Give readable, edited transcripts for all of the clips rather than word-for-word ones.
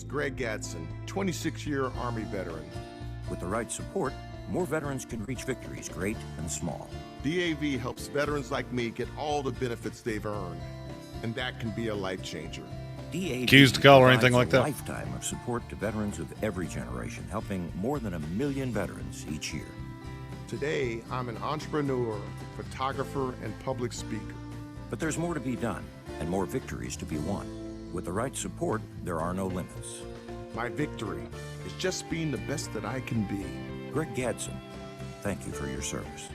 Greg Gadsden, 26-year Army veteran. With the right support, more veterans can reach victories great and small. DAV helps veterans like me get all the benefits they've earned, and that can be a life changer. DAV accused to call or anything like that? A lifetime of support to veterans of every generation, helping more than 1 million veterans each year. Today, I'm an entrepreneur, photographer, and public speaker. But there's more to be done and more victories to be won. With the right support, there are no limits. My victory is just being the best that I can be. Greg Gadsden, thank you for your service.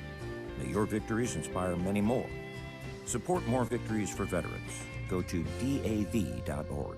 May your victories inspire many more. Support more victories for veterans. Go to DAV.org.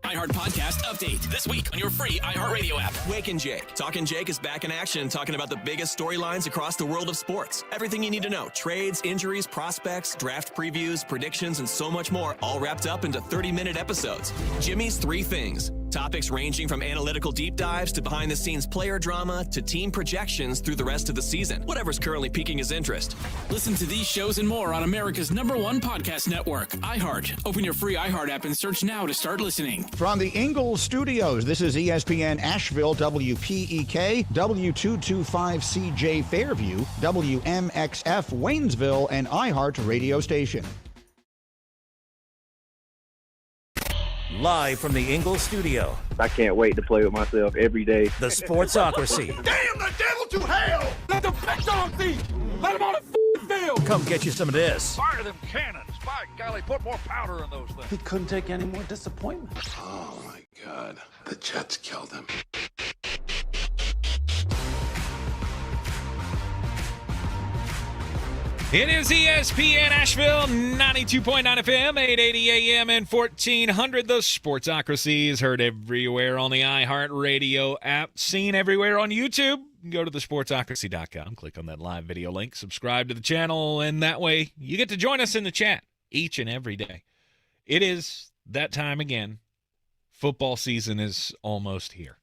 iHeart Podcast Update. This week on your free iHeartRadio app. Wake and Jake. Talking Jake is back in action, talking about the biggest storylines across the world of sports. Everything you need to know. Trades, injuries, prospects, draft previews, predictions, and so much more, all wrapped up into 30-minute episodes. Jimmy's Three Things. Topics ranging from analytical deep dives to behind-the-scenes player drama to team projections through the rest of the season. Whatever's currently piquing his interest. Listen to these shows and more on America's #1 podcast network, iHeart. Open your free iHeart app and search now to start listening. From the Ingalls Studios, this is ESPN Asheville, WPEK, W225CJ Fairview, WMXF Waynesville, and iHeart radio station. Live from the Ingalls studio. I can't wait to play with myself every day. The Sportsocracy. Damn the devil to hell! Let the big dog thief! Let him on the field! Come get you some of this. Fire them cannons! By golly, put more powder in those things. He couldn't take any more disappointment. Oh my God, the Jets killed him. It is ESPN Asheville, 92.9 FM, 880 AM, and 1400. The Sportsocracy is heard everywhere on the iHeart Radio app, seen everywhere on YouTube. Go to thesportsocracy.com, click on that live video link, subscribe to the channel, and that way you get to join us in the chat each and every day. It is that time again. Football season is almost here.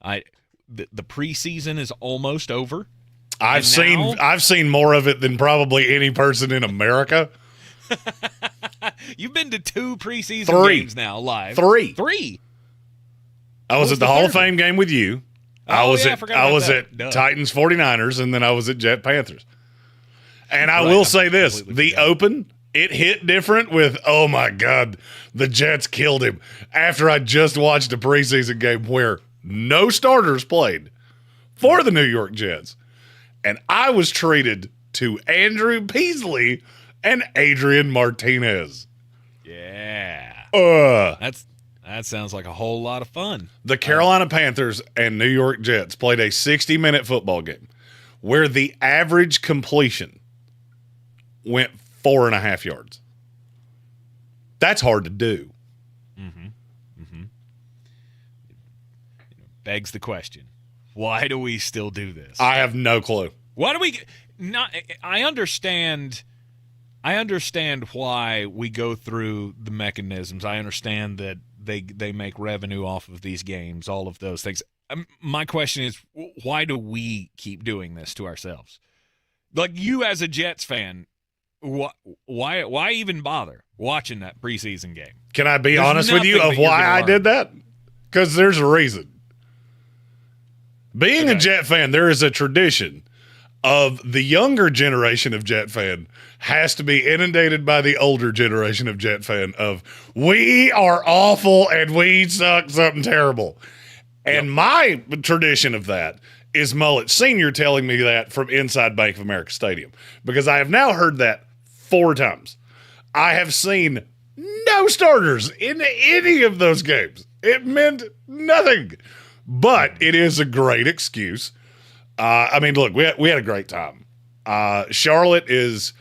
The preseason is almost over. I've seen more of it than probably any person in America. You've been to 2 preseason games now live. Three. I was at the Hall of Fame game with you. I was at Titans 49ers, and then I was at Jet Panthers. And I will say this, the Open, it hit different with, oh my God, the Jets killed him. After I just watched a preseason game where no starters played for the New York Jets. And I was treated to Andrew Peasley and Adrian Martinez. Yeah. That sounds like a whole lot of fun. The Carolina Panthers and New York Jets played a 60-minute football game where the average completion went 4.5 yards. That's hard to do. Begs the question. Why do we still do this? I have no clue. Why do we not? I understand why we go through the mechanisms. I understand that they make revenue off of these games, all of those things. My question is, why do we keep doing this to ourselves? Like, you as a Jets fan, why even bother watching that preseason game? Can I be honest with you of why I did that? Because there's a reason. Being a Jet fan, there is a tradition of the younger generation of Jet fan has to be inundated by the older generation of Jet fan of, we are awful and we suck something terrible. And my tradition of that is Mullet Sr. telling me that from inside Bank of America Stadium, because I have now heard that 4 times. I have seen no starters in any of those games. It meant nothing. But it is a great excuse. I mean, look, we had a great time. Charlotte's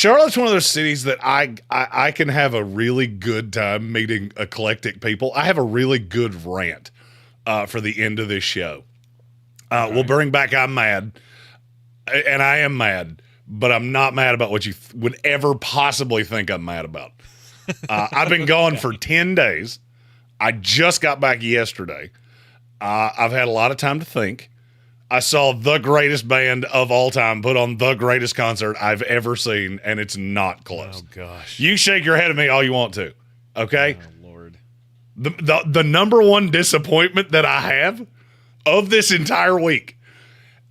one of those cities that I can have a really good time meeting eclectic people. I have a really good rant for the end of this show. We'll bring back I'm mad, and I am mad, but I'm not mad about what you would ever possibly think I'm mad about. I've been gone for 10 days. I just got back yesterday. I've had a lot of time to think. I saw the greatest band of all time put on the greatest concert I've ever seen, and it's not close. Oh, gosh. You shake your head at me all you want to, okay? Oh, Lord. The number one disappointment that I have of this entire week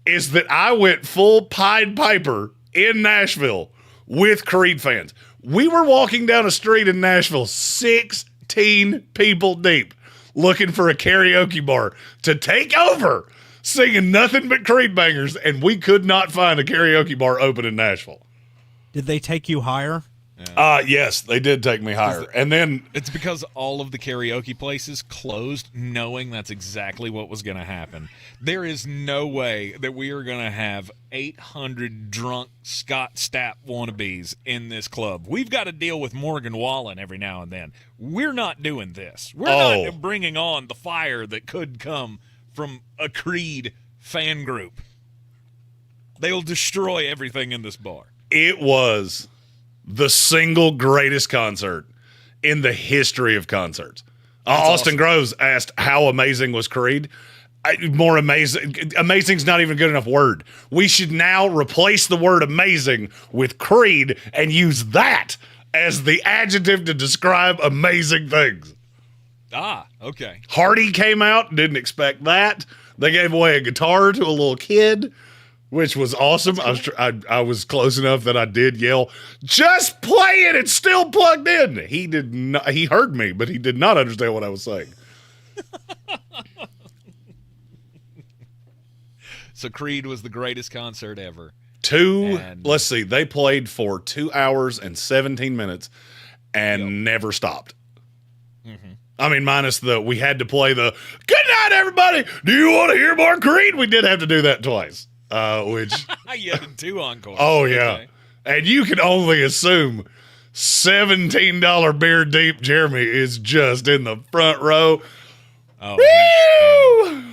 is that I went full Pied Piper in Nashville with Creed fans. We were walking down a street in Nashville, 16 people deep, looking for a karaoke bar to take over, singing nothing but Creed bangers, and we could not find a karaoke bar open in Nashville. Did they take you higher? Yes, they did take me higher. And then it's because all of the karaoke places closed knowing that's exactly what was going to happen. There is no way that we are going to have 800 drunk Scott Stapp wannabes in this club. We've got to deal with Morgan Wallen every now and then. We're not doing this. We're not bringing on the fire that could come from a Creed fan group. They'll destroy everything in this bar. It was the single greatest concert in the history of concerts. Austin Groves asked how amazing was Creed. More amazing. Amazing's not even a good enough word. We should now replace the word amazing with Creed and use that as the adjective to describe amazing things. Okay. Hardy came out, didn't expect that. They gave away a guitar to a little kid, which was awesome. I was close enough that I did yell, "Just play it! It's still plugged in." He did not. He heard me, but he did not understand what I was saying. So Creed was the greatest concert ever. Let's see, they played for 2 hours and 17 minutes and never stopped. Mm-hmm. I mean, minus we had to play the "Good night, everybody. Do you want to hear more Creed?" We did have to do that twice. Which you had 2 encores. Oh yeah, okay. And you can only assume $17 beer deep Jeremy is just in the front row. Oh,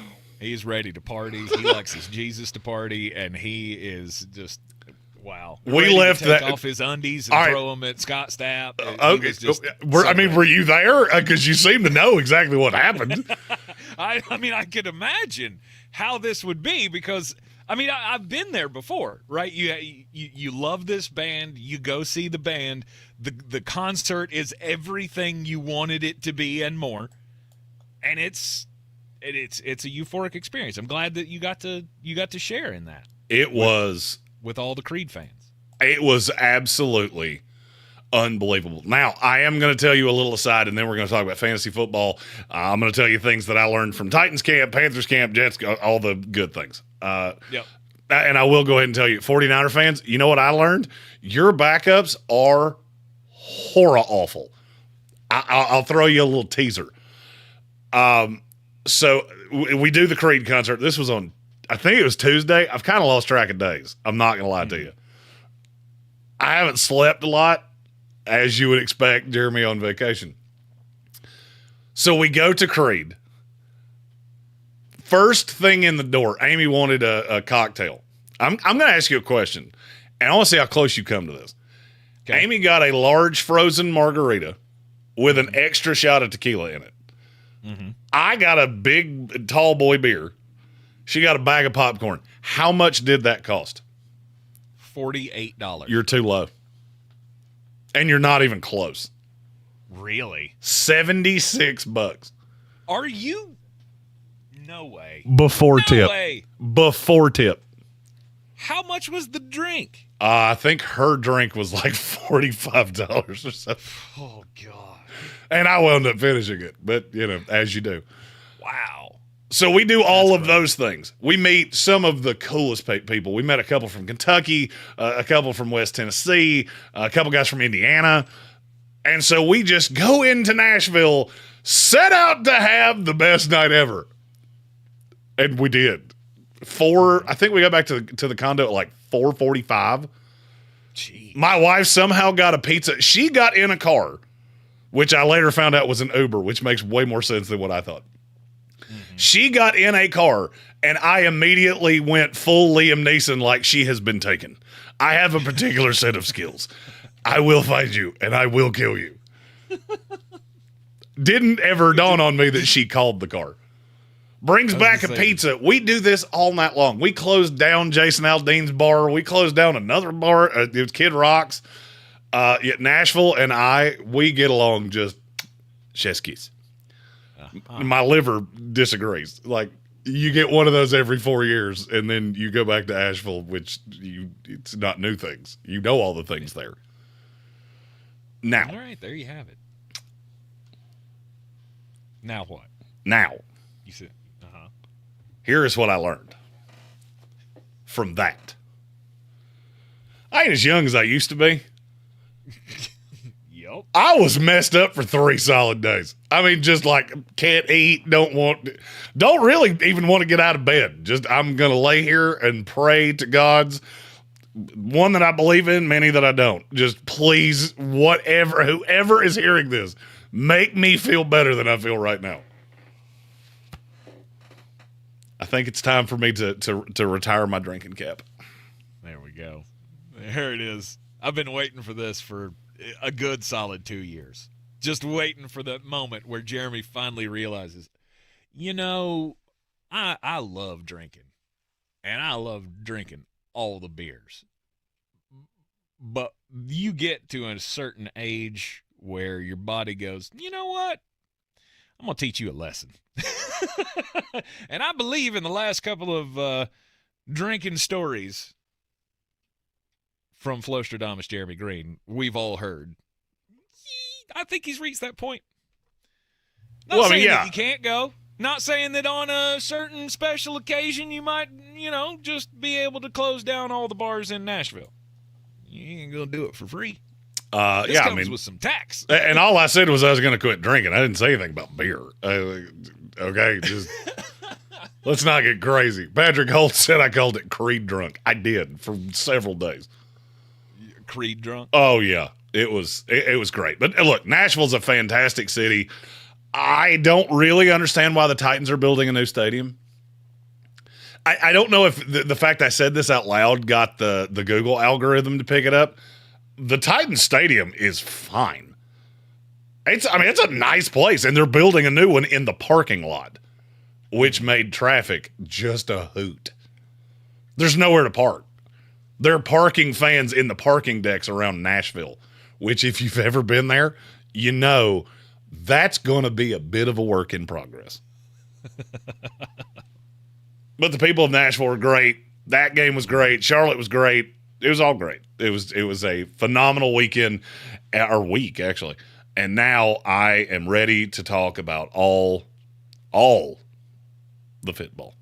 he's ready to party. He likes his Jesus to party, and he is just wow. We left to take off his undies and throw them at Scott Stapp. Were you there? Because you seem to know exactly what happened. I mean, I could imagine how this would be because. I mean, I've been there before, right? You love this band. You go see the band. The concert is everything you wanted it to be and more. And it's a euphoric experience. I'm glad that you got to share in that. It was with all the Creed fans. It was absolutely unbelievable. Now, I am going to tell you a little aside, and then we're going to talk about fantasy football. I'm going to tell you things that I learned from Titans camp, Panthers camp, Jets, all the good things. Yep. And I will go ahead and tell you, 49er fans, you know what I learned? Your backups are horror awful. I'll throw you a little teaser. So we do the Creed concert. This was on, I think it was Tuesday. I've kind of lost track of days. I'm not going to lie to you. I haven't slept a lot, as you would expect, Jeremy on vacation. So we go to Creed. First thing in the door, Amy wanted a cocktail. I'm going to ask you a question, and I want to see how close you come to this. Okay. Amy got a large frozen margarita with an extra shot of tequila in it. Mm-hmm. I got a big, tall boy beer. She got a bag of popcorn. How much did that cost? $48. You're too low. And you're not even close. Really? $76. Are you? No way. Before tip. Way. Before tip. How much was the drink? I think her drink was like $45 or something. Oh, God. And I wound up finishing it, but, as you do. Wow. So we do all of those things. We meet some of the coolest people. We met a couple from Kentucky, a couple from West Tennessee, a couple guys from Indiana. And so we just go into Nashville, set out to have the best night ever. And we did. I think we got back to the condo at like 4:45. Jeez. My wife somehow got a pizza. She got in a car, which I later found out was an Uber, which makes way more sense than what I thought. Mm-hmm. She got in a car, and I immediately went full Liam Neeson like she has been taken. I have a particular set of skills. I will find you, and I will kill you. Didn't ever dawn on me that she called the car. Brings back a pizza. We do this all night long. We closed down Jason Aldean's bar. We closed down another bar. It was Kid Rock's. Nashville and we get along just chef's kiss. My liver disagrees. Like, you get one of those every 4 years, and then you go back to Asheville, which it's not new things. You know all the things there. Now. All right, there you have it. Now what? Now. You said, Here is what I learned from that. I ain't as young as I used to be. Yep. I was messed up for 3 solid days. I mean, just like can't eat, don't really even want to get out of bed. Just I'm going to lay here and pray to God's, one that I believe in, many that I don't. Just please, whoever is hearing this, make me feel better than I feel right now. I think it's time for me to retire my drinking cap. There we go. There it is. I've been waiting for this for a good solid 2 years. Just waiting for that moment where Jeremy finally realizes, I love drinking. And I love drinking all the beers. But you get to a certain age where your body goes, you know what? I'm going to teach you a lesson. And I believe in the last couple of drinking stories from Flostradamus Jeremy Greene, we've all heard. I think he's reached that point. Not saying that you can't go. Not saying that on a certain special occasion you might, just be able to close down all the bars in Nashville. You ain't going to do it for free. This comes with some tax. And all I said was I was going to quit drinking. I didn't say anything about beer. Okay, just let's not get crazy. Patrick Holt said I called it Creed drunk. I did for several days. Creed drunk? Oh, yeah. It was great. But look, Nashville's a fantastic city. I don't really understand why the Titans are building a new stadium. I don't know if the fact I said this out loud got the Google algorithm to pick it up. The Titans Stadium is fine. It's a nice place, and they're building a new one in the parking lot, which made traffic just a hoot. There's nowhere to park. They're parking fans in the parking decks around Nashville, which if you've ever been there, that's going to be a bit of a work in progress. But the people of Nashville were great. That game was great. Charlotte was great. It was all great. It was a phenomenal weekend, or week, actually. And now I am ready to talk about all the football.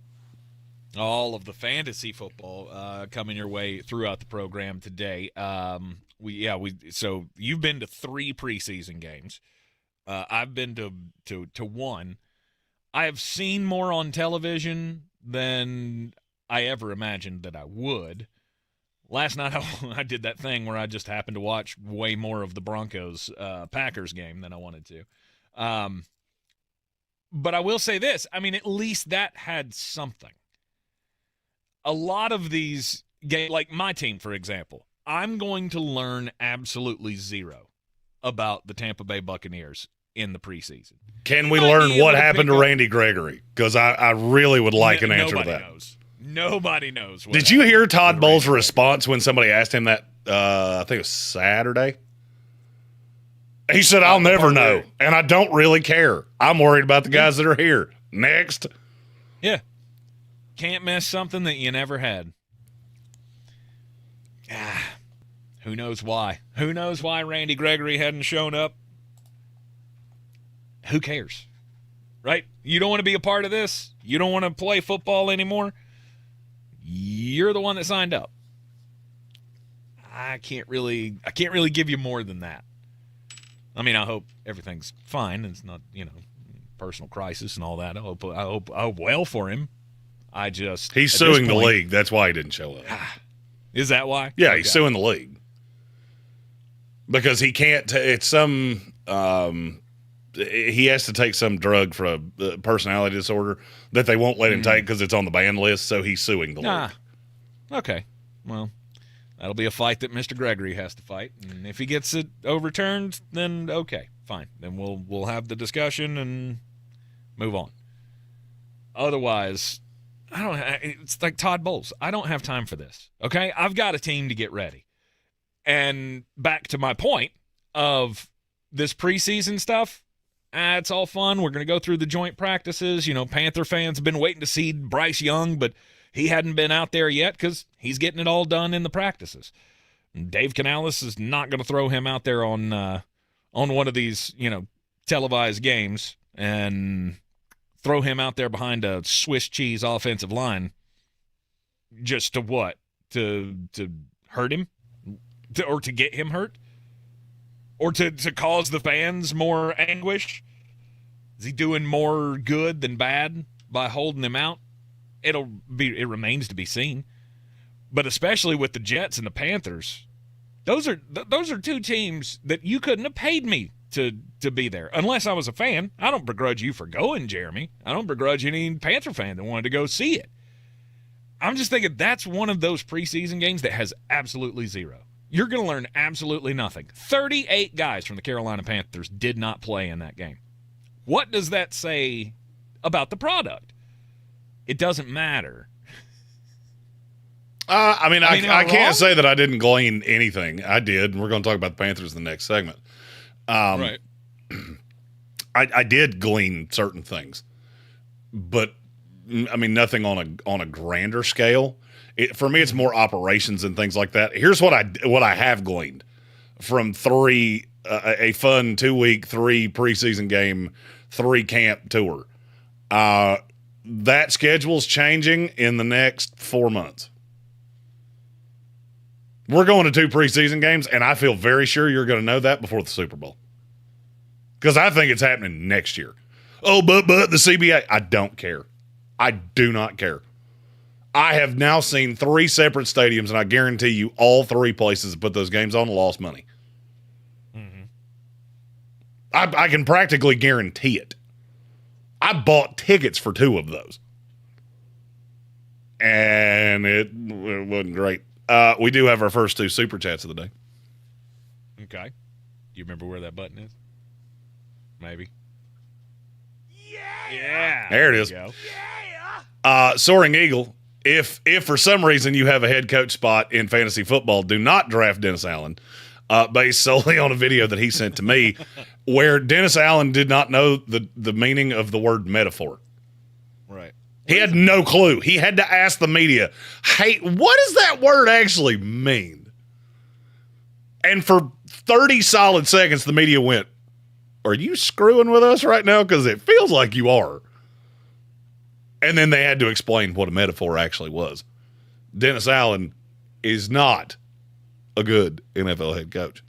All of the fantasy football coming your way throughout the program today. So you've been to 3 preseason games. I've been to 1. I have seen more on television than I ever imagined that I would. Last night I did that thing where I just happened to watch way more of the Broncos Packers game than I wanted to. But I will say this. I mean, at least that had something. A lot of these games, like my team, for example, I'm going to learn absolutely zero about the Tampa Bay Buccaneers in the preseason. Can we learn what happened to Randy Gregory? Because I really would like an answer to that. Nobody knows. Did you hear Todd Bowles' response when somebody asked him that? I think it was Saturday. He said, I'll never know, and I don't really care. I'm worried about the guys that are here. Next. Yeah. Can't miss something that you never had. Who knows why? Who knows why Randy Gregory hadn't shown up? Who cares? Right? You don't want to be a part of this? You don't want to play football anymore? You're the one that signed up. I can't really give you more than that. I mean, I hope everything's fine. It's not, personal crisis and all that. I hope well for him. He's suing the league. That's why he didn't show up. Is that why? Yeah, He's suing the league because he can't. It's some. He has to take some drug for a personality disorder that they won't let him take because it's on the ban list. So he's suing the league. Okay. Well, that'll be a fight that Mr. Gregory has to fight, and if he gets it overturned, then okay, fine. Then we'll have the discussion and move on. Otherwise, it's like Todd Bowles. I don't have time for this. Okay, I've got a team to get ready. And back to my point of this preseason stuff, It's all fun. We're going to go through the joint practices. You know, Panther fans have been waiting to see Bryce Young, but he hadn't been out there yet because he's getting it all done in the practices. Dave Canales is not going to throw him out there on one of these, televised games and throw him out there behind a Swiss cheese offensive line just to what? To hurt him? Or to get him hurt? Or to cause the fans more anguish? Is he doing more good than bad by holding him out? It remains to be seen. But especially with the Jets and the Panthers, those are two teams that you couldn't have paid me to be there unless I was a fan. I don't begrudge you for going, Jeremy. I don't begrudge any Panther fan that wanted to go see it. I'm just thinking that's one of those preseason games that has absolutely zero. You're going to learn absolutely nothing. 38 guys from the Carolina Panthers did not play in that game. What does that say about the product? It doesn't matter. I can't say that I didn't glean anything. I did. We're going to talk about the Panthers in the next segment. Right. I did glean certain things, but nothing on a grander scale. For me, it's more operations and things like that. Here's what I have gleaned from a fun 2-week, 3 preseason game, 3 camp tour. That schedule's changing in the next 4 months. We're going to 2 preseason games, and I feel very sure you're going to know that before the Super Bowl. Because I think it's happening next year. Oh, but the CBA, I don't care. I do not care. I have now seen 3 separate stadiums, and I guarantee you all 3 places that put those games on lost money. Mm-hmm. I can practically guarantee it. I bought tickets for 2 of those. And it wasn't great. We do have our first 2 super chats of the day. Okay. Do you remember where that button is? Maybe. Yeah. There it is. Soaring Eagle. If for some reason you have a head coach spot in fantasy football, do not draft Dennis Allen, based solely on a video that he sent to me, where Dennis Allen did not know the meaning of the word metaphor. Right. He had no clue. He had to ask the media, hey, what does that word actually mean? And for 30 solid seconds, the media went, are you screwing with us right now? Because it feels like you are. And then they had to explain what a metaphor actually was. Dennis Allen is not a good NFL head coach.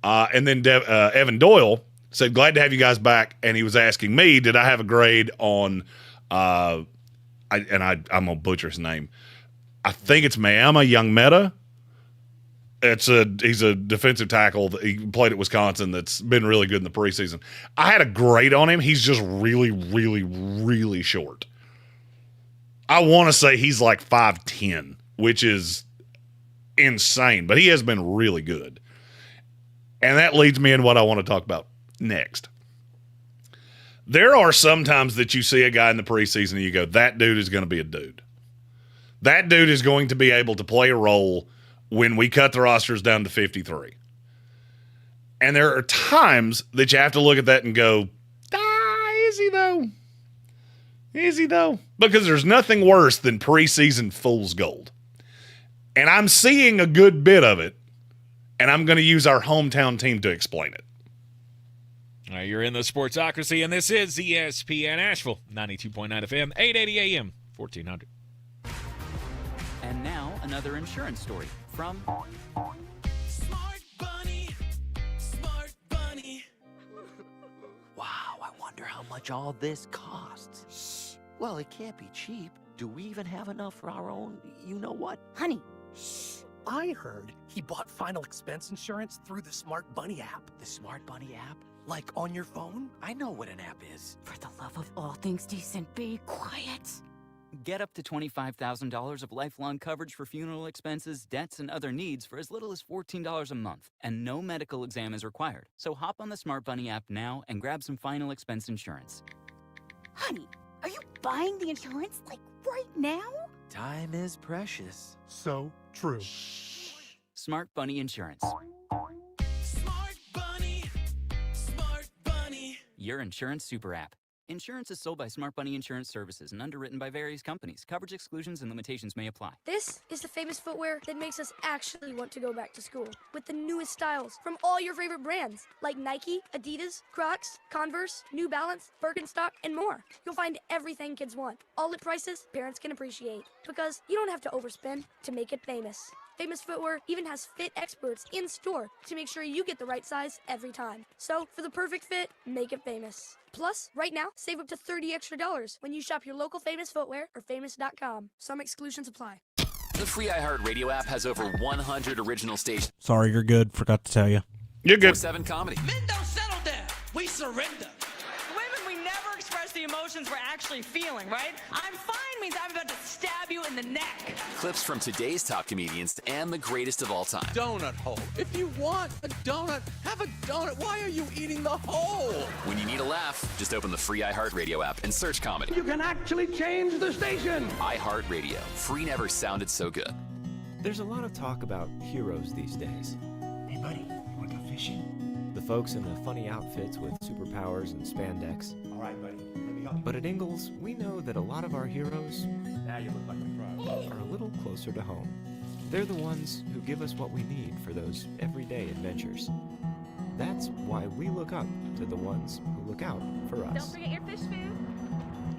And then Evan Doyle said, glad to have you guys back. And he was asking me, did I have a grade on, I'm going to butcher his name. I think it's Mayama Young Meta. He's a defensive tackle. He played at Wisconsin that's been really good in the preseason. I had a grade on him. He's just really, really, really short. I want to say he's like 5'10", which is insane, but he has been really good. And that leads me into what I want to talk about next. There are some times that you see a guy in the preseason and you go, that dude is going to be a dude. That dude is going to be able to play a role when we cut the rosters down to 53. And there are times that you have to look at that and go, is he though? Is he though? Because there's nothing worse than preseason fool's gold. And I'm seeing a good bit of it, and I'm going to use our hometown team to explain it. All right, you're in the Sportsocracy, and this is ESPN Asheville, 92.9 FM, 880 AM, 1400. And now, another insurance story from Smart Bunny. Smart Bunny. Wow, I wonder how much all this costs. Shh. Well, it can't be cheap. Do we even have enough for our own you-know-what? Honey, shh. I heard he bought final expense insurance through the Smart Bunny app. The Smart Bunny app? Like on your phone? I know what an app is. For the love of all things decent, be quiet. Get up to $25,000 of lifelong coverage for funeral expenses, debts, and other needs for as little as $14 a month. And no medical exam is required. So hop on the Smart Bunny app now and grab some final expense insurance. Honey, are you buying the insurance, like, right now? Time is precious. So true. Smart Bunny Insurance. Smart Bunny. Smart Bunny. your insurance super app. Insurance is sold by Smart Bunny Insurance Services and underwritten by various companies. Coverage exclusions and limitations may apply. This is the famous footwear that makes us actually want to go back to school. With the newest styles from all your favorite brands, like Nike, Adidas, Crocs, Converse, New Balance, Birkenstock, and more. You'll find everything kids want, all at prices parents can appreciate. Because you don't have to overspend to make it famous. Famous Footwear even has fit experts in store to make sure you get the right size every time. So, for the perfect fit, make it famous. Plus, right now, save up to $30 extra when you shop your local Famous Footwear or famous.com. Some exclusions apply. The free iHeart Radio app has over 100 original stations. Sorry, you're good. Forgot to tell you. You're good. 7 comedy. Men don't settle down. We surrender. Women, we never express the emotions we're actually feeling, right? I'm fine means I'm about to stab you in the neck. Clips from today's top comedians and the greatest of all time. Donut hole. If you want a donut, have a donut. Why are you eating the hole? When you need a laugh, just open the free iHeart Radio app and search comedy. You can actually change the station. iHeart Radio. Free never sounded so good. There's a lot of talk about heroes these days. Hey, buddy, you want to go fishing? The folks in the funny outfits with superpowers and spandex. All right, buddy. Let me help you. But at Ingalls, we know that a lot of our heroes Now you look like a pro. are a little closer to home. They're the ones who give us what we need for those everyday adventures. That's why we look up to the ones who look out for us. Don't forget your fish food.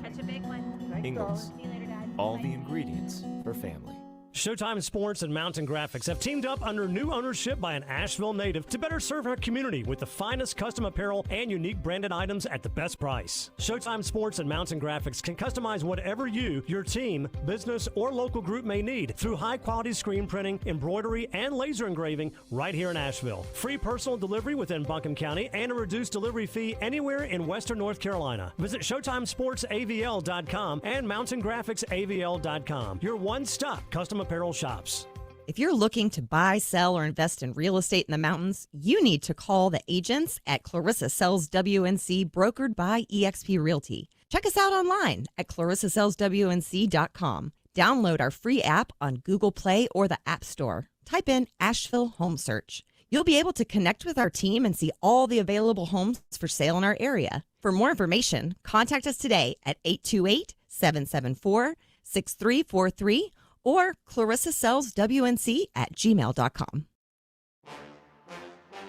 Catch a big one. Ingalls. See you later, Dad. All the ingredients for family. Showtime Sports and Mountain Graphics have teamed up under new ownership by an Asheville native to better serve our community with the finest custom apparel and unique branded items at the best price. Showtime Sports and Mountain Graphics can customize whatever you, your team, business, or local group may need through high-quality screen printing, embroidery, and laser engraving right here in Asheville. Free personal delivery within Buncombe County and a reduced delivery fee anywhere in Western North Carolina. Visit ShowtimeSportsAVL.com and MountainGraphicsAVL.com. Your one-stop custom apparel shops. If you're looking to buy, sell, or invest in real estate in the mountains, you need to call the agents at Clarissa Sells WNC, brokered by eXp Realty. Check us out online at ClarissaSellsWNC.com. Download our free app on Google Play or the App Store. Type in Asheville Home Search. You'll be able to connect with our team and see all the available homes for sale in our area. For more information, contact us today at 828-774-6343 or ClarissaSellsWNC@gmail.com.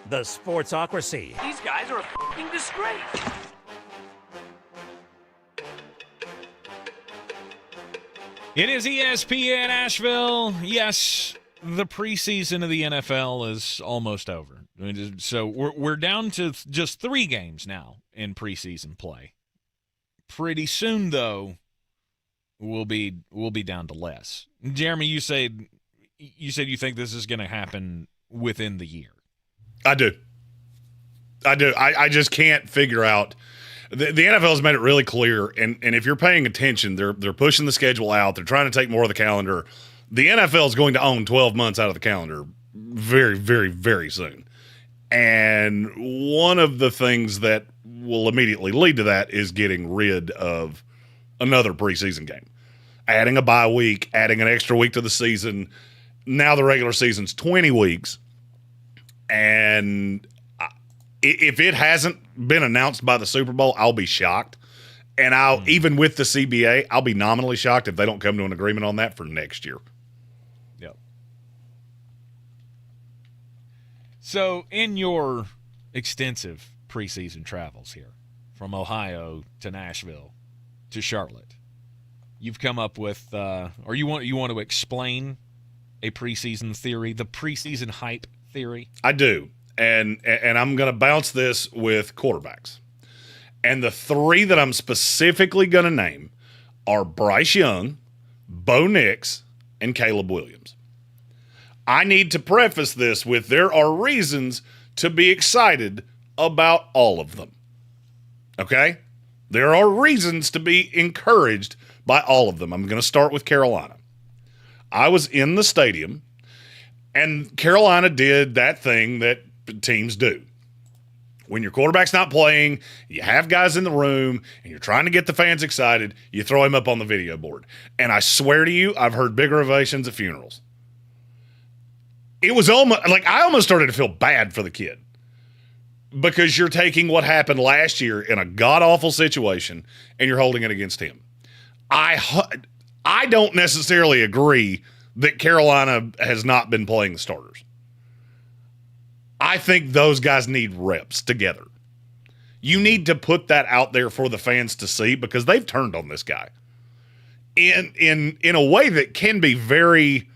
The Sportsocracy. These guys are a fucking disgrace. It is ESPN Asheville. Yes, the preseason of the NFL is almost over. So we're down to just 3 games now in preseason play. Pretty soon, though, we'll be down to less. Jeremy, you said you think this is going to happen within the year. I do. I just can't figure out. The NFL has made it really clear, and if you're paying attention, they're pushing the schedule out. They're trying to take more of the calendar. The NFL is going to own 12 months out of the calendar very, very, very soon. And one of the things that will immediately lead to that is getting rid of another preseason game. Adding a bye week, adding an extra week to the season. Now the regular season's 20 weeks. And if it hasn't been announced by the Super Bowl, I'll be shocked. And even with the CBA, I'll be nominally shocked if they don't come to an agreement on that for next year. Yep. So in your extensive preseason travels here, from Ohio to Nashville to Charlotte, you've come up with, or you want to explain a preseason theory, the preseason hype theory? I do, and I'm going to bounce this with quarterbacks. And the 3 that I'm specifically going to name are Bryce Young, Bo Nix, and Caleb Williams. I need to preface this with there are reasons to be excited about all of them. Okay? There are reasons to be encouraged by all of them. I'm going to start with Carolina. I was in the stadium, and Carolina did that thing that teams do. When your quarterback's not playing, you have guys in the room, and you're trying to get the fans excited, you throw him up on the video board. And I swear to you, I've heard bigger ovations at funerals. It was almost like I almost started to feel bad for the kid. because you're taking what happened last year in a god-awful situation and you're holding it against him. I don't necessarily agree that Carolina has not been playing the starters. I think those guys need reps together. You need to put that out there for the fans to see because they've turned on this guy in a way that can be very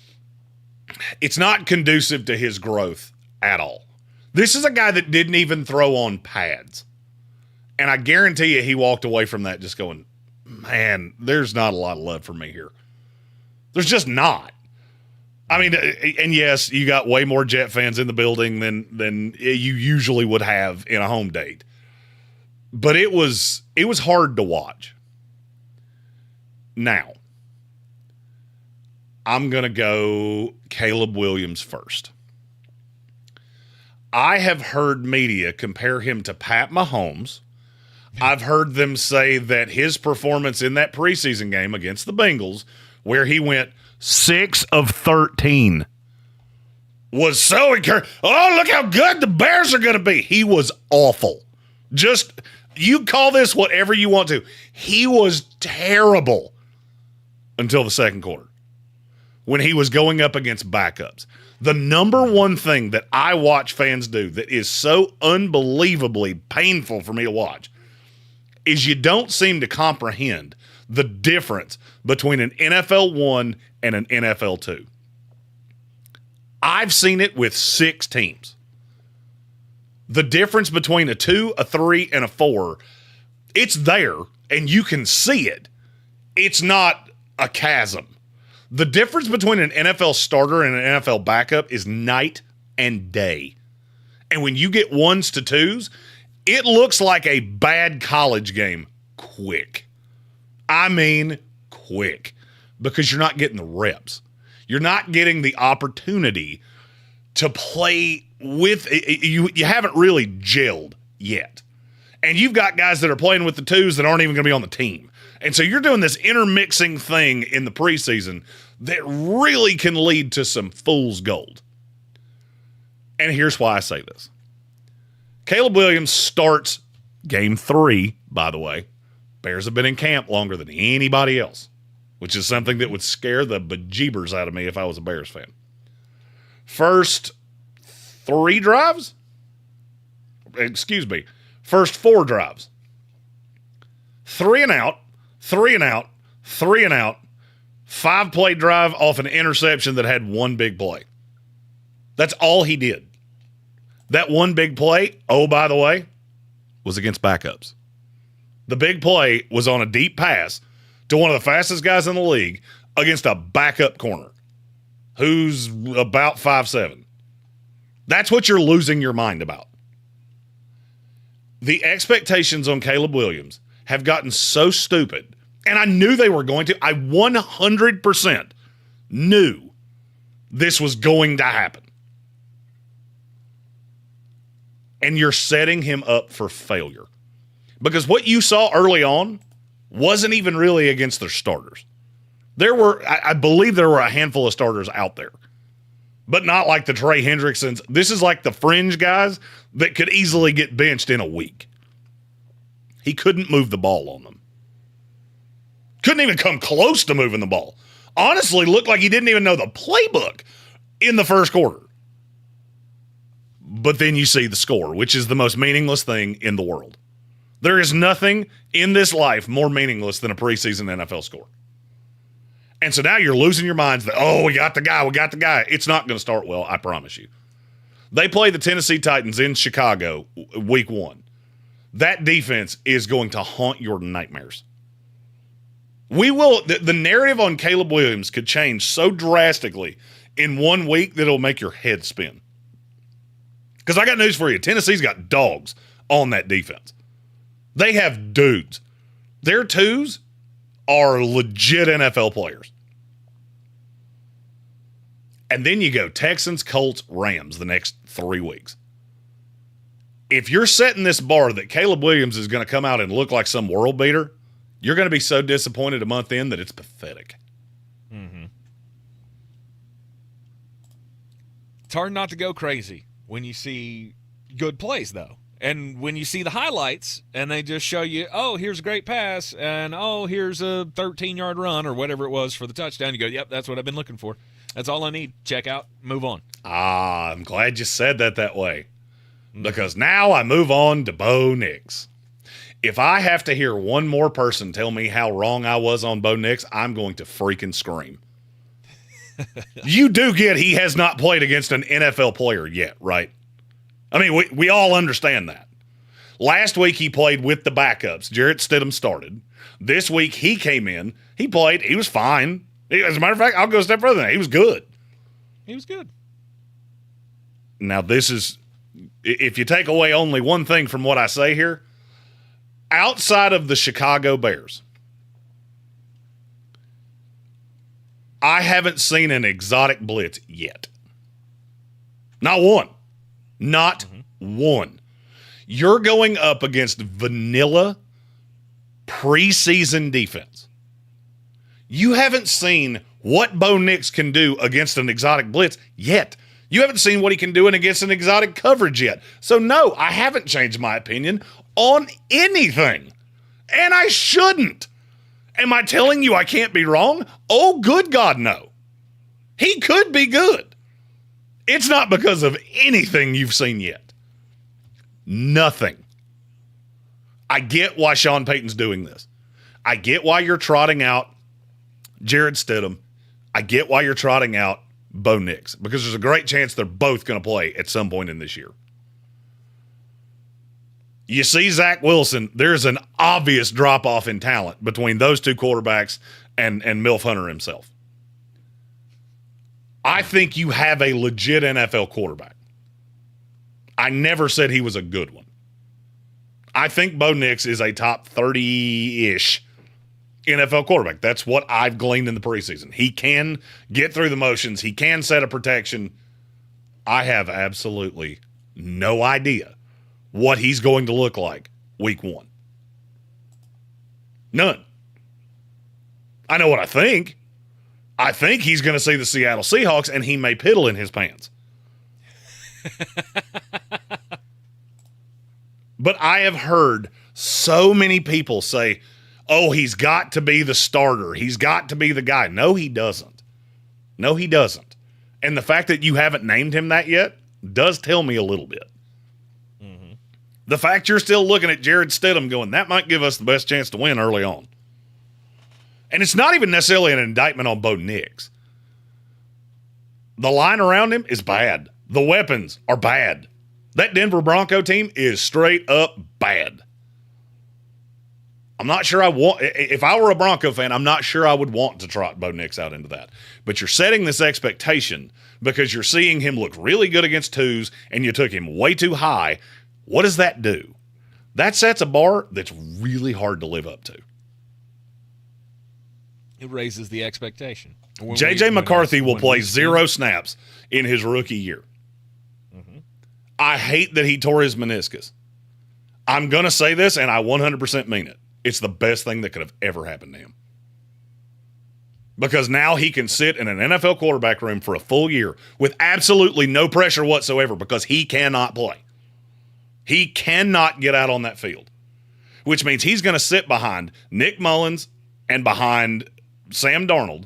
– it's not conducive to his growth at all. This is a guy that didn't even throw on pads. And I guarantee you he walked away from that just going, man, there's not a lot of love for me here. There's just not. I mean, and yes, you got way more Jet fans in the building than you usually would have in a home date. But it was hard to watch. Now, I'm going to go Caleb Williams first. I have heard media compare him to Pat Mahomes. I've heard them say that his performance in that preseason game against the Bengals, where he went 6 of 13, was so encouraging. Oh, look how good the Bears are going to be. He was awful. Just, you call this whatever you want to. He was terrible until the second quarter when he was going up against backups. The number one thing that I watch fans do that is so unbelievably painful for me to watch is you don't seem to comprehend the difference between an NFL 1 and an NFL 2. I've seen it with 6 teams. The difference between a 2, a 3, and a 4, it's there, and you can see it. It's not a chasm. The difference between an NFL starter and an NFL backup is night and day. And when you get 1s to 2s, it looks like a bad college game quick. I mean quick. Because you're not getting the reps. You're not getting the opportunity to play with – you haven't really gelled yet. And you've got guys that are playing with the 2s that aren't even going to be on the team. And so you're doing this intermixing thing in the preseason that really can lead to some fool's gold. And here's why I say this. Caleb Williams starts game 3, by the way. Bears have been in camp longer than anybody else, which is something that would scare the bejeebers out of me if I was a Bears fan. First 4 drives. 3 and out, 3 and out, 3 and out, 5-play drive off an interception that had 1 big play. That's all he did. That 1 big play, oh, by the way, was against backups. The big play was on a deep pass to one of the fastest guys in the league against a backup corner who's about 5'7". That's what you're losing your mind about. The expectations on Caleb Williams have gotten so stupid, and I knew they were going to. I 100% knew this was going to happen. And you're setting him up for failure. Because what you saw early on wasn't even really against their starters. I believe there were a handful of starters out there, but not like the Trey Hendricksons. This is like the fringe guys that could easily get benched in a week. He couldn't move the ball on them. Couldn't even come close to moving the ball. Honestly, looked like he didn't even know the playbook in the first quarter. But then you see the score, which is the most meaningless thing in the world. There is nothing in this life more meaningless than a preseason NFL score. And so now you're losing your minds that, oh, we got the guy. It's not going to start well, I promise you. They play the Tennessee Titans in Chicago week 1. That defense is going to haunt your nightmares. The narrative on Caleb Williams could change so drastically in 1 week that it'll make your head spin. Because I got news for you. Tennessee's got dogs on that defense. They have dudes. Their 2s are legit NFL players. And then you go Texans, Colts, Rams the next 3 weeks. If you're setting this bar that Caleb Williams is going to come out and look like some world beater, you're going to be so disappointed a month in that it's pathetic. Mm-hmm. It's hard not to go crazy when you see good plays, though. And when you see the highlights and they just show you, oh, here's a great pass, and oh, here's a 13-yard run or whatever it was for the touchdown, you go, yep, that's what I've been looking for. That's all I need. Check out, move on. I'm glad you said that way. Because now I move on to Bo Nix. If I have to hear one more person tell me how wrong I was on Bo Nix, I'm going to freaking scream. You do get he has not played against an NFL player yet, right? I mean, we all understand that. Last week he played with the backups. Jarrett Stidham started. This week he came in. He played. He was fine. As a matter of fact, I'll go a step further than that. He was good. He was good. Now this is, if you take away only one thing from what I say here, outside of the Chicago Bears, I haven't seen an exotic blitz yet. Not one. Not one. You're going up against vanilla preseason defense. You haven't seen what Bo Nix can do against an exotic blitz yet. You haven't seen what he can do against an exotic coverage yet. So, no, I haven't changed my opinion on anything. And I shouldn't. Am I telling you I can't be wrong? Oh, good God, no. He could be good. It's not because of anything you've seen yet. Nothing. I get why Sean Payton's doing this. I get why you're trotting out Jarrett Stidham. I get why you're trotting out Bo Nix, because there's a great chance they're both going to play at some point in this year. You see Zach Wilson, there's an obvious drop-off in talent between those two quarterbacks and Milf Hunter himself. I think you have a legit NFL quarterback. I never said he was a good one. I think Bo Nix is a top 30-ish NFL quarterback. That's what I've gleaned in the preseason. He can get through the motions. He can set a protection. I have absolutely no idea what he's going to look like week one. None. I know what I think. I think he's going to see the Seattle Seahawks, and he may piddle in his pants. But I have heard so many people say, oh, he's got to be the starter. He's got to be the guy. No, he doesn't. No, he doesn't. And the fact that you haven't named him that yet does tell me a little bit. Mm-hmm. The fact you're still looking at Jarrett Stidham going, that might give us the best chance to win early on. And it's not even necessarily an indictment on Bo Nix. The line around him is bad. The weapons are bad. That Denver Bronco team is straight up bad. I'm not sure if I were a Bronco fan, I'm not sure I would want to trot Bo Nix out into that. But you're setting this expectation because you're seeing him look really good against twos and you took him way too high. What does that do? That sets a bar that's really hard to live up to. It raises the expectation. J.J. McCarthy will play 0 snaps in his rookie year. Mm-hmm. I hate that he tore his meniscus. I'm going to say this, and I 100% mean it. It's the best thing that could have ever happened to him. Because now he can sit in an NFL quarterback room for a full year with absolutely no pressure whatsoever because he cannot play. He cannot get out on that field, which means he's going to sit behind Nick Mullins and behind Sam Darnold,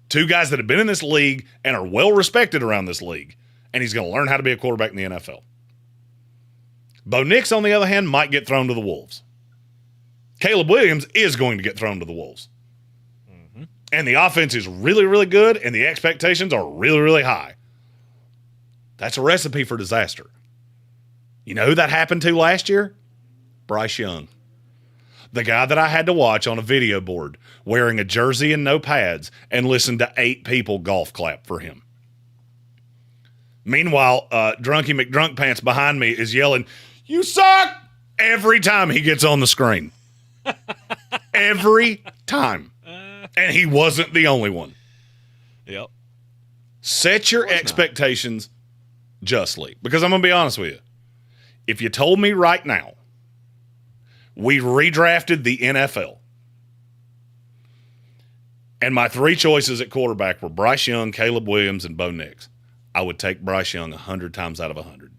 two guys that have been in this league and are well respected around this league, and he's going to learn how to be a quarterback in the NFL. Bo Nix, on the other hand, might get thrown to the Wolves. Caleb Williams is going to get thrown to the Wolves. Mm-hmm. And the offense is really good, and the expectations are really high. That's a recipe for disaster. You know who that happened to last year? Bryce Young. The guy that I had to watch on a video board wearing a jersey and no pads and listen to 8 people golf clap for him. Meanwhile, Drunky McDrunkpants behind me is yelling, "You suck!" every time he gets on the screen. Every time. And he wasn't the only one. Yep. Set your expectations justly. Because I'm going to be honest with you. If you told me right now, we redrafted the NFL, and my 3 choices at quarterback were Bryce Young, Caleb Williams, and Bo Nix, I would take Bryce Young 100 times out of 100.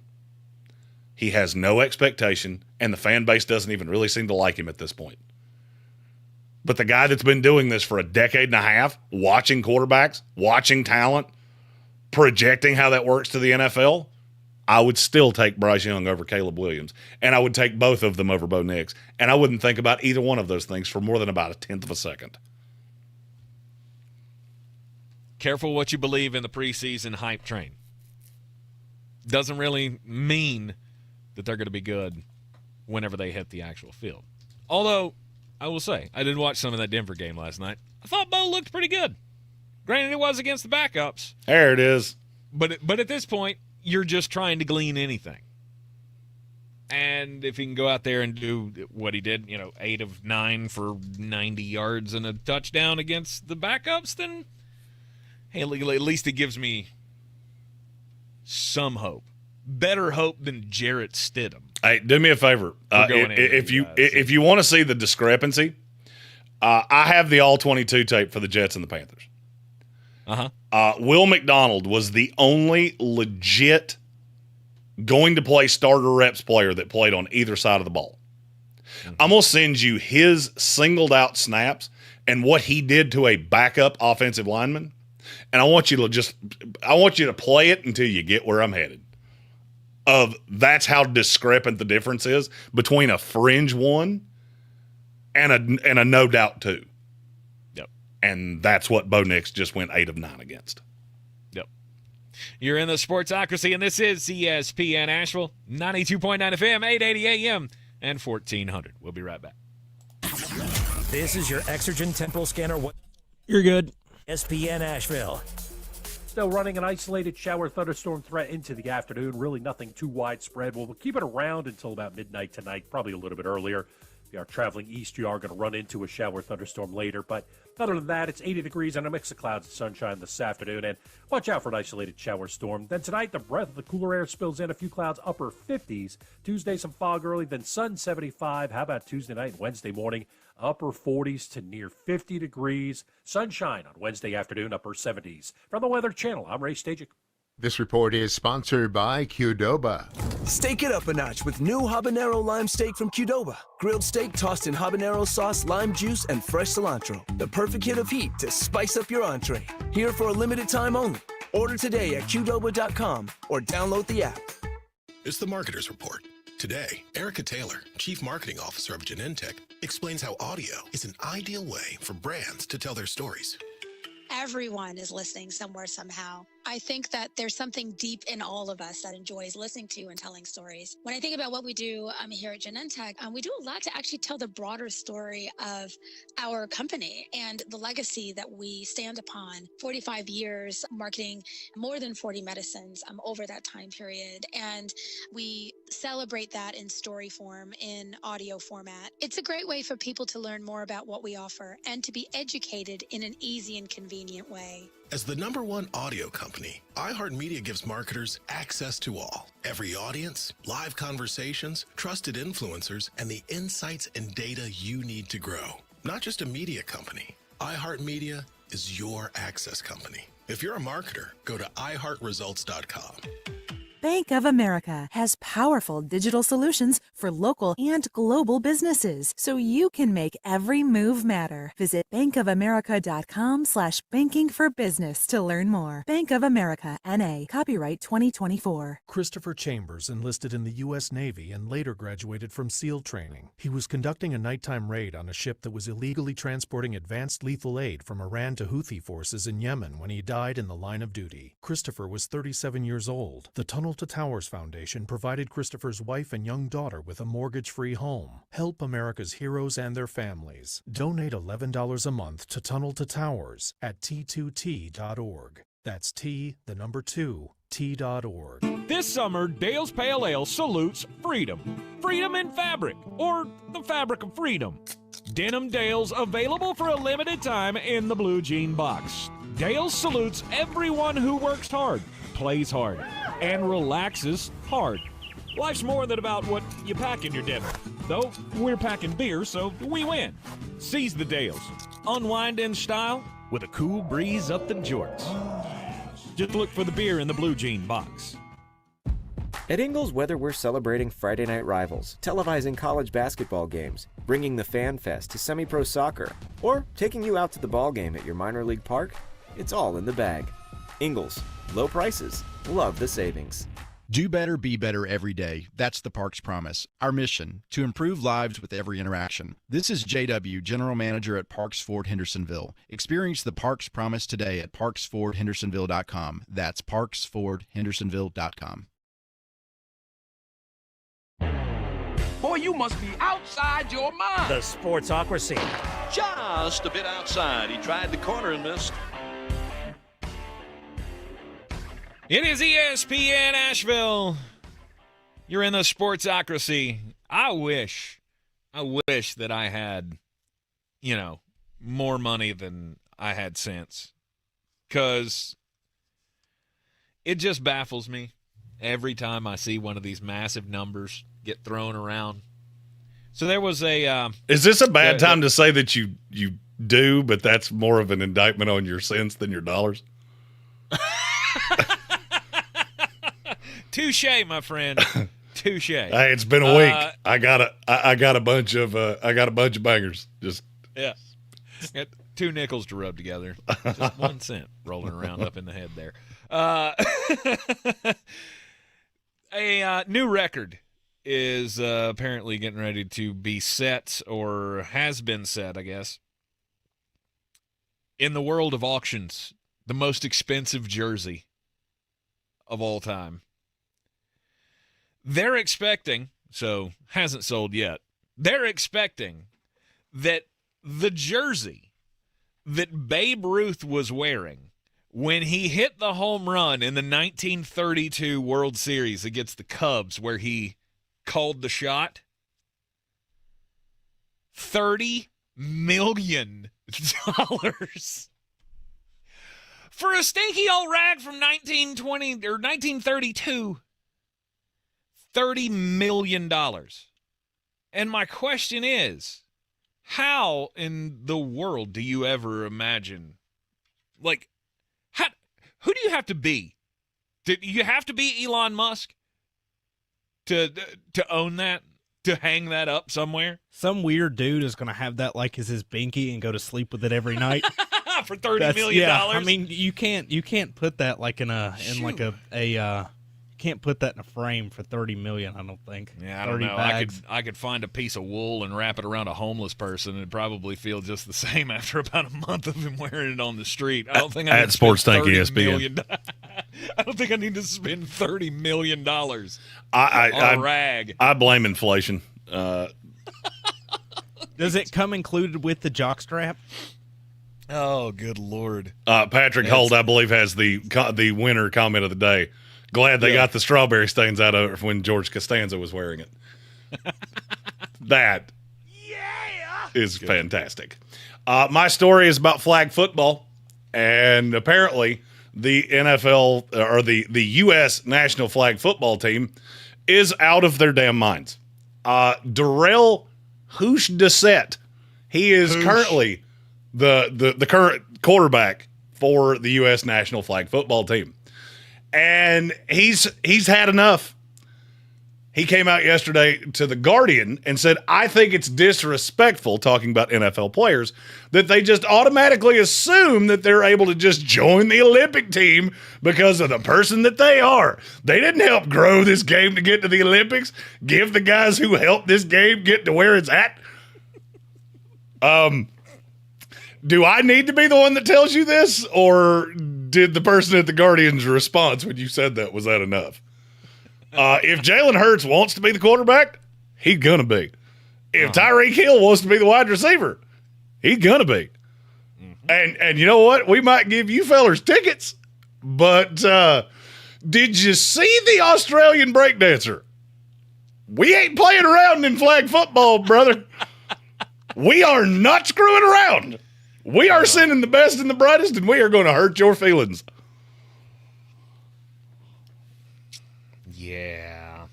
He has no expectation, and the fan base doesn't even really seem to like him at this point. But the guy that's been doing this for a decade and a half, watching quarterbacks, watching talent, projecting how that works to the NFL, I would still take Bryce Young over Caleb Williams, and I would take both of them over Bo Nix, and I wouldn't think about either one of those things for more than about a tenth of a second. Careful what you believe in the preseason hype train. Doesn't really mean that they're going to be good whenever they hit the actual field. Although, I will say, I did watch some of that Denver game last night. I thought Bo looked pretty good. Granted, it was against the backups. There it is. But at this point, you're just trying to glean anything. And if he can go out there and do what he did, 8 of 9 for 90 yards and a touchdown against the backups, then, hey, at least it gives me some hope. Better hope than Jarrett Stidham. Hey, do me a favor. If you want to see the discrepancy, I have the all-22 tape for the Jets and the Panthers. Will McDonald was the only legit going-to-play starter reps player that played on either side of the ball. I'm going to send you his singled-out snaps and what he did to a backup offensive lineman, and I want you to play it until you get where I'm headed. That's how discrepant the difference is between a fringe one and a no doubt two. Yep. And that's what Bo Nix just went 8 of 9 against. Yep. You're in the Sportsocracy, and this is ESPN Asheville, 92.9 FM, 880 AM, and 1400. We'll be right back. This is your Exergen temporal scanner. You're good. ESPN Asheville. Still running an isolated shower thunderstorm threat into the afternoon. Really nothing too widespread. We'll keep it around until about midnight tonight, probably a little bit earlier. If you are traveling east, you are going to run into a shower thunderstorm later. But other than that, it's 80 degrees and a mix of clouds and sunshine this afternoon. And watch out for an isolated shower storm. Then tonight, the breath of the cooler air spills in. A few clouds, upper 50s. Tuesday, some fog early, then sun 75. How about Tuesday night and Wednesday morning? Upper 40s to near 50 degrees. Sunshine on Wednesday afternoon, upper 70s. From the Weather Channel, I'm Ray Stajic. This report is sponsored by Qdoba. Steak it up a notch with new habanero lime steak from Qdoba. Grilled steak tossed in habanero sauce, lime juice, and fresh cilantro. The perfect hit of heat to spice up your entree. Here for a limited time only. Order today at Qdoba.com or download the app. It's the Marketer's Report. Today, Erica Taylor, Chief Marketing Officer of Genentech, explains how audio is an ideal way for brands to tell their stories. Everyone is listening somewhere, somehow. I think that there's something deep in all of us that enjoys listening to and telling stories. When I think about what we do here at Genentech, we do a lot to actually tell the broader story of our company and the legacy that we stand upon. 45 years marketing more than 40 medicines over that time period. And we celebrate that in story form, in audio format. It's a great way for people to learn more about what we offer and to be educated in an easy and convenient way. As the #1 audio company, iHeartMedia gives marketers access to all. Every audience, live conversations, trusted influencers, and the insights and data you need to grow. Not just a media company. iHeartMedia is your access company. If you're a marketer, go to iHeartResults.com. Bank of America has powerful digital solutions for local and global businesses, so you can make every move matter. Visit bankofamerica.com/bankingforbusiness to learn more. Bank of America, N.A., copyright 2024. Christopher Chambers enlisted in the U.S. Navy and later graduated from SEAL training. He was conducting a nighttime raid on a ship that was illegally transporting advanced lethal aid from Iran to Houthi forces in Yemen when he died in the line of duty. Christopher was 37 years old. The Tunnel to Towers Foundation provided Christopher's wife and young daughter with a mortgage-free home. Help America's heroes and their families. Donate $11 a month to Tunnel to Towers at T2T.org. That's T2T.org. This summer, Dale's Pale Ale salutes freedom. Freedom in fabric, or the fabric of freedom. Denim Dales available for a limited time in the blue jean box. Dale's salutes everyone who works hard, plays hard, and relaxes hard. Life's more than about what you pack in your denim. Though we're packing beer, so we win. Seize the Dales. Unwind in style with a cool breeze up the jorts. Just look for the beer in the blue jean box. At Ingles, whether we're celebrating Friday night rivals, televising college basketball games, bringing the Fan Fest to semi-pro soccer, or taking you out to the ball game at your minor league park, it's all in the bag. Ingles, low prices, love the savings. Do better, be better every day. That's the Parks Promise. Our mission, to improve lives with every interaction. This is JW, General Manager at Parks Ford Hendersonville. Experience the Parks Promise today at parksfordhendersonville.com. That's parksfordhendersonville.com. Boy, you must be outside your mind. The Sportsocracy. Just a bit outside. He tried the corner and missed. It is ESPN Asheville. You're in the Sportsocracy. I wish that I had, more money than I had since. Because it just baffles me every time I see one of these massive numbers get thrown around. So there was a... is this a bad time to say that you do, but that's more of an indictment on your cents than your dollars? Touche, my friend. Touche. Hey, it's been a week. I got a bunch of bangers. Just yeah. Got 2 nickels to rub together. Just 1 cent rolling around up in the head there. A new record is apparently getting ready to be set, or has been set, I guess. In the world of auctions, the most expensive jersey of all time. They're expecting, so hasn't sold yet, they're expecting that the jersey that Babe Ruth was wearing when he hit the home run in the 1932 World Series against the Cubs, where he called the shot, $30 million. For a stinky old rag from 1920 or 1932. $30 million. And my question is, how in the world do you ever imagine, who do you have to be? Do you have to be Elon Musk to own that, to hang that up somewhere? Some weird dude is going to have that like as his binky and go to sleep with it every night. For $30 million? Yeah, I mean, you can't put that like can't put that in a frame for $30 million, I don't think. Yeah, I don't know. I could find a piece of wool and wrap it around a homeless person and it'd probably feel just the same after about a month of him wearing it on the street. I don't think I at Sports Tank ESPN. I don't think I need to spend $30 million on a rag. I blame inflation. Does it come included with the jockstrap? Oh, good Lord. Patrick Holt, I believe, has the winner comment of the day. Glad they got the strawberry stains out of it when George Costanza was wearing it. That is fantastic. My story is about flag football, and apparently the NFL or the U.S. national flag football team is out of their damn minds. Darrell Hoosh-Dissett, he is currently the current quarterback for the U.S. national flag football team. And he's had enough. He came out yesterday to The Guardian and said, I think it's disrespectful, talking about NFL players, that they just automatically assume that they're able to just join the Olympic team because of the person that they are. They didn't help grow this game to get to the Olympics. Give the guys who helped this game get to where it's at. Do I need to be the one that tells you this, or did the person at The Guardian's response when you said that, was that enough? If Jalen Hurts wants to be the quarterback, he's going to be. If Tyreek Hill wants to be the wide receiver, he's going to be. Mm-hmm. And you know what? We might give you fellers tickets, but did you see the Australian breakdancer? We ain't playing around in flag football, brother. We are not screwing around. We are sending the best and the brightest, and we are going to hurt your feelings. Yeah.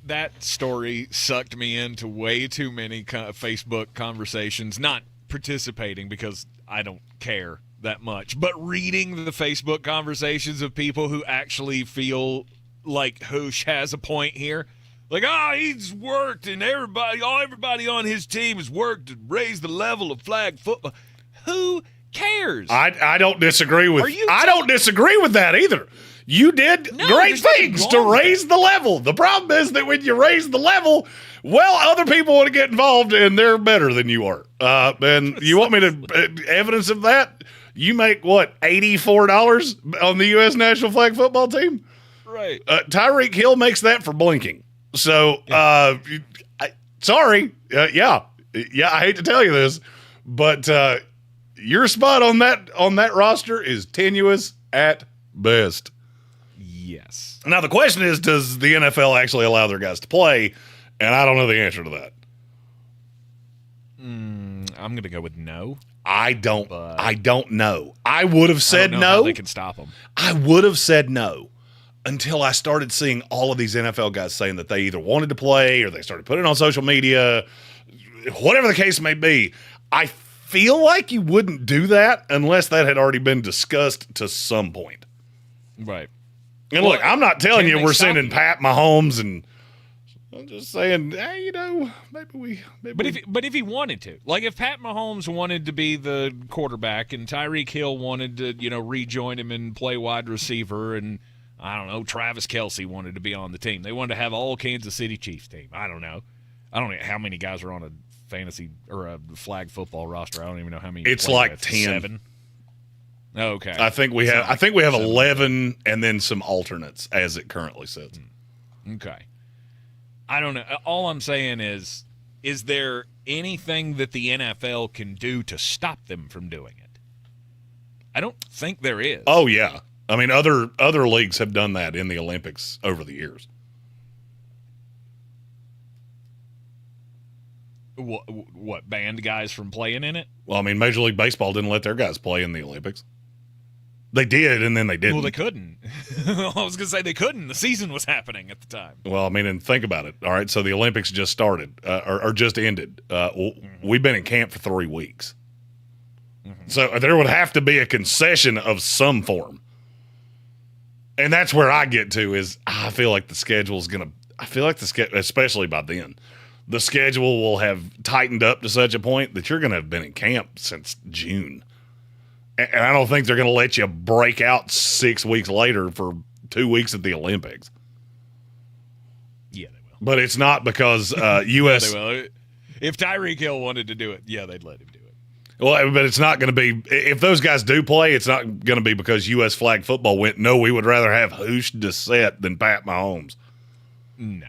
That story sucked me into way too many Facebook conversations, not participating because I don't care that much, but reading the Facebook conversations of people who actually feel like Hoosh has a point here. Like, he's worked, and everybody on his team has worked to raise the level of flag football. Who cares? I don't disagree with. I don't disagree with that either. You did great things to raise the level. The problem is that when you raise the level, well, other people want to get involved, and they're better than you are. And you want me to evidence of that? You make what, $84 on the U.S. national flag football team? Right. Tyreek Hill makes that for blinking. So, sorry. Yeah, I hate to tell you this, but your spot on that roster is tenuous at best. Yes. Now, the question is, does the NFL actually allow their guys to play? And I don't know the answer to that. I'm going to go with no. I don't know. I would have said I don't know no. how they can stop them. I would have said no until I started seeing all of these NFL guys saying that they either wanted to play or they started putting it on social media, whatever the case may be. I feel like you wouldn't do that unless that had already been discussed to some point. Right. And look, I'm not telling you we're sending Pat Mahomes, and I'm just saying, hey, maybe But if he wanted to, like if Pat Mahomes wanted to be the quarterback and Tyreek Hill wanted to, rejoin him and play wide receiver, and I don't know, Travis Kelce wanted to be on the team. They wanted to have all Kansas City Chiefs team. I don't know how many guys are on a fantasy or a flag football roster. I don't even know how many. It's like 10. 7. Okay. I think we have 11 and then some alternates as it currently sits. Okay. I don't know. All I'm saying is there anything that the NFL can do to stop them from doing it? I don't think there is. Oh, yeah. I mean, other leagues have done that in the Olympics over the years. What, banned guys from playing in it? Well, I mean, Major League Baseball didn't let their guys play in the Olympics. They did, and then they didn't. Well, they couldn't. I was going to say they couldn't. The season was happening at the time. Well, I mean, and think about it. All right, so the Olympics just started or just ended. We've been in camp for 3 weeks. Mm-hmm. So there would have to be a concession of some form. And that's where I get to is I feel like the schedule's going to – I feel like the schedule, especially by then, the schedule will have tightened up to such a point that you're going to have been in camp since June. And I don't think they're going to let you break out 6 weeks later for 2 weeks at the Olympics. Yeah, they will. But it's not because U.S. Yeah, they will. If Tyreek Hill wanted to do it, yeah, they'd let him do it. Well, but it's not going to be – if those guys do play, it's not going to be because U.S. flag football went, no, we would rather have Hoosh Dissett than Pat Mahomes. No.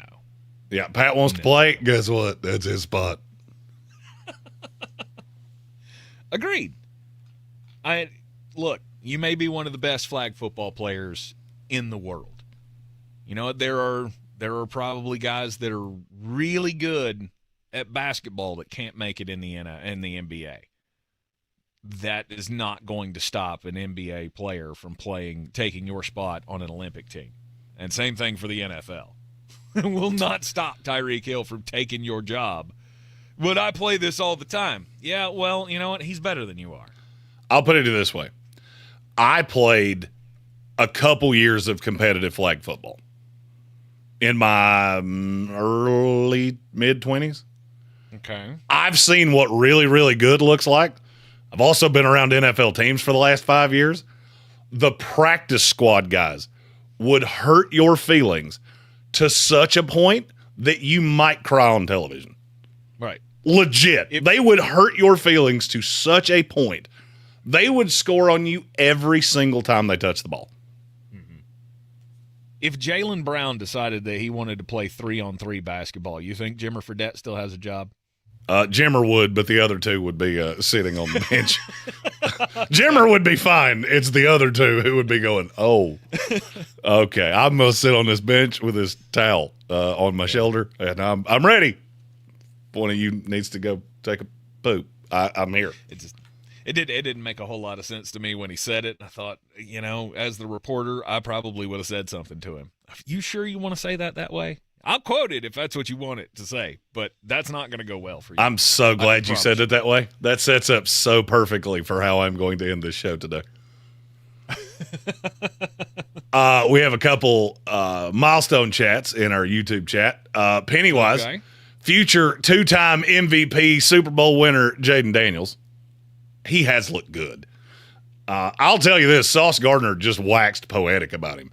Yeah, Pat wants to play. Guess what? That's his spot. Agreed. Look, you may be one of the best flag football players in the world. You know, there are probably guys that are really good at basketball that can't make it in the NBA. That is not going to stop an NBA player from taking your spot on an Olympic team. And same thing for the NFL. It will not stop Tyreek Hill from taking your job. Would I play this all the time? Yeah, well, you know what? He's better than you are. I'll put it this way. I played a couple years of competitive flag football in my early, mid-20s. Okay. I've seen what really, really good looks like. I've also been around NFL teams for the last 5 years. The practice squad guys would hurt your feelings to such a point that you might cry on television. Right. Legit. They would hurt your feelings to such a point. They would score on you every single time they touch the ball. Mm-hmm. If Jaylen Brown decided that he wanted to play 3-on-3 basketball, you think Jimmer Fredette still has a job? Jimmer would, but the other two would be sitting on the bench. Jimmer would be fine. It's the other two who would be going, oh, okay, I'm going to sit on this bench with this towel on my shoulder, and I'm ready. One of you needs to go take a poop. I'm here. It didn't make a whole lot of sense to me when he said it. I thought, as the reporter, I probably would have said something to him. You sure you want to say that way? I'll quote it if that's what you want it to say, but that's not going to go well for you. I'm so glad you said it that way. That sets up so perfectly for how I'm going to end this show today. We have a couple milestone chats in our YouTube chat. Pennywise, Okay. future 2-time MVP Super Bowl winner Jaden Daniels. He has looked good. I'll tell you this, Sauce Gardner just waxed poetic about him.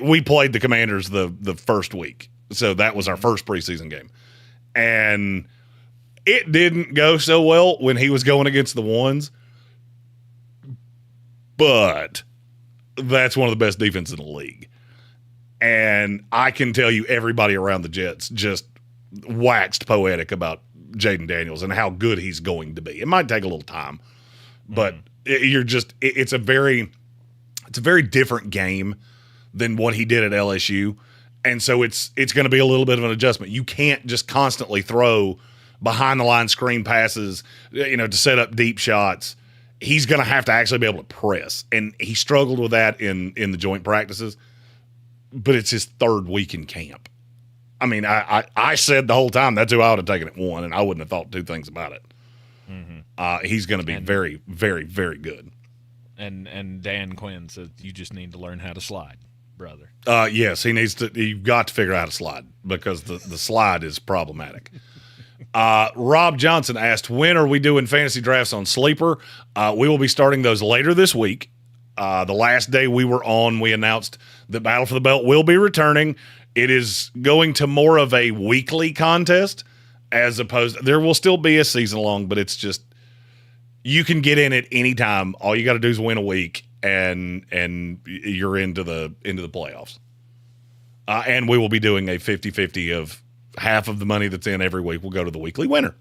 We played the Commanders the first week, so that was our first preseason game. And it didn't go so well when he was going against the ones, but that's one of the best defenses in the league. And I can tell you everybody around the Jets just waxed poetic about Jaden Daniels and how good he's going to be. It might take a little time, but it's a very different game than what he did at LSU. And so it's going to be a little bit of an adjustment. You can't just constantly throw behind the line screen passes, to set up deep shots. He's going to have to actually be able to press. And he struggled with that in the joint practices, but it's his third week in camp. I mean, I said the whole time that's who I would have taken at 1, and I wouldn't have thought two things about it. Mm-hmm. He's going to be very, very, very good. And Dan Quinn says you just need to learn how to slide, brother. Yes, he needs to. You've got to figure out how to slide because the slide is problematic. Rob Johnson asked, when are we doing fantasy drafts on Sleeper? We will be starting those later this week. The last day we were on, we announced that Battle for the Belt will be returning. It is going to more of a weekly contest as opposed. There will still be a season long, but it's just you can get in at any time. All you got to do is win a week, and you're into the playoffs. And we will be doing a 50-50 of half of the money that's in every week will go to the weekly winner.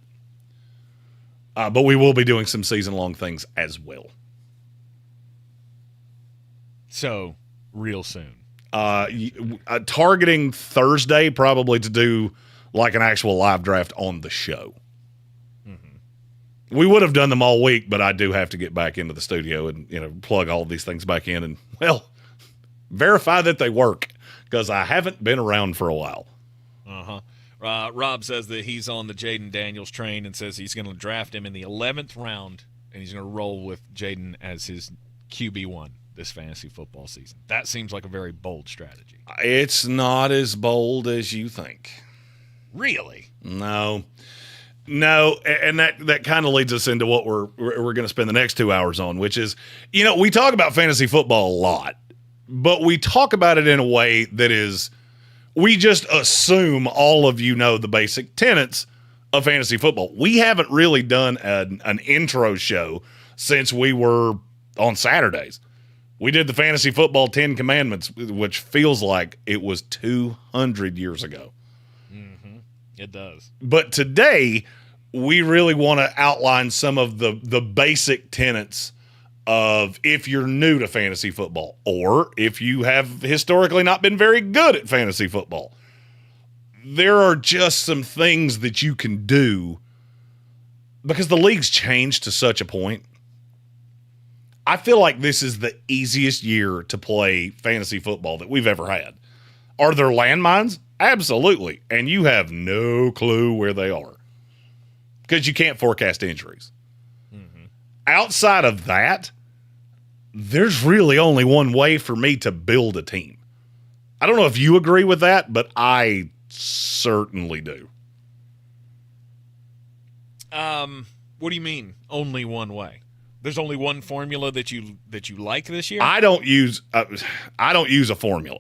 But we will be doing some season-long things as well. So, real soon. Targeting Thursday probably to do like an actual live draft on the show. We would have done them all week, but I do have to get back into the studio and plug all of these things back in and, verify that they work because I haven't been around for a while. Rob says that he's on the Jaden Daniels train and says he's going to draft him in the 11th round and he's going to roll with Jaden as his QB1 this fantasy football season. That seems like a very bold strategy. It's not as bold as you think. Really? No, and that kind of leads us into what we're going to spend the next 2 hours on, which is, we talk about fantasy football a lot, but we talk about it in a way that is, we just assume all of you know the basic tenets of fantasy football. We haven't really done an intro show since we were on Saturdays. We did the fantasy football 10 commandments, which feels like it was 200 years ago. Mm-hmm. It does. But today, we really want to outline some of the basic tenets of if you're new to fantasy football or if you have historically not been very good at fantasy football. There are just some things that you can do because the league's changed to such a point. I feel like this is the easiest year to play fantasy football that we've ever had. Are there landmines? Absolutely. And you have no clue where they are because you can't forecast injuries. Mm-hmm. Outside of that, there's really only one way for me to build a team. I don't know if you agree with that, but I certainly do. What do you mean only one way? There's only one formula that you like this year? I don't use a formula.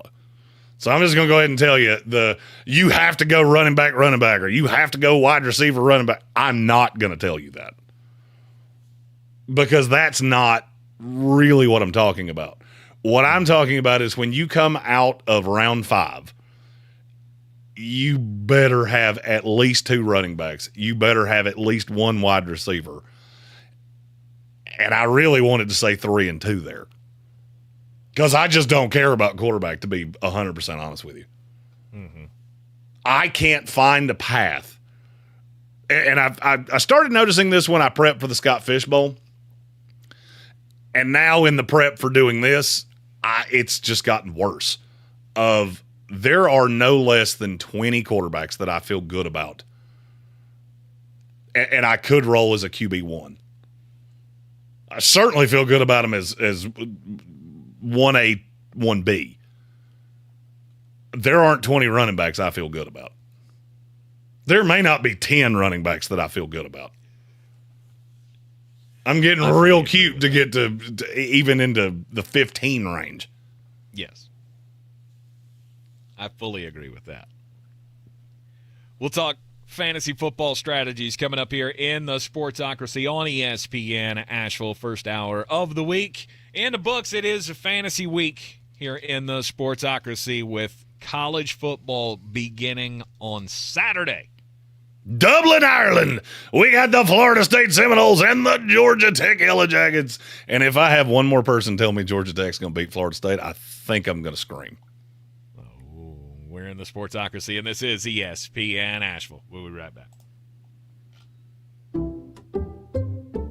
So I'm just going to go ahead and tell you you have to go running back, or you have to go wide receiver, running back. I'm not going to tell you that because that's not really what I'm talking about. What I'm talking about is when you come out of round 5, you better have at least 2 running backs. You better have at least 1 wide receiver. And I really wanted to say 3 and 2 there. Because I just don't care about quarterback, to be 100% honest with you. Mm-hmm. I can't find a path. And I started noticing this when I prepped for the Scott Fish Bowl. And now in the prep for doing this, it's just gotten worse. There are no less than 20 quarterbacks that I feel good about. And I could roll as a QB1. I certainly feel good about them as 1A, 1B. there aren't 20 running backs I feel good about. There may not be 10 running backs that I feel good about. I'm getting real cute to get to even into the 15 range. Yes. I fully agree with that. We'll talk fantasy football strategies coming up here in the Sportsocracy on ESPN Asheville, first hour of the week. In the books, it is a fantasy week here in the Sportsocracy with college football beginning on Saturday. Dublin, Ireland. We got the Florida State Seminoles and the Georgia Tech Yellow Jackets. And if I have one more person tell me Georgia Tech's going to beat Florida State, I think I'm going to scream. Oh, we're in the Sportsocracy, and this is ESPN Asheville. We'll be right back.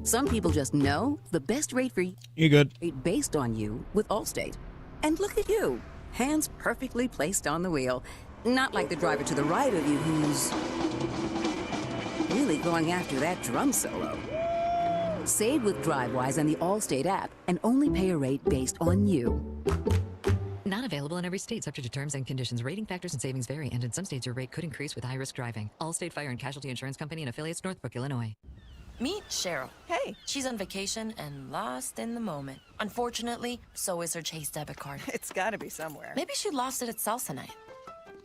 Some people just know the best rate for you. You good? Based on you with Allstate. And look at you, hands perfectly placed on the wheel. Not like the driver to the right of you who's really going after that drum solo. Save with DriveWise and the Allstate app and only pay a rate based on you. Not available in every state, subject to terms and conditions. Rating factors and savings vary, and in some states your rate could increase with high-risk driving. Allstate Fire and Casualty Insurance Company and affiliates, Northbrook, Illinois. Meet Cheryl. Hey. She's on vacation and lost in the moment. Unfortunately, so is her Chase debit card. It's gotta be somewhere. Maybe she lost it at salsa night.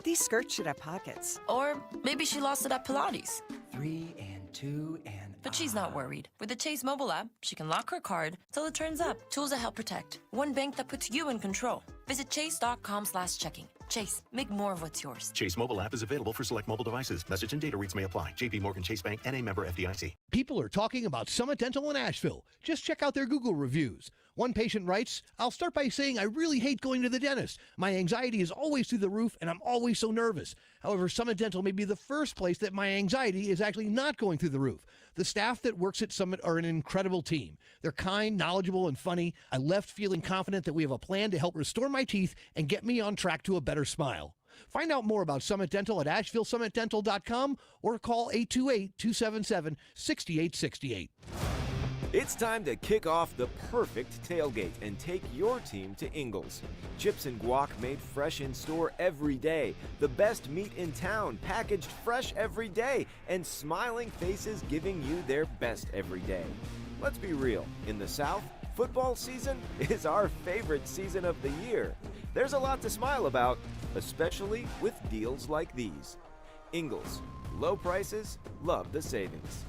These skirts should have pockets. Or maybe she lost it at Pilates. 3 and 2 and... But she's not worried. With the Chase mobile app, she can lock her card till it turns up. Tools that help protect. One bank that puts you in control. Visit chase.com/checking. Chase, make more of what's yours. Chase mobile app is available for select mobile devices. Message and data rates may apply. JP Morgan Chase Bank, N.A. member FDIC. People are talking about Summit Dental in Asheville. Just check out their Google reviews. One patient writes, "I'll start by saying I really hate going to the dentist. My anxiety is always through the roof and I'm always so nervous. However, Summit Dental may be the first place that my anxiety is actually not going through the roof. The staff that works at Summit are an incredible team. They're kind, knowledgeable, and funny. I left feeling confident that we have a plan to help restore my teeth and get me on track to a better smile. Find out more about Summit Dental at AshevilleSummitDental.com or call 828-277-6868. It's time to kick off the perfect tailgate and take your team to Ingles. Chips and guac made fresh in store every day. The best meat in town packaged fresh every day. And smiling faces giving you their best every day. Let's be real. In the South, football season is our favorite season of the year. There's a lot to smile about, especially with deals like these. Ingles. Low prices, love the savings.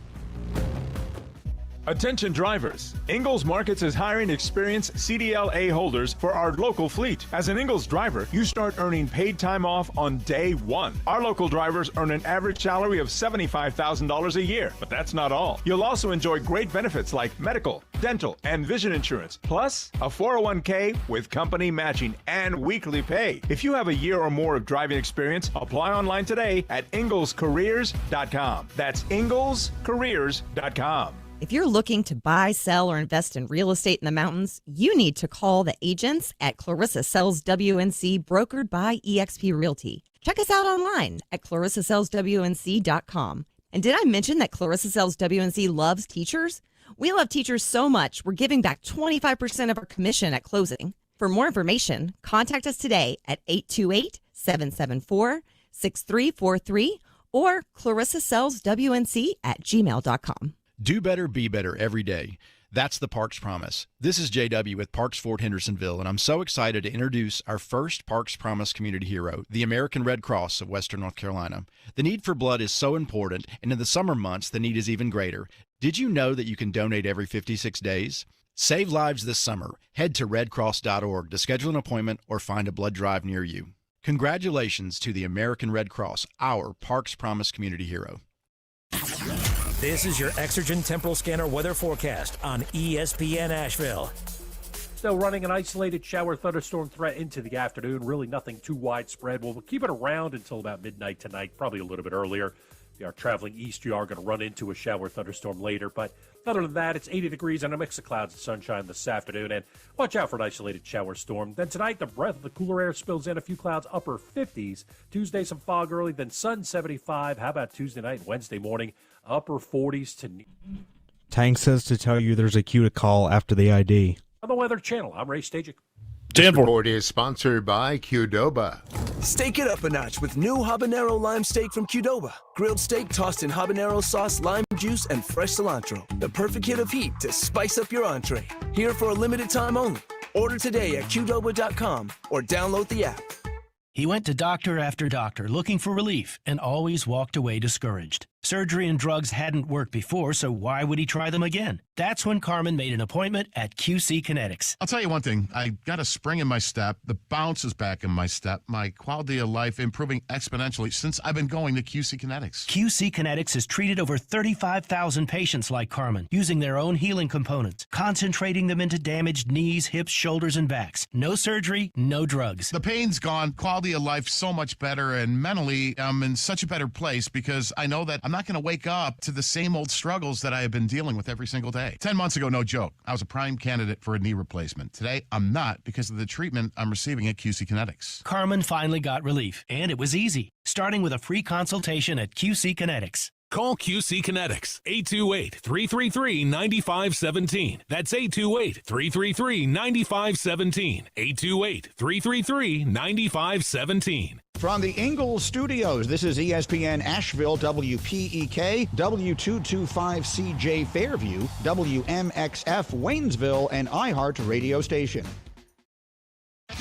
Attention drivers, Ingalls Markets is hiring experienced CDLA holders for our local fleet. As an Ingalls driver, you start earning paid time off on day one. Our local drivers earn an average salary of $75,000 a year, but that's not all. You'll also enjoy great benefits like medical, dental, and vision insurance, plus a 401k with company matching and weekly pay. If you have a year or more of driving experience, apply online today at inglescareers.com. That's inglescareers.com. If you're looking to buy, sell, or invest in real estate in the mountains, you need to call the agents at Clarissa Sells WNC, brokered by eXp Realty. Check us out online at ClarissaSellsWNC.com. And did I mention that Clarissa Sells WNC loves teachers? We love teachers so much, we're giving back 25% of our commission at closing. For more information, contact us today at 828-774-6343 or ClarissaSellsWNC@gmail.com. Do better, be better every day. That's the Parks Promise. This is JW with Parks Fort Hendersonville, and I'm so excited to introduce our first Parks Promise community hero, the American Red Cross of Western North Carolina. The need for blood is so important, and in the summer months, the need is even greater. Did you know that you can donate every 56 days? Save lives this summer. Head to redcross.org to schedule an appointment or find a blood drive near you. Congratulations to the American Red Cross, our Parks Promise community hero. This is your Exergen Temporal Scanner weather forecast on ESPN Asheville. Still running an isolated shower thunderstorm threat into the afternoon. Really nothing too widespread. We'll keep it around until about midnight tonight, probably a little bit earlier. If you are traveling east, you are going to run into a shower thunderstorm later. But other than that, it's 80 degrees and a mix of clouds and sunshine this afternoon. And watch out for an isolated shower storm. Then tonight, the breath of the cooler air spills in, a few clouds, upper 50s. Tuesday, some fog early, then sun 75. How about Tuesday night and Wednesday morning? Upper 40s to... Tank says to tell you there's a cue to call after the ID. On the Weather Channel, I'm Ray Stajic. This report is sponsored by Qdoba. Steak it up a notch with new habanero lime steak from Qdoba. Grilled steak tossed in habanero sauce, lime juice, and fresh cilantro. The perfect hit of heat to spice up your entree. Here for a limited time only. Order today at Qdoba.com or download the app. He went to doctor after doctor looking for relief and always walked away discouraged. Surgery and drugs hadn't worked before, so why would he try them again? That's when Carmen made an appointment at QC Kinetics. I'll tell you one thing. I got a spring in my step. The bounce is back in my step. My quality of life improving exponentially since I've been going to QC Kinetics. QC Kinetics has treated over 35,000 patients like Carmen, using their own healing components, concentrating them into damaged knees, hips, shoulders, and backs. No surgery, no drugs. The pain's gone, quality of life so much better, and mentally I'm in such a better place because I know that I'm not going to wake up to the same old struggles that I have been dealing with every single day. 10 months ago, no joke, I was a prime candidate for a knee replacement. Today, I'm not because of the treatment I'm receiving at QC Kinetics. Carmen finally got relief, and it was easy, starting with a free consultation at QC Kinetics. Call QC Kinetics, 828-333-9517. That's 828-333-9517. 828-333-9517. From the Ingalls Studios, this is ESPN Asheville, WPEK, W225CJ Fairview, WMXF Waynesville, and iHeart radio station.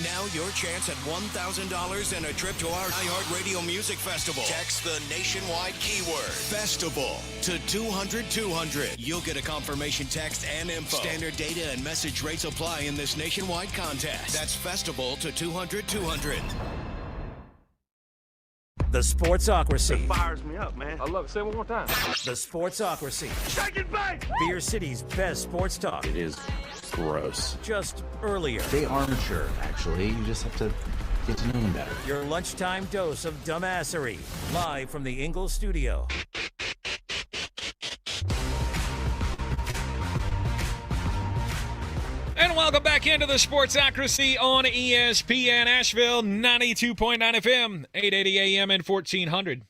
Now your chance at $1,000 and a trip to our iHeartRadio Music Festival. Text the nationwide keyword FESTIVAL to 200-200. You'll get a confirmation text and info. Standard data and message rates apply in this nationwide contest. That's FESTIVAL to 200-200. The Sportsocracy. It fires me up, man. I love it. Say it one more time. The Sportsocracy. Shake it back! Beer City's best sports talk. It is gross. Just earlier. They are mature, actually. You just have to get to know them better. Your lunchtime dose of dumbassery. Live from the Ingalls studio. And welcome back into the Sportsocracy on ESPN Asheville, 92.9 FM, 880 AM and 1400.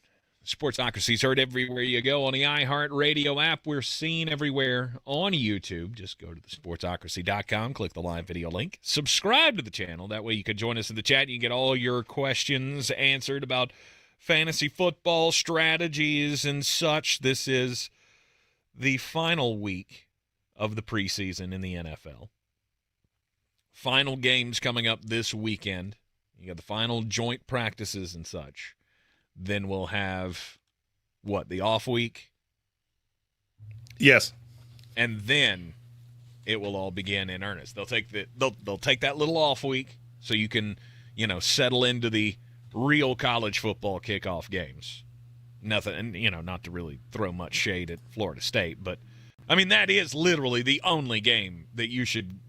Sportsocracy's heard everywhere you go on the iHeart Radio app. We're seen everywhere on YouTube. Just go to the sportsocracy.com, click the live video link, subscribe to the channel. That way you can join us in the chat. You can get all your questions answered about fantasy football strategies and such. This is the final week of the preseason in the NFL. Final games coming up this weekend. You got the final joint practices and such. Then we'll have, the off week? Yes. And then it will all begin in earnest. They'll take they'll take that little off week so you can, settle into the real college football kickoff games. Nothing, and not to really throw much shade at Florida State, but I mean that is literally the only game that you should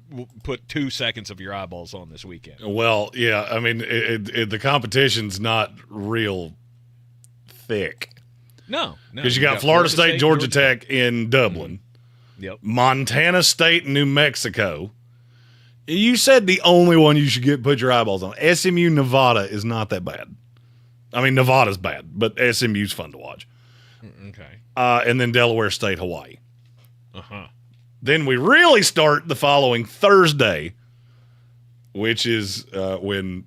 put 2 seconds of your eyeballs on this weekend. Well, yeah, I mean the competition's not real thick. No, because you got Florida State, Georgia Tech in Dublin. Yep. Montana State, New Mexico. You said the only one you should put your eyeballs on. SMU, Nevada is not that bad. I mean, Nevada's bad, but SMU's fun to watch. Okay. And then Delaware State, Hawaii. Uh-huh. Then we really start the following Thursday, which is when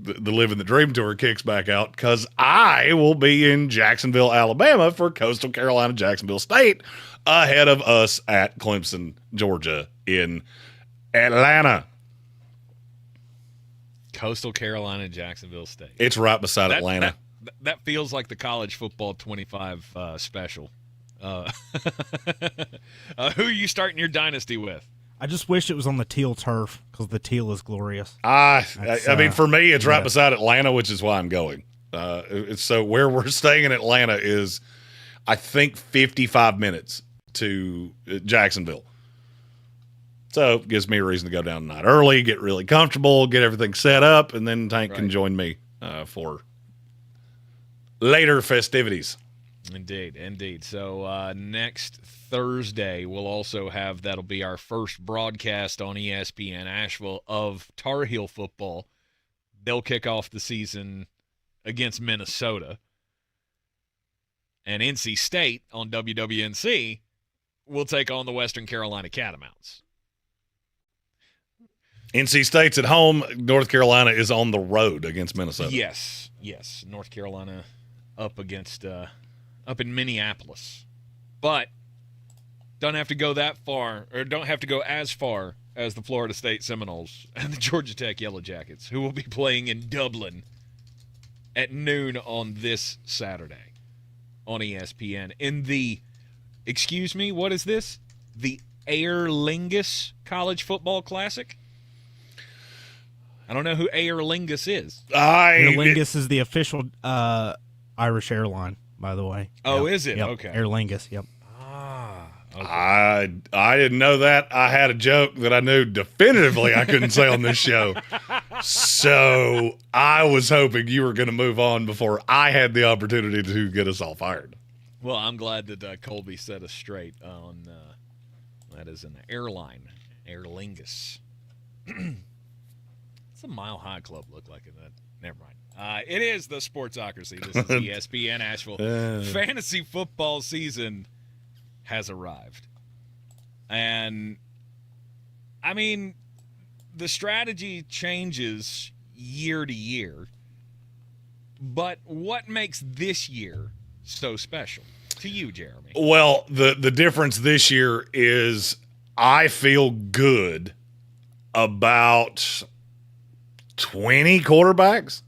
the Living the Dream Tour kicks back out, because I will be in Jacksonville, Alabama for Coastal Carolina, Jacksonville State, ahead of us at Clemson, Georgia in Atlanta. Coastal Carolina, Jacksonville State. It's right beside Atlanta. That feels like the college football 25 special. Who are you starting your dynasty with? I just wish it was on the teal turf because the teal is glorious. I mean, for me, it's right beside Atlanta, which is why I'm going. So where we're staying in Atlanta is, I think, 55 minutes to Jacksonville. So it gives me a reason to go down tonight early, get really comfortable, get everything set up, and then Tank can join me for later festivities. Indeed. So next Thursday, we'll also have, that'll be our first broadcast on ESPN Asheville of Tar Heel football. They'll kick off the season against Minnesota. And NC State on WWNC will take on the Western Carolina Catamounts. NC State's at home. North Carolina is on the road against Minnesota. Yes. North Carolina up in Minneapolis. But don't have to go that far, or don't have to go as far as the Florida State Seminoles and the Georgia Tech Yellow Jackets, who will be playing in Dublin at noon on this Saturday on ESPN. In the, excuse me, what is this? The Aer Lingus College Football Classic? I don't know who Aer Lingus is. Aer Lingus is the official Irish airline, by the way. Oh, is it? Yep. Okay. Aer Lingus, yep. Okay. I didn't know that. I had a joke that I knew definitively I couldn't say on this show. So I was hoping you were going to move on before I had the opportunity to get us all fired. Well, I'm glad that Colby set us straight on that is an airline, Aer Lingus. What's the Mile High Club look like in that? Never mind. It is the Sportsocracy. This is ESPN Asheville. Fantasy football season has arrived. And, I mean, the strategy changes year to year. But what makes this year so special to you, Jeremy? Well, the difference this year is I feel good about 20 quarterbacks.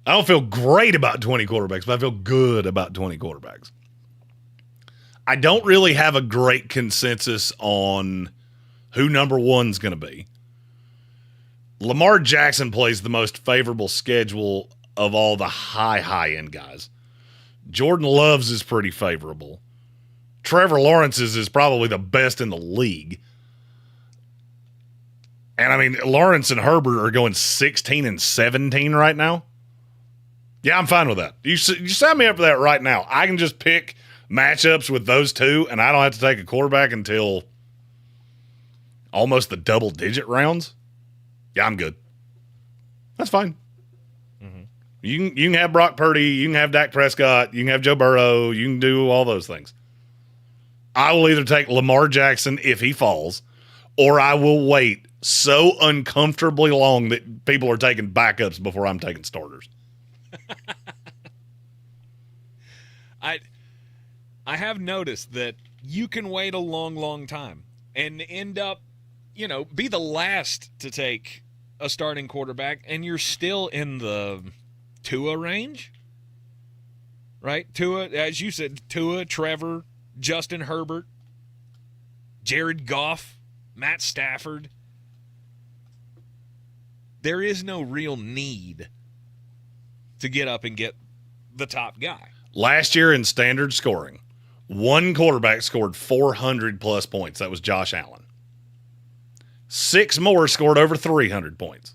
I don't feel great about 20 quarterbacks, but I feel good about 20 quarterbacks. I don't really have a great consensus on who number one's going to be. Lamar Jackson plays the most favorable schedule of all the high-end guys. Jordan Love's is pretty favorable. Trevor Lawrence's is probably the best in the league. And, I mean, Lawrence and Herbert are going 16 and 17 right now. Yeah, I'm fine with that. You sign me up for that right now. I can just pick matchups with those two, and I don't have to take a quarterback until almost the double-digit rounds. Yeah, I'm good. That's fine. Mm-hmm. You can have Brock Purdy, you can have Dak Prescott, you can have Joe Burrow, you can do all those things. I will either take Lamar Jackson if he falls, or I will wait so uncomfortably long that people are taking backups before I'm taking starters. I have noticed that you can wait a long, long time and end up, be the last to take a starting quarterback, and you're still in the Tua range, right? Tua, as you said, Trevor, Justin Herbert, Jared Goff, Matt Stafford. There is no real need to get up and get the top guy. Last year in standard scoring, one quarterback scored 400-plus points. That was Josh Allen. 6 more scored over 300 points.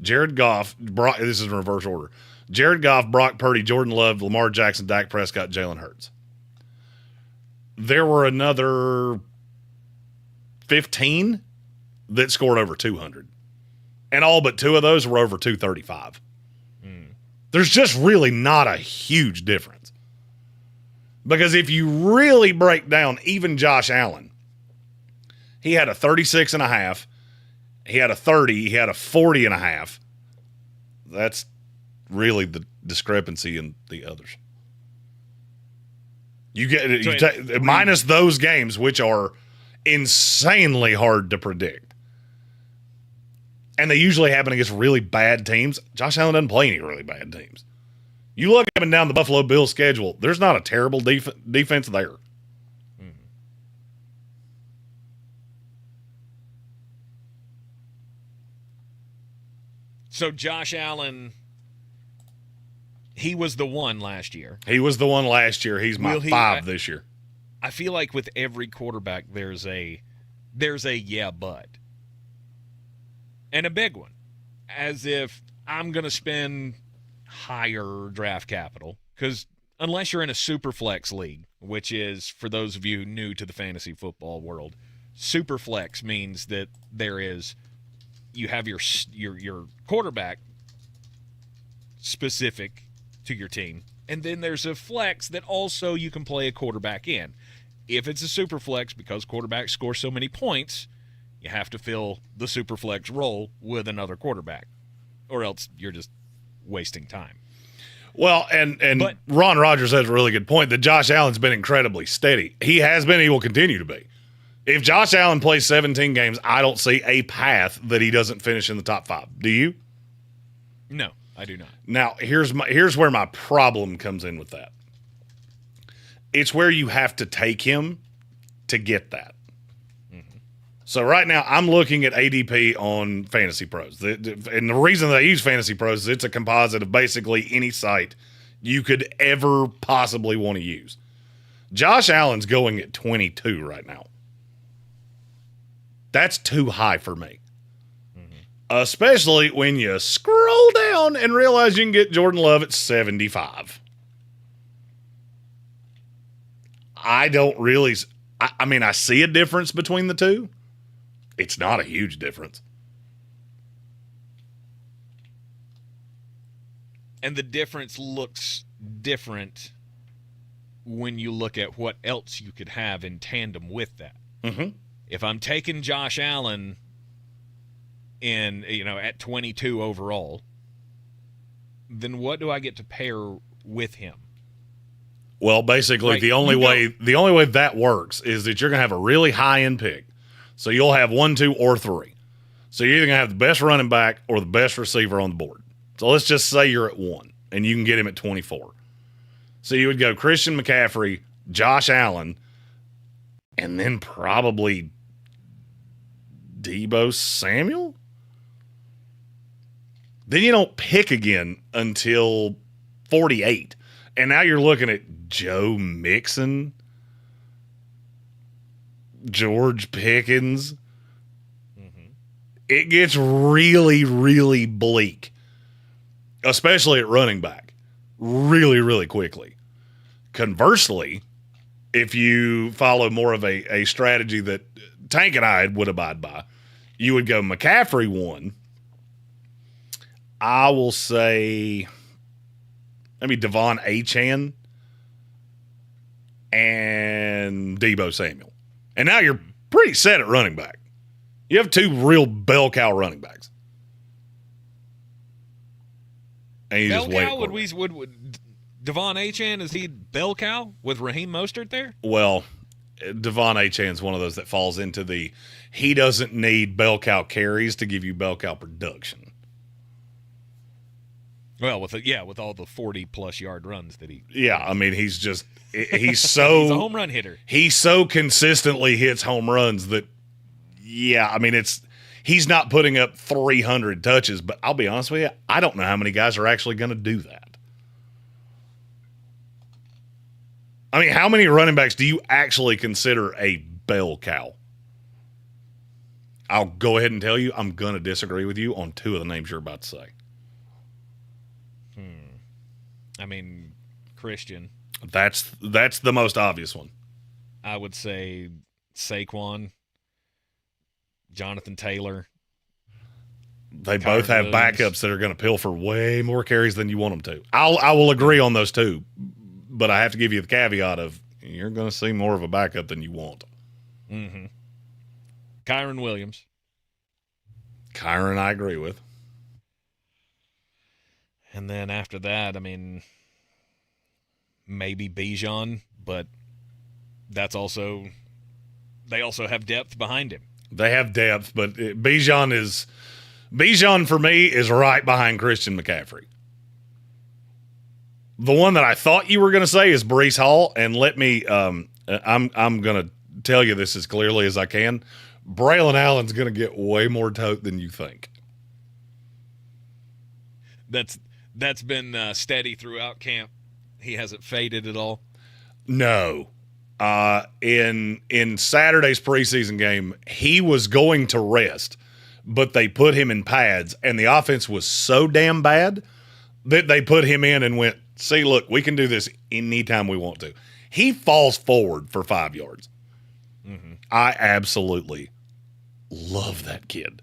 Jared Goff, this is in reverse order. Jared Goff, Brock Purdy, Jordan Love, Lamar Jackson, Dak Prescott, Jalen Hurts. There were another 15 that scored over 200. And all but 2 of those were over 235. There's just really not a huge difference. Because if you really break down even Josh Allen, he had a 36.5, he had a 30, he had a 40.5. That's really the discrepancy in the others. Minus those games, which are insanely hard to predict. And they usually happen against really bad teams. Josh Allen doesn't play any really bad teams. You look up and down the Buffalo Bills schedule, there's not a terrible defense there. Mm-hmm. So Josh Allen, he was the one last year. He was the one last year. He's my 5 this year. I feel like with every quarterback, there's a yeah, but. And a big one, as if I'm going to spend higher draft capital, because unless you're in a super flex league, which is, for those of you new to the fantasy football world, super flex means that you have your quarterback specific to your team, and then there's a flex that also you can play a quarterback in. If it's a super flex, because quarterbacks score so many points, You have to fill the super flex role with another quarterback, or else you're just wasting time. Well, and Ron Rodgers has a really good point that Josh Allen's been incredibly steady. He has been. He will continue to be. If Josh Allen plays 17 games, I don't see a path that he doesn't finish in the top 5. Do you? No, I do not. Now, here's where my problem comes in with that. It's where you have to take him to get that. So right now, I'm looking at ADP on Fantasy Pros. And the reason that I use Fantasy Pros is it's a composite of basically any site you could ever possibly want to use. Josh Allen's going at 22 right now. That's too high for me. Especially when you scroll down and realize you can get Jordan Love at 75. I don't really – I mean, I see a difference between the two. It's not a huge difference. And the difference looks different when you look at what else you could have in tandem with that. Mm-hmm. If I'm taking Josh Allen at 22 overall, then what do I get to pair with him? Well, basically, Right. the only way that works is that you're going to have a really high-end pick. So you'll have 1, 2, or 3. So you're either going to have the best running back or the best receiver on the board. So let's just say you're at 1, and you can get him at 24. So you would go Christian McCaffrey, Josh Allen, and then probably Deebo Samuel? Then you don't pick again until 48. And now you're looking at Joe Mixon, George Pickens. It gets really, really bleak, especially at running back, really, really quickly. Conversely, if you follow more of a strategy that Tank and I would abide by, you would go McCaffrey 1. I will say maybe Devon Achane and Deebo Samuel. And now you're pretty set at running back. You have 2 real bell cow running backs. And you just wait. Would Devon Achane, is he bell cow with Raheem Mostert there? Well, Devon Achane's one of those that falls into he doesn't need bell cow carries to give you bell cow production. Well, with all the 40-plus yard runs that he... Yeah, I mean, he's so... he's a home run hitter. He so consistently hits home runs that, yeah, I mean, he's not putting up 300 touches, but I'll be honest with you, I don't know how many guys are actually going to do that. I mean, how many running backs do you actually consider a bell cow? I'll go ahead and tell you, I'm going to disagree with you on 2 of the names you're about to say. I mean, Christian. That's the most obvious one. I would say Saquon, Jonathan Taylor. They both have backups that are going to pilfer way more carries than you want them to. I will agree on those 2, but I have to give you the caveat of you're going to see more of a backup than you want. Mm-hmm. Kyron Williams. Kyron, I agree with. And then after that, I mean, maybe Bijan, but they also have depth behind him. They have depth, but Bijan for me is right behind Christian McCaffrey. The one that I thought you were going to say is Breece Hall, and let me I'm going to tell you this as clearly as I can. Braylon Allen's going to get way more tote than you think. That's been steady throughout camp. He hasn't faded at all. No. In Saturday's preseason game, he was going to rest, but they put him in pads, and the offense was so damn bad that they put him in and went, see, look, we can do this anytime we want to. He falls forward for 5 yards. Mm-hmm. I absolutely love that kid.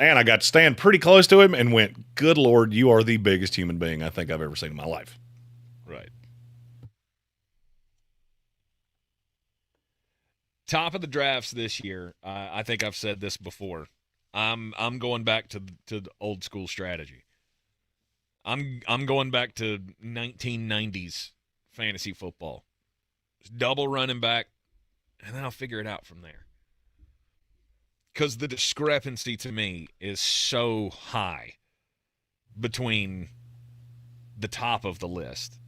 And I got to stand pretty close to him and went, good Lord, you are the biggest human being I think I've ever seen in my life. Right. top of the drafts this year, I think I've said this before. I'm going back to the old school strategy. I'm going back to 1990s fantasy football. Double running back, and then I'll figure it out from there. Because the discrepancy to me is so high between the top of the list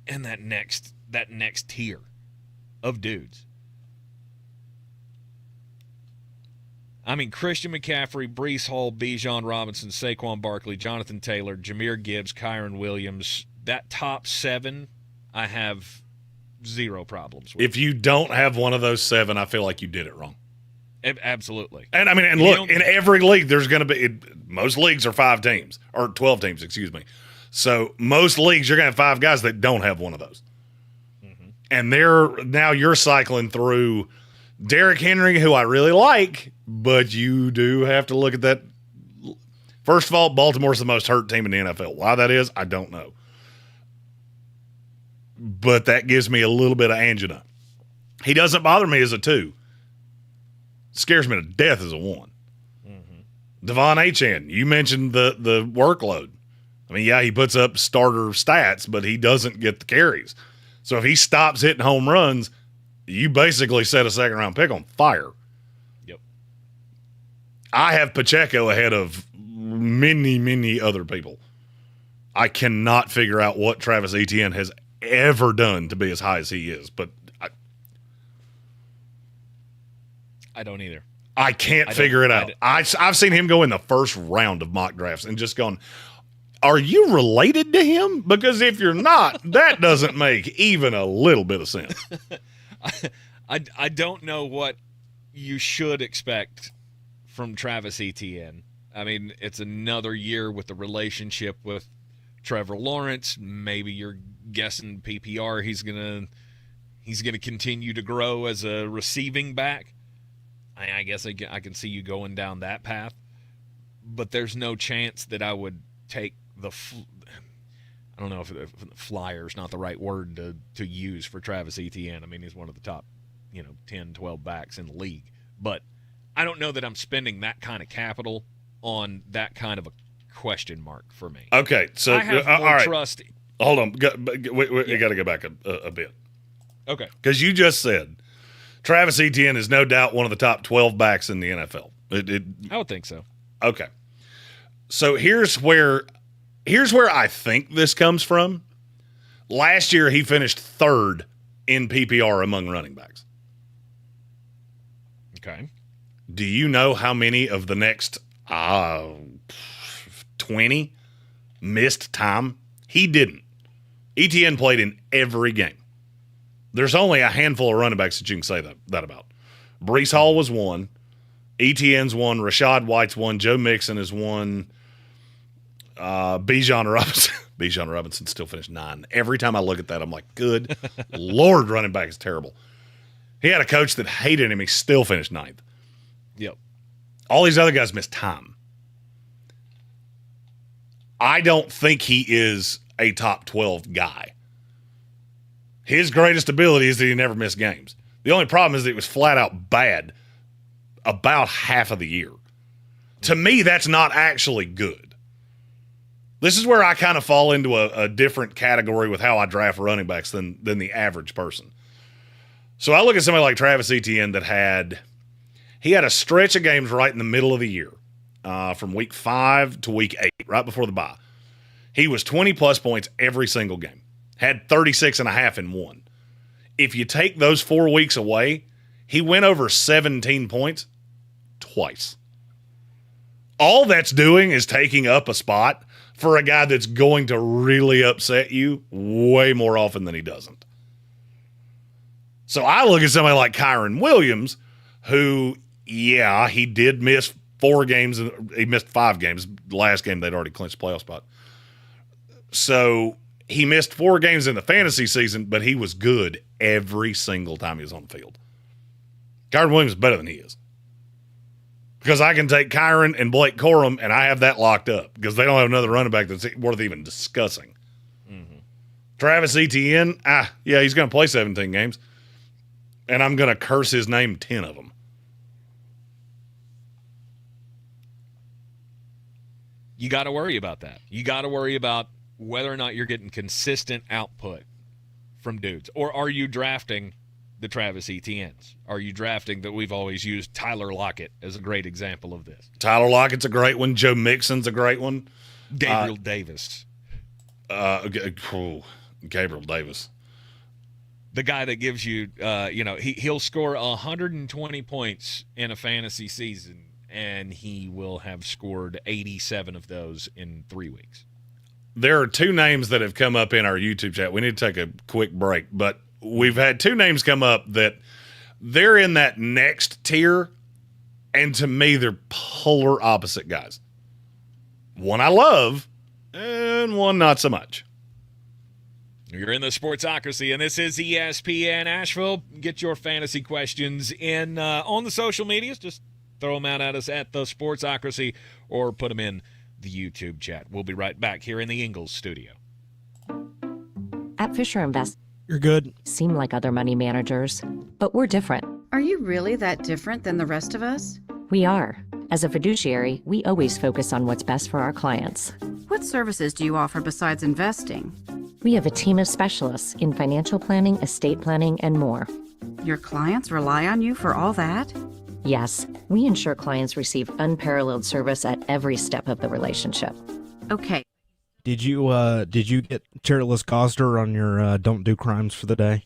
and that next tier of dudes. I mean, Christian McCaffrey, Breece Hall, Bijan Robinson, Saquon Barkley, Jonathan Taylor, Jahmyr Gibbs, Kyron Williams. That top 7, I have zero problems with. If you don't have one of those 7, I feel like you did it wrong. Absolutely. And I mean, and look, in every league, there's going to be most leagues are 5 teams or 12 teams, excuse me. So most leagues, you're going to have 5 guys that don't have one of those. Mm-hmm. And now you're cycling through Derrick Henry, who I really like, but you do have to look at that. First of all, Baltimore's the most hurt team in the NFL. Why that is, I don't know. But that gives me a little bit of angina. He doesn't bother me as a 2. Scares me to death as a 1. Mm-hmm. Devon Achane, you mentioned the workload. I mean, yeah, he puts up starter stats, but he doesn't get the carries. So if he stops hitting home runs, you basically set a second-round pick on fire. Yep. I have Pacheco ahead of many, many other people. I cannot figure out what Travis Etienne has ever done to be as high as he is, but I don't either. I can't figure it out. I've seen him go in the first round of mock drafts and just gone, are you related to him? Because if you're not, that doesn't make even a little bit of sense. I don't know what you should expect from Travis Etienne. I mean, it's another year with the relationship with Trevor Lawrence. Maybe you're guessing PPR he's gonna continue to grow as a receiving back. I guess I can see you going down that path, but there's no chance that I would take I don't know if flyer is not the right word to use for Travis Etienne. I mean, he's one of the top, 10, 12 backs in the league, but I don't know that I'm spending that kind of capital on that kind of a question mark for me. Okay, so I have more all right. trust. Hold on, we got to go back a bit. Okay, because you just said Travis Etienne is no doubt one of the top 12 backs in the NFL. I would think so. Okay. So here's where I think this comes from. Last year, he finished 3rd in PPR among running backs. Okay. Do you know how many of the next 20 missed time? He didn't. Etienne played in every game. There's only a handful of running backs that you can say that about. Breece Hall was 1. Etienne's 1. Rashad White's 1. Joe Mixon is 1. Bijan Robinson still finished 9. Every time I look at that, I'm like, good Lord, running back is terrible. He had a coach that hated him. He still finished 9th. Yep. All these other guys missed time. I don't think he is a top 12 guy. His greatest ability is that he never missed games. The only problem is that it was flat out bad about half of the year. To me, that's not actually good. This is where I kind of fall into a different category with how I draft running backs than the average person. So I look at somebody like Travis Etienne that had a stretch of games right in the middle of the year, from week 5 to week 8, right before the bye. He was 20-plus points every single game. Had 36.5 in one. If you take those 4 weeks away, he went over 17 points twice. All that's doing is taking up a spot for a guy that's going to really upset you way more often than he doesn't. So I look at somebody like Kyron Williams, who, yeah, he did miss 4 games. He missed 5 games. The last game, they'd already clinched the playoff spot. So he missed 4 games in the fantasy season, but he was good every single time he was on the field. Kyron Williams is better than he is. Because I can take Kyron and Blake Corum, and I have that locked up because they don't have another running back that's worth even discussing. Mm-hmm. Travis Etienne, yeah, he's going to play 17 games. and I'm going to curse his name 10 of them. You got to worry about that. You got to worry about whether or not you're getting consistent output from dudes. Or are you drafting the Travis Etiennes? Are you drafting that we've always used Tyler Lockett as a great example of this? Tyler Lockett's a great one. Joe Mixon's a great one. Gabriel Davis. Gabriel Davis. The guy that gives you, he'll score 120 points in a fantasy season, and he will have scored 87 of those in 3 weeks. There are two names that have come up in our YouTube chat. We need to take a quick break, but we've had two names come up that they're in that next tier, and to me, they're polar opposite guys. One I love, and one not so much. You're in the Sportsocracy, and this is ESPN Asheville. Get your fantasy questions in on the social medias. Just throw them out at us at the Sportsocracy or put them in the YouTube chat. We'll be right back here in the Ingalls studio. At Fisher Invest, you're good. Seem like other money managers, but we're different. Are you really that different than the rest of us? We are. As a fiduciary, we always focus on what's best for our clients. What services do you offer besides investing? We have a team of specialists in financial planning, estate planning, and more. Your clients rely on you for all that? Yes, we ensure clients receive unparalleled service at every step of the relationship. Okay. Did you get Chairless Gosder on your Don't Do Crimes for the Day?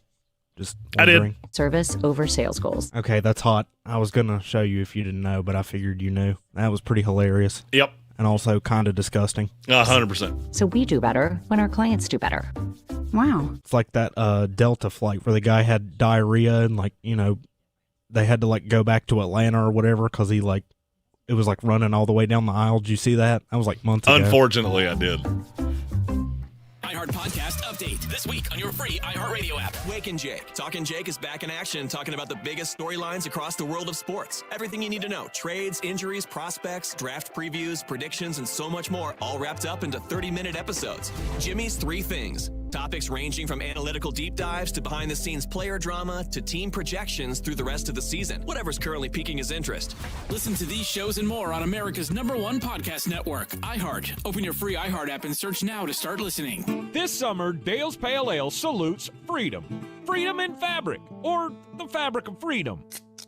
Just wondering. I did. Service over sales goals. Okay, that's hot. I was going to show you if you didn't know, but I figured you knew. That was pretty hilarious. Yep. And also kind of disgusting. 100%. So we do better when our clients do better. Wow. It's like that Delta flight where the guy had diarrhea and they had to go back to Atlanta or whatever because it was running all the way down the aisle. Did you see that? That was months ago. Unfortunately, I did. iHeart Podcast Update this week on your free iHeartRadio app. Wake and Jake. Talking Jake is back in action, talking about the biggest storylines across the world of sports. Everything you need to know. Trades, injuries, prospects, draft previews, predictions, and so much more, all wrapped up into 30-minute episodes. Jimmy's Three Things. Topics ranging from analytical deep dives to behind-the-scenes player drama to team projections through the rest of the season. Whatever's currently piquing his interest. Listen to these shows and more on America's #1 podcast network, iHeart. Open your free iHeart app and search now to start listening. This summer, Dale's Pale Ale salutes freedom. Freedom in fabric, or the fabric of freedom.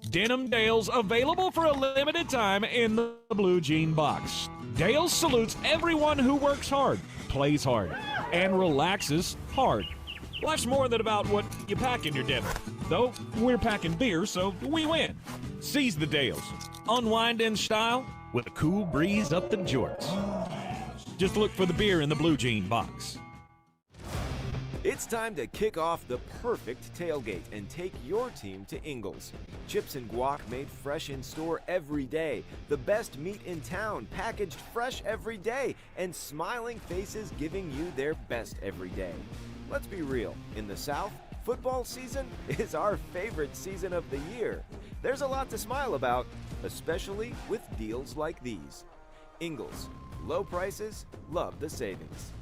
Denim Dale's available for a limited time in the blue jean box. Dale's salutes everyone who works hard, plays hard, and relaxes hard. Life's more than about what you pack in your dinner. Though we're packing beer, so we win. Seize the Dales. Unwind in style with a cool breeze up the jorts. Just look for the beer in the blue jean box. It's time to kick off the perfect tailgate and take your team to Ingalls. Chips and guac made fresh in store every day. The best meat in town packaged fresh every day. And smiling faces giving you their best every day. Let's be real. In the South, football season is our favorite season of the year. There's a lot to smile about, especially with deals like these. Ingalls. Low prices, love the savings.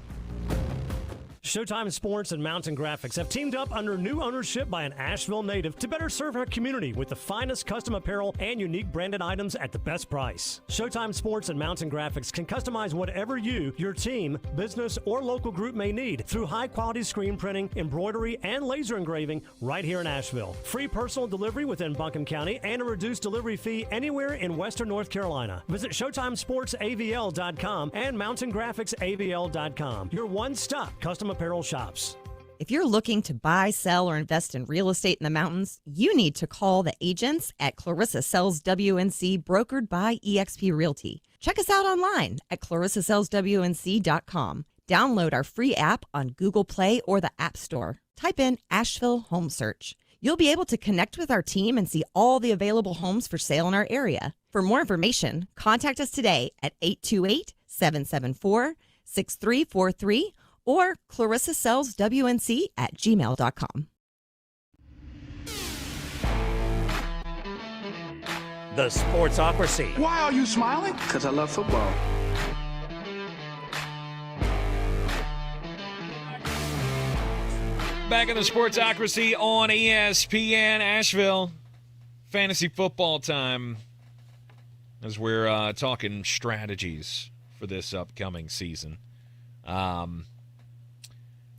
Showtime Sports and Mountain Graphics have teamed up under new ownership by an Asheville native to better serve our community with the finest custom apparel and unique branded items at the best price. Showtime Sports and Mountain Graphics can customize whatever you, your team, business, or local group may need through high-quality screen printing, embroidery, and laser engraving right here in Asheville. Free personal delivery within Buncombe County and a reduced delivery fee anywhere in Western North Carolina. Visit ShowtimeSportsAVL.com and MountainGraphicsAVL.com. Your one-stop custom apparel shops. If you're looking to buy, sell, or invest in real estate in the mountains, you need to call the agents at Clarissa Sells WNC, brokered by eXp Realty. Check us out online at ClarissaSellsWNC.com. Download our free app on Google Play or the App Store. Type in Asheville Home Search. You'll be able to connect with our team and see all the available homes for sale in our area. For more information, contact us today at 828-774-6343 or ClarissaSellsWNC@gmail.com. The Sportsocracy. Why are you smiling? Because I love football. back in the Sportsocracy on ESPN Asheville. Fantasy football time as we're talking strategies for this upcoming season. We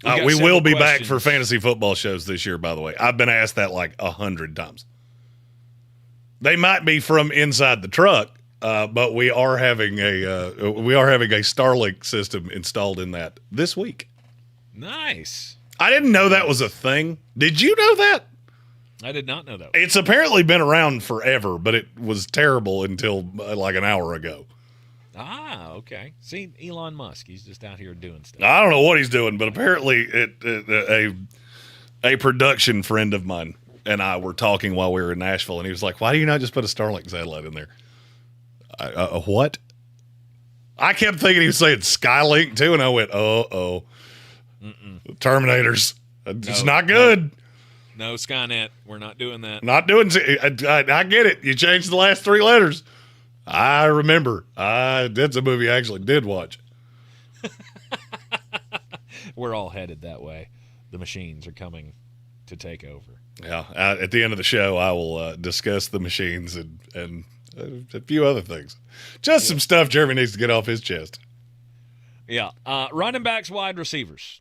will be back for fantasy football shows this year, by the way. I've been asked that like 100 times. They might be from inside the truck, but we are having a Starlink system installed in that this week. Nice. I didn't know that was a thing. Did you know that? I did not know that. It's apparently been around forever, but it was terrible until like an hour ago. Ah, okay. See, Elon Musk, he's just out here doing stuff. I don't know what he's doing, but apparently a production friend of mine and I were talking while we were in Nashville, and he was like, why do you not just put a Starlink satellite in there? A what? I kept thinking he was saying Skylink, too, and I went, Terminators. It's not good. No, Skynet. We're not doing that. Not doing I get it. You changed the last 3 letters. I remember. That's a movie I actually did watch. We're all headed that way. The machines are coming to take over. Yeah. At the end of the show, I will discuss the machines and a few other things. Just some stuff Jeremy needs to get off his chest. Yeah. Running backs, wide receivers.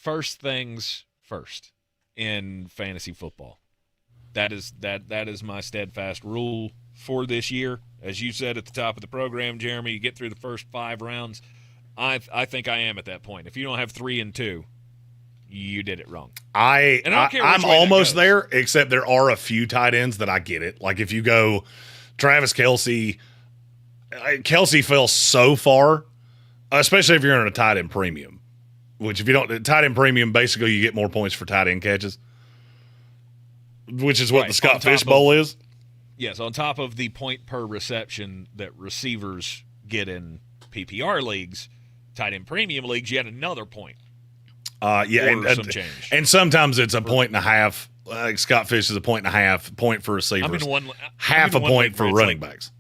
First things first in fantasy football. That is my steadfast rule for this year. As you said at the top of the program, Jeremy, you get through the first 5 rounds. I think I am at that point. If you don't have 3 and 2, you did it wrong. I'm almost there, except there are a few tight ends that I get it. Like if you go Travis Kelce fell so far, especially if you're in a tight end premium. Which if you don't, tight end premium, basically you get more points for tight end catches, which is what the Scott Fish Bowl is. Yes, on top of the point per reception that receivers get in PPR leagues, tight end premium leagues, you had another point. Some change. And sometimes it's a point and a half. Scott Fish is a point and a half, point for receivers. Half a point for running backs.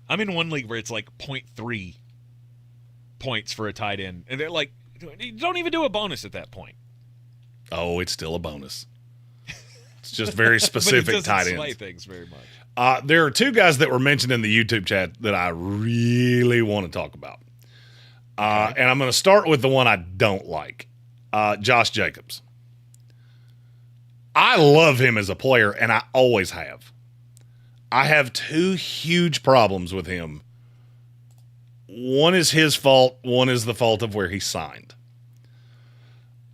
I'm in one league where it's like 0.3 points for a tight end. And they're like, you don't even do a bonus at that point. Oh, it's still a bonus. It's just very specific tight ends. Sway things very much. There are 2 guys that were mentioned in the YouTube chat that I really want to talk about. And I'm going to start with the one I don't like, Josh Jacobs. I love him as a player, and I always have. I have 2 huge problems with him. One is his fault. One is the fault of where he signed.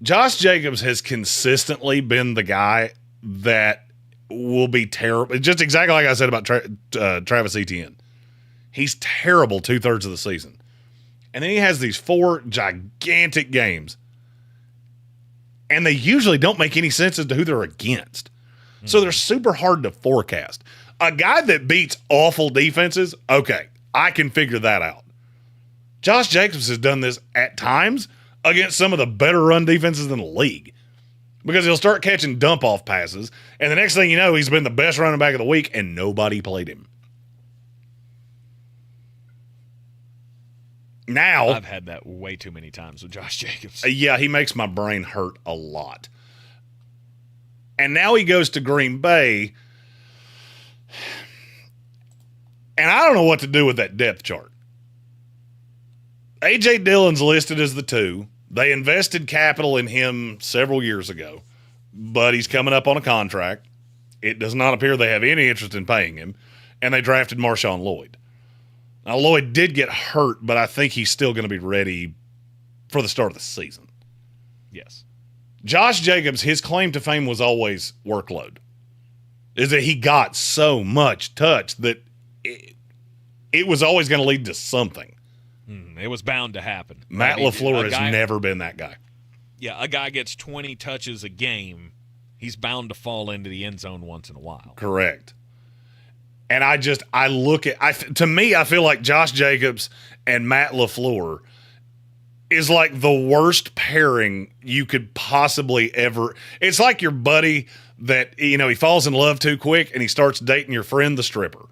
Josh Jacobs has consistently been the guy that will be terrible. Just exactly like I said about Travis Etienne. He's terrible 2/3 of the season. And then he has these 4 gigantic games. And they usually don't make any sense as to who they're against. So they're super hard to forecast. A guy that beats awful defenses, okay, I can figure that out. Josh Jacobs has done this at times against some of the better run defenses in the league. Because he'll start catching dump-off passes, and the next thing you know, he's been the best running back of the week, and nobody played him. Now, I've had that way too many times with Josh Jacobs. Yeah, he makes my brain hurt a lot. And now he goes to Green Bay, and I don't know what to do with that depth chart. A.J. Dillon's listed as the 2. They invested capital in him several years ago, but he's coming up on a contract. It does not appear they have any interest in paying him, and they drafted Marshawn Lloyd. Now, Lloyd did get hurt, but I think he's still going to be ready for the start of the season. Yes. Josh Jacobs, his claim to fame was always workload. Is that he got so much touch that it was always going to lead to something. It was bound to happen. Matt LaFleur has never been that guy. Yeah, a guy gets 20 touches a game, he's bound to fall into the end zone once in a while. Correct. And I look at, to me, I feel like Josh Jacobs and Matt LaFleur is like the worst pairing you could possibly ever. It's like your buddy that, he falls in love too quick and he starts dating your friend, the stripper.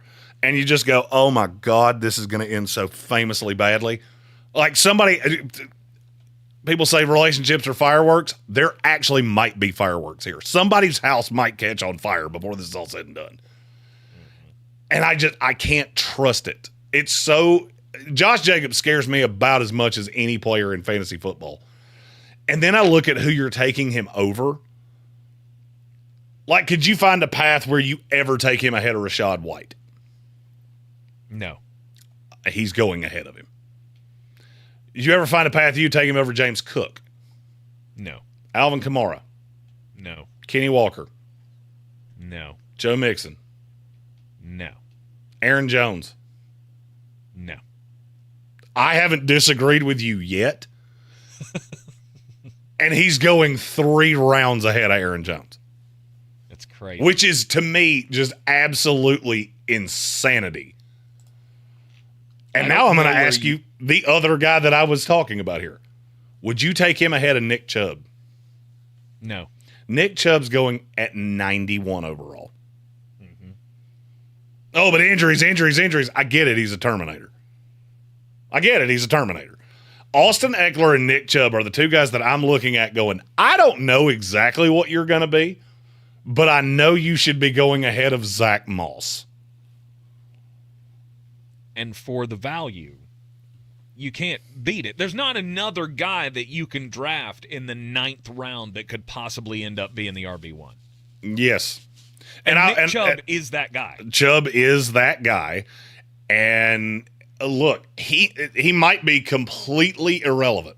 And you just go, oh my God, this is going to end so famously badly. Like somebody, people say relationships are fireworks. There actually might be fireworks here. Somebody's house might catch on fire before this is all said and done. And I can't trust it. It's so Josh Jacobs scares me about as much as any player in fantasy football. And then I look at who you're taking him over. Like, could you find a path where you ever take him ahead of Rachaad White? No. He's going ahead of him. Did you ever find a path you take him over James Cook? No. Alvin Kamara? No. Kenny Walker? No. Joe Mixon? No. Aaron Jones? No. I haven't disagreed with you yet. And he's going 3 rounds ahead of Aaron Jones. That's crazy. Which is, to me, just absolutely insanity. And now I'm going to ask you, the other guy that I was talking about here, would you take him ahead of Nick Chubb? No. Nick Chubb's going at 91 overall. Mm-hmm. Oh, but injuries. I get it. He's a Terminator. Austin Eckler and Nick Chubb are the 2 guys that I'm looking at going, I don't know exactly what you're going to be, but I know you should be going ahead of Zach Moss. And for the value, you can't beat it. There's not another guy that you can draft in the 9th round that could possibly end up being the RB1. Yes. And Nick Chubb is that guy. Chubb is that guy. And look, he might be completely irrelevant.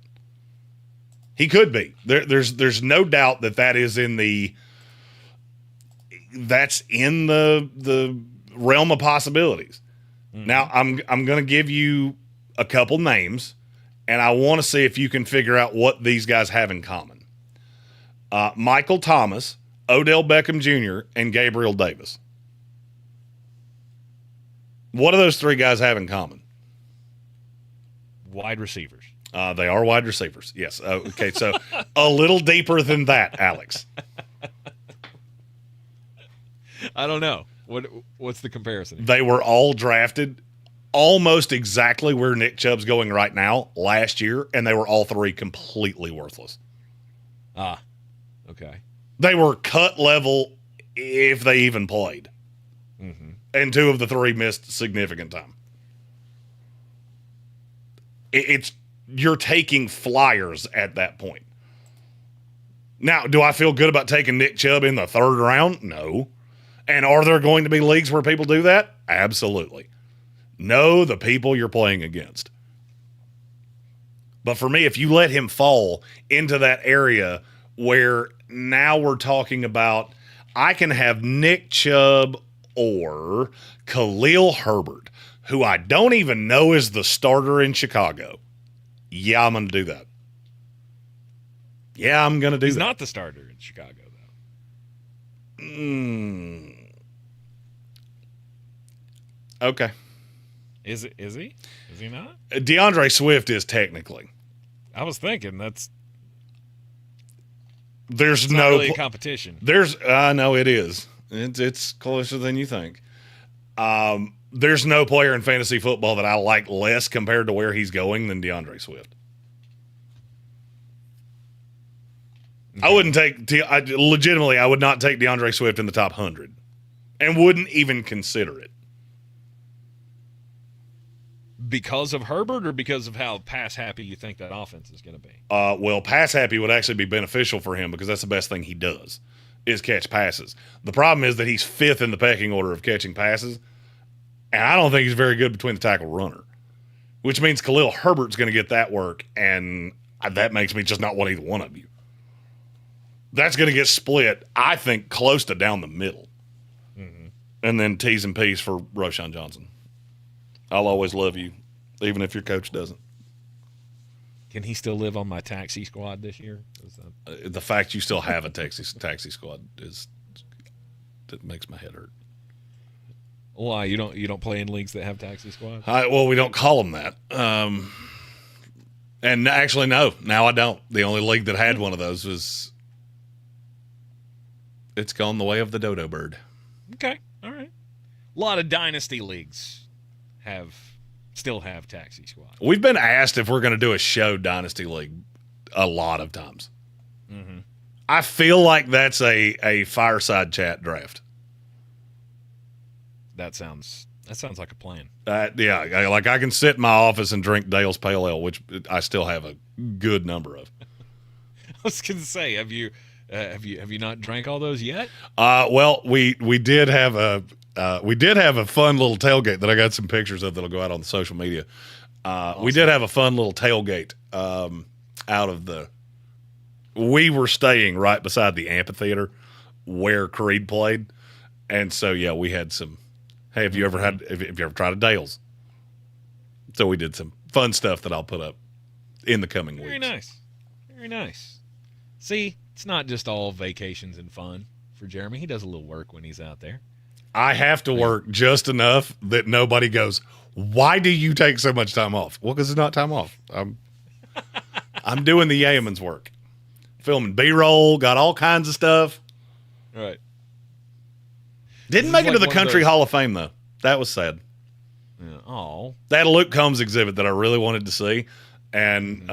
He could be. There's no doubt that is in the realm of possibilities. Now, I'm going to give you a couple names, and I want to see if you can figure out what these guys have in common. Michael Thomas, Odell Beckham Jr., and Gabriel Davis. What do those 3 guys have in common? Wide receivers. They are wide receivers, yes. Okay, so a little deeper than that, Alex. I don't know. What's the comparison? They were all drafted almost exactly where Nick Chubb's going right now last year, and they were all 3 completely worthless. Okay. They were cut level if they even played. Mm-hmm. And 2 of the 3 missed significant time. You're taking flyers at that point. Now, do I feel good about taking Nick Chubb in the 3rd round? No. And are there going to be leagues where people do that? Absolutely. Know the people you're playing against. But for me, if you let him fall into that area where now we're talking about, I can have Nick Chubb or Khalil Herbert, who I don't even know is the starter in Chicago. Yeah, I'm going to do that. Yeah, I'm going to do that. He's not the starter in Chicago, though. Okay. Is he? Is he not? DeAndre Swift is technically. I was thinking there's not no really a competition. No, it is. It's closer than you think. There's no player in fantasy football that I like less compared to where he's going than DeAndre Swift. Okay. I wouldn't take legitimately. I would not take DeAndre Swift in the top 100, and wouldn't even consider it. Because of Herbert, or because of how pass happy you think that offense is going to be? Well, pass happy would actually be beneficial for him because that's the best thing he does is catch passes. The problem is that he's 5th in the pecking order of catching passes, and I don't think he's very good between the tackle runner, which means Khalil Herbert's going to get that work, and that makes me just not want either one of you. That's going to get split, I think, close to down the middle. Mm-hmm. And then T's and P's for Roshan Johnson. I'll always love you, even if your coach doesn't. Can he still live on my taxi squad this year? The fact you still have a taxi squad that makes my head hurt. Why? You don't play in leagues that have taxi squads? Well, we don't call them that. And actually, no. Now I don't. The only league that had one of those was it's gone the way of the dodo bird. Okay, all right. A lot of dynasty leagues still have taxi squad. We've been asked if we're going to do a show Dynasty League a lot of times. Mm-hmm. I feel like that's a fireside chat draft. That sounds like a plan. Yeah, like I can sit in my office and drink Dale's Pale Ale, which I still have a good number of. I was going to say, have you not drank all those yet? Well, we did have a fun little tailgate that I got some pictures of that'll go out on the social media. Awesome. We did have a fun little tailgate out of the. We were staying right beside the amphitheater where Creed played, and so yeah, we had some. Hey, have you ever tried a Dale's? So we did some fun stuff that I'll put up in the coming weeks. Very nice. Very nice. See, it's not just all vacations and fun for Jeremy. He does a little work when he's out there. I have to work just enough that nobody goes, why do you take so much time off? Well, because it's not time off. I'm doing the yeoman's work. Filming B-roll, got all kinds of stuff. Right. Didn't make it to the Country Hall of Fame, though. That was sad. Yeah. Oh. That Luke Combs exhibit that I really wanted to see. And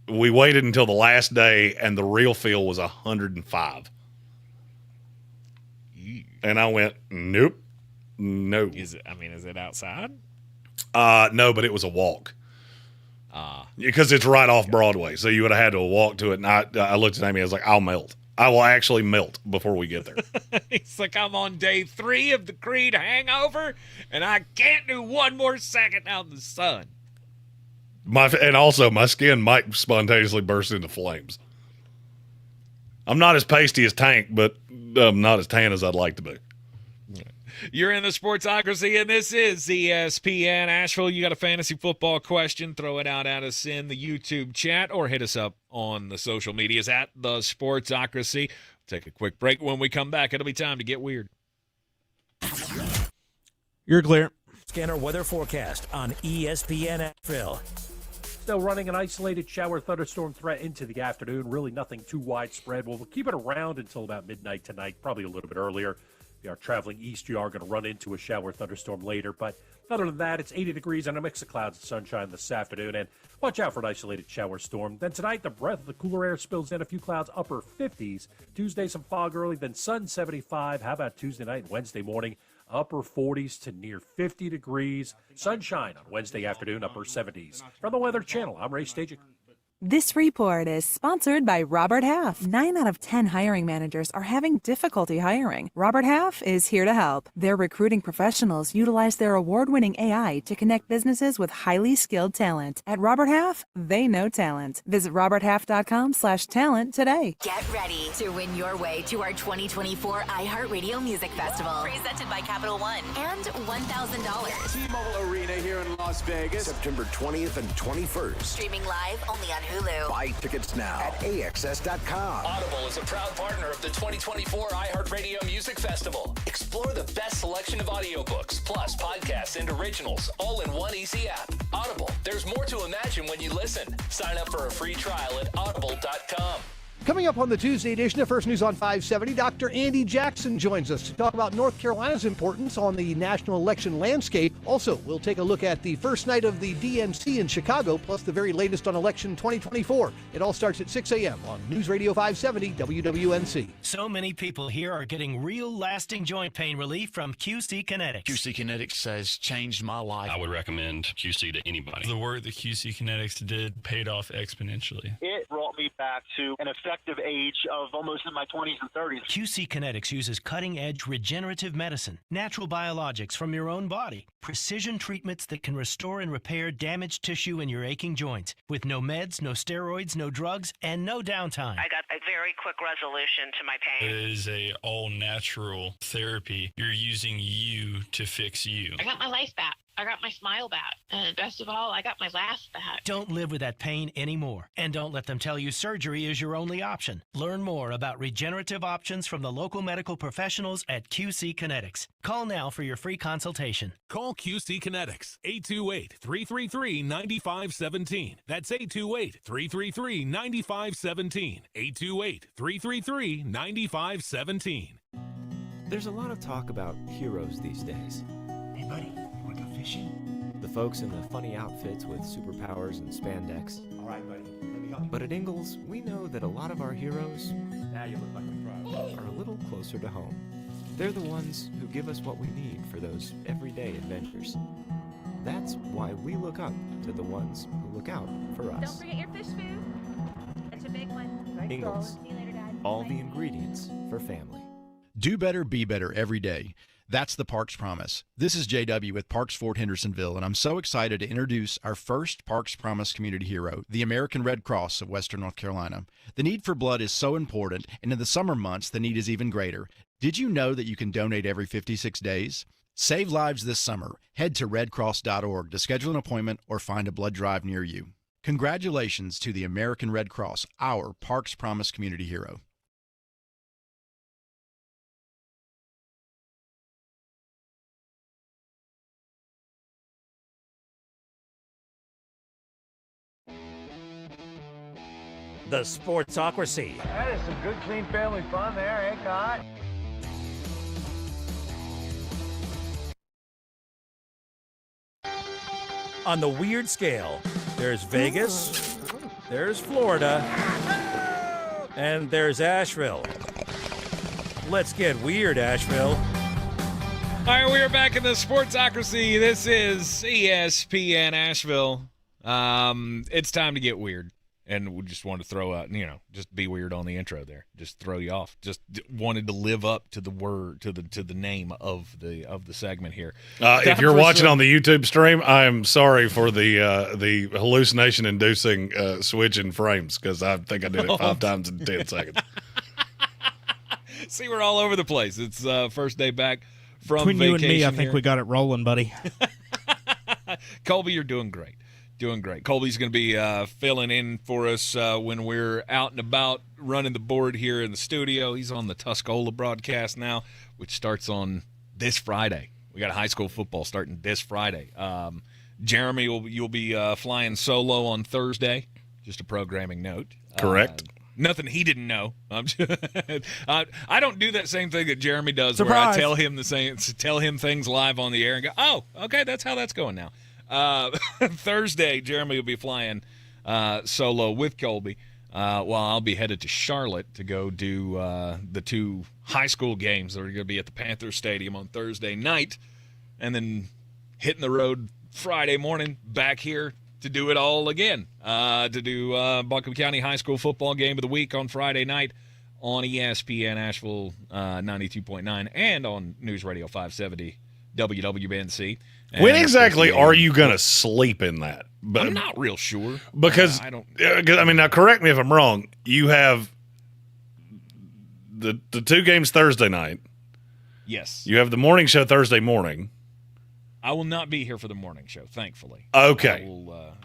we waited until the last day, and the real feel was 105. And I went, nope. No. Is it outside? No, but it was a walk. Because it's right off Broadway. So you would have had to walk to it. And I looked at Amy, I was like, I'll melt. I will actually melt before we get there. He's like, I'm on day 3 of the Creed hangover, and I can't do one more second out in the sun. And also, my skin might spontaneously burst into flames. I'm not as pasty as Tank, but I'm not as tan as I'd like to be. You're in the Sportsocracy, and this is ESPN Asheville. You got a fantasy football question, throw it out at us in the YouTube chat or hit us up on the social medias at the Sportsocracy. Take a quick break. When we come back, it'll be time to get weird. You're clear. Scanner weather forecast on ESPN Asheville. Still running an isolated shower thunderstorm threat into the afternoon. Really nothing too widespread. We'll keep it around until about midnight tonight, probably a little bit earlier. If you are traveling east, you are going to run into a shower thunderstorm later. But other than that, it's 80 degrees and a mix of clouds and sunshine this afternoon. And watch out for an isolated shower storm. Then tonight, the breath of the cooler air spills in, a few clouds, upper 50s. Tuesday, some fog early, then sun 75. How about Tuesday night and Wednesday morning? Upper 40s to near 50 degrees. Sunshine on Wednesday afternoon, upper 70s. From the Weather Channel, I'm Ray Stajic. This report is sponsored by Robert Half. 9 out of 10 hiring managers are having difficulty hiring. Robert Half is here to help. Their recruiting professionals utilize their award-winning AI to connect businesses with highly skilled talent. At Robert Half, they know talent. Visit roberthalf.com/talent today. Get ready to win your way to our 2024 iHeartRadio Music Festival, presented by Capital One, and $1,000. T-Mobile Arena here in Las Vegas, September 20th and 21st. Streaming live only on Hulu. Buy tickets now at AXS.com. Audible is a proud partner of the 2024 iHeartRadio Music Festival. Explore the best selection of audiobooks, plus podcasts and originals, all in one easy app. Audible, there's more to imagine when you listen. Sign up for a free trial at audible.com. Coming up on the Tuesday edition of First News on 570, Dr. Andy Jackson joins us to talk about North Carolina's importance on the national election landscape. Also, we'll take a look at the first night of the DNC in Chicago, plus the very latest on election 2024. It all starts at 6 a.m. on News Radio 570 WWNC. So many people here are getting real lasting joint pain relief from QC Kinetics. QC Kinetics has changed my life. I would recommend QC to anybody. The work that QC Kinetics did paid off exponentially. It brought me back to an effective age of almost in my 20s and 30s. QC Kinetics uses cutting-edge regenerative medicine, natural biologics from your own body, precision treatments that can restore and repair damaged tissue in your aching joints, with no meds, no steroids, no drugs, and no downtime. I got a very quick resolution to my pain. It is a all-natural therapy. You're using you to fix you. I got my life back. I got my smile back. And best of all, I got my laugh back. Don't live with that pain anymore. And don't let them tell you surgery is your only option. Learn more about regenerative options from the local medical professionals at QC Kinetics. Call now for your free consultation. Call QC Kinetics, 828-333-9517. That's 828-333-9517. 828-333-9517. There's a lot of talk about heroes these days. Hey, buddy, want to go fishing? the folks in the funny outfits with superpowers and spandex. All right, buddy. Let me help you. But at Ingalls, we know that a lot of our heroes Now you look like a pro. are a little closer to home. They're the ones who give us what we need for those everyday adventures. That's why we look up to the ones who look out for us. Don't forget your fish food. That's a big one. Ingalls, See you later, Dad. all the ingredients for family. Do better, be better every day. That's the Parks Promise. This is JW with Parks Fort Hendersonville, and I'm so excited to introduce our first Parks Promise community hero, the American Red Cross of Western North Carolina. The need for blood is so important, and in the summer months, the need is even greater. Did you know that you can donate every 56 days? Save lives this summer. Head to redcross.org to schedule an appointment or find a blood drive near you. Congratulations to the American Red Cross, our Parks Promise community hero. The Sportsocracy. That is some good, clean family fun there, eh, God? On the weird scale, there's Vegas, there's Florida, and there's Asheville. Let's get weird, Asheville. All right, we are back in the Sportsocracy. This is ESPN Asheville. It's time to get weird. And we just wanted to throw out, just be weird on the intro there. Just throw you off. Just wanted to live up to the word, to the name of the segment here. If you're watching on the YouTube stream, I am sorry for the hallucination-inducing switch in frames, because I think I did it 5 times in 10 seconds. See, we're all over the place. It's first day back from Between vacation. you and me, I think here. we got it rolling, buddy. Colby, you're doing great. Doing great. Colby's going to be filling in for us when we're out and about running the board here in the studio. He's on the Tuscola broadcast now, which starts on this Friday. We got high school football starting this Friday. Jeremy, you'll be flying solo on Thursday. Just a programming note. Correct. Nothing he didn't know. I don't do that same thing that Jeremy does, Surprise. where I tell him things live on the air and go, "Oh, okay, that's how that's going now." Thursday, Jeremy will be flying solo with Colby, while I'll be headed to Charlotte to go do the 2 high school games that are going to be at the Panther Stadium on Thursday night, and then hitting the road Friday morning back here to do it all again, to do Buncombe County High School football game of the week on Friday night on ESPN Asheville 92.9 and on News Radio 570 WWNC. When exactly are you going to sleep in that? I'm not real sure. Because, I don't. I mean, now correct me if I'm wrong. You have the 2 games Thursday night. Yes. You have the morning show Thursday morning. I will not be here for the morning show, thankfully. Okay.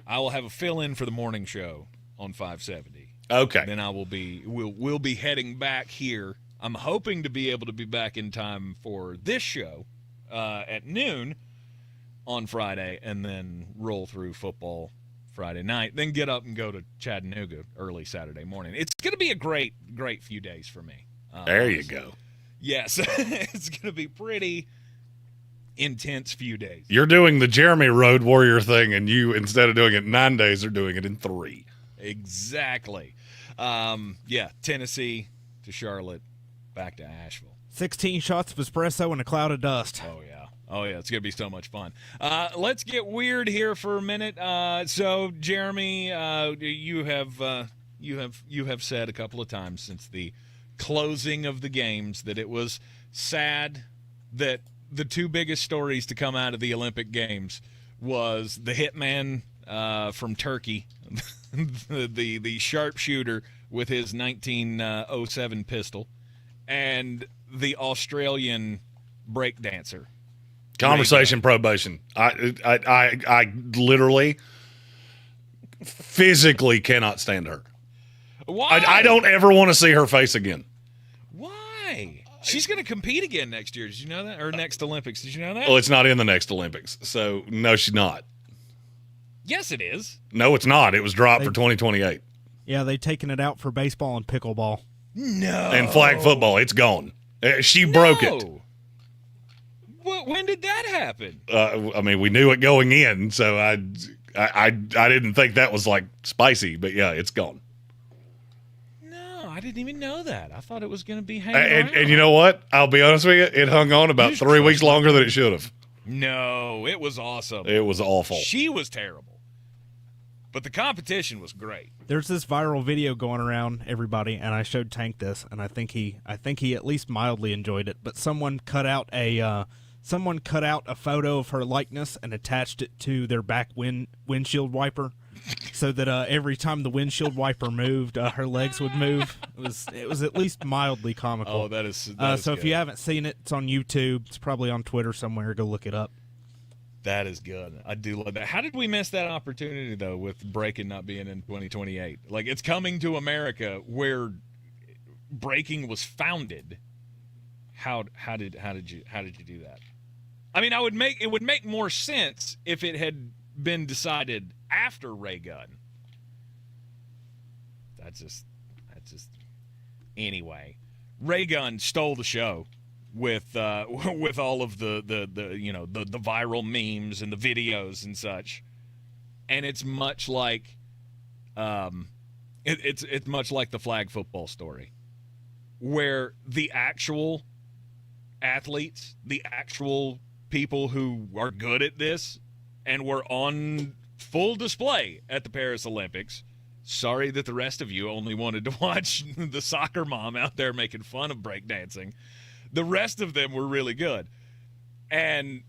I will have a fill-in for the morning show on 570. Okay. Then we'll be heading back here. I'm hoping to be able to be back in time for this show at noon on Friday, and then roll through football Friday night, then get up and go to Chattanooga early Saturday morning. It's going to be a great few days for me. There you go. Yes, it's going to be pretty intense few days. You're doing the Jeremy Road Warrior thing, and you, instead of doing it in 9 days, are doing it in 3. Exactly. Tennessee to Charlotte, back to Asheville. 16 shots of espresso and a cloud of dust. Oh, yeah, it's going to be so much fun. Let's get weird here for a minute. So, Jeremy, you have said a couple of times since the closing of the games that it was sad that the 2 biggest stories to come out of the Olympic Games was the hitman from Turkey, the sharpshooter with his 1907 pistol, and the Australian breakdancer. Conversation probation. I literally physically cannot stand her. Why? I don't ever want to see her face again. Why? She's going to compete again next year. Did you know that? Or next Olympics. Did you know that? Well, it's not in the next Olympics. So, no, she's not. Yes, it is. No, it's not. It was dropped for 2028. Yeah, they've taken it out for baseball and pickleball. No. And flag football. It's gone. She broke it. When did that happen? I mean, we knew it going in, so I didn't think that was like spicy, but yeah, it's gone. No, I didn't even know that. I thought it was going to be hanging around. And you know what? I'll be honest with you, it hung on about 3 weeks longer than it should have. No, it was awesome. It was awful. She was terrible, but the competition was great. There's this viral video going around, everybody, and I showed Tank this, and I think he at least mildly enjoyed it. But someone cut out a photo of her likeness and attached it to their back windshield wiper, so that every time the windshield wiper moved, her legs would move. It was at least mildly comical. Oh, that is so good. If you haven't seen it, it's on YouTube. It's probably on Twitter somewhere. Go look it up. That is good. I do love that. How did we miss that opportunity though, with breaking not being in 2028? Like, it's coming to America where breaking was founded. How did you do that? I mean, it would make more sense if it had been decided after Ray Gunn. That's just anyway. Ray Gunn stole the show with all of the viral memes and the videos and such, and it's much like it's much like the flag football story, where the actual athletes, the actual people who are good at this and were on full display at the Paris Olympics. Sorry that the rest of you only wanted to watch the soccer mom out there making fun of breakdancing. The rest of them were really good. And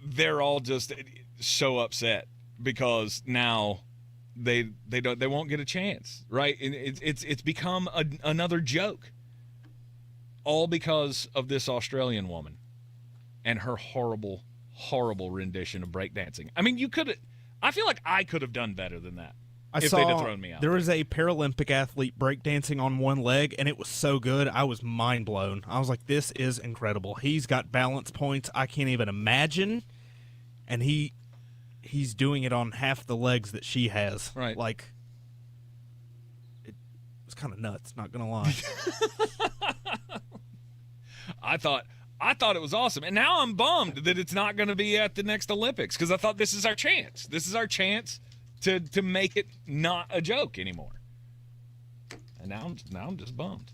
they're all just so upset because now they won't get a chance, right? And it's become another joke. All because of this Australian woman and her horrible, horrible rendition of breakdancing. I mean, I feel like I could have done better than that. If they'd have thrown me out. There was a Paralympic athlete breakdancing on one leg, and it was so good, I was mind blown. I was like, this is incredible. He's got balance points I can't even imagine, and he's doing it on half the legs that she has. Right. Like, it was kind of nuts, not going to lie. I thought it was awesome, and now I'm bummed that it's not going to be at the next Olympics, because I thought this is our chance. This is our chance to make it not a joke anymore. And now I'm just bummed.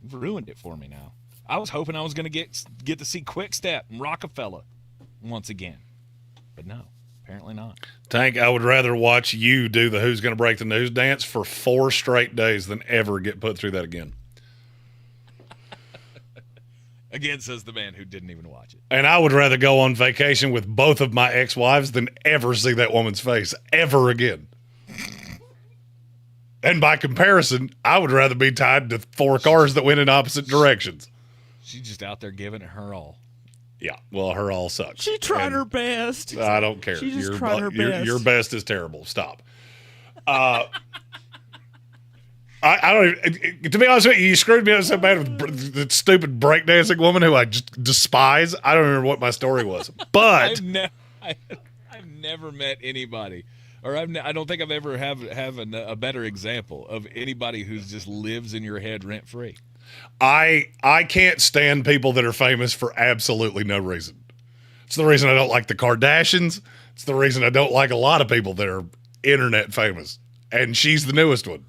You've ruined it for me now. I was hoping I was going to get to see Quick Step and Rockefeller once again. But no, apparently not. Tank, I would rather watch you do the Who's Gonna Break the News dance for 4 straight days than ever get put through that again. Again, says the man who didn't even watch it. And I would rather go on vacation with both of my ex-wives than ever see that woman's face ever again. And by comparison, I would rather be tied to 4 cars that went in opposite directions. She's just out there giving it her all. Yeah, well, her all sucks. She tried her best. I don't care. She just tried her best. Your best is terrible. Stop. I don't even, to be honest with you, you screwed me up so bad with the stupid breakdancing woman who I just despise. I don't remember what my story was. But I've never met anybody, or I don't think I've ever have a better example of anybody who just lives in your head rent free. I can't stand people that are famous for absolutely no reason. It's the reason I don't like the Kardashians. It's the reason I don't like a lot of people that are internet famous. And she's the newest one.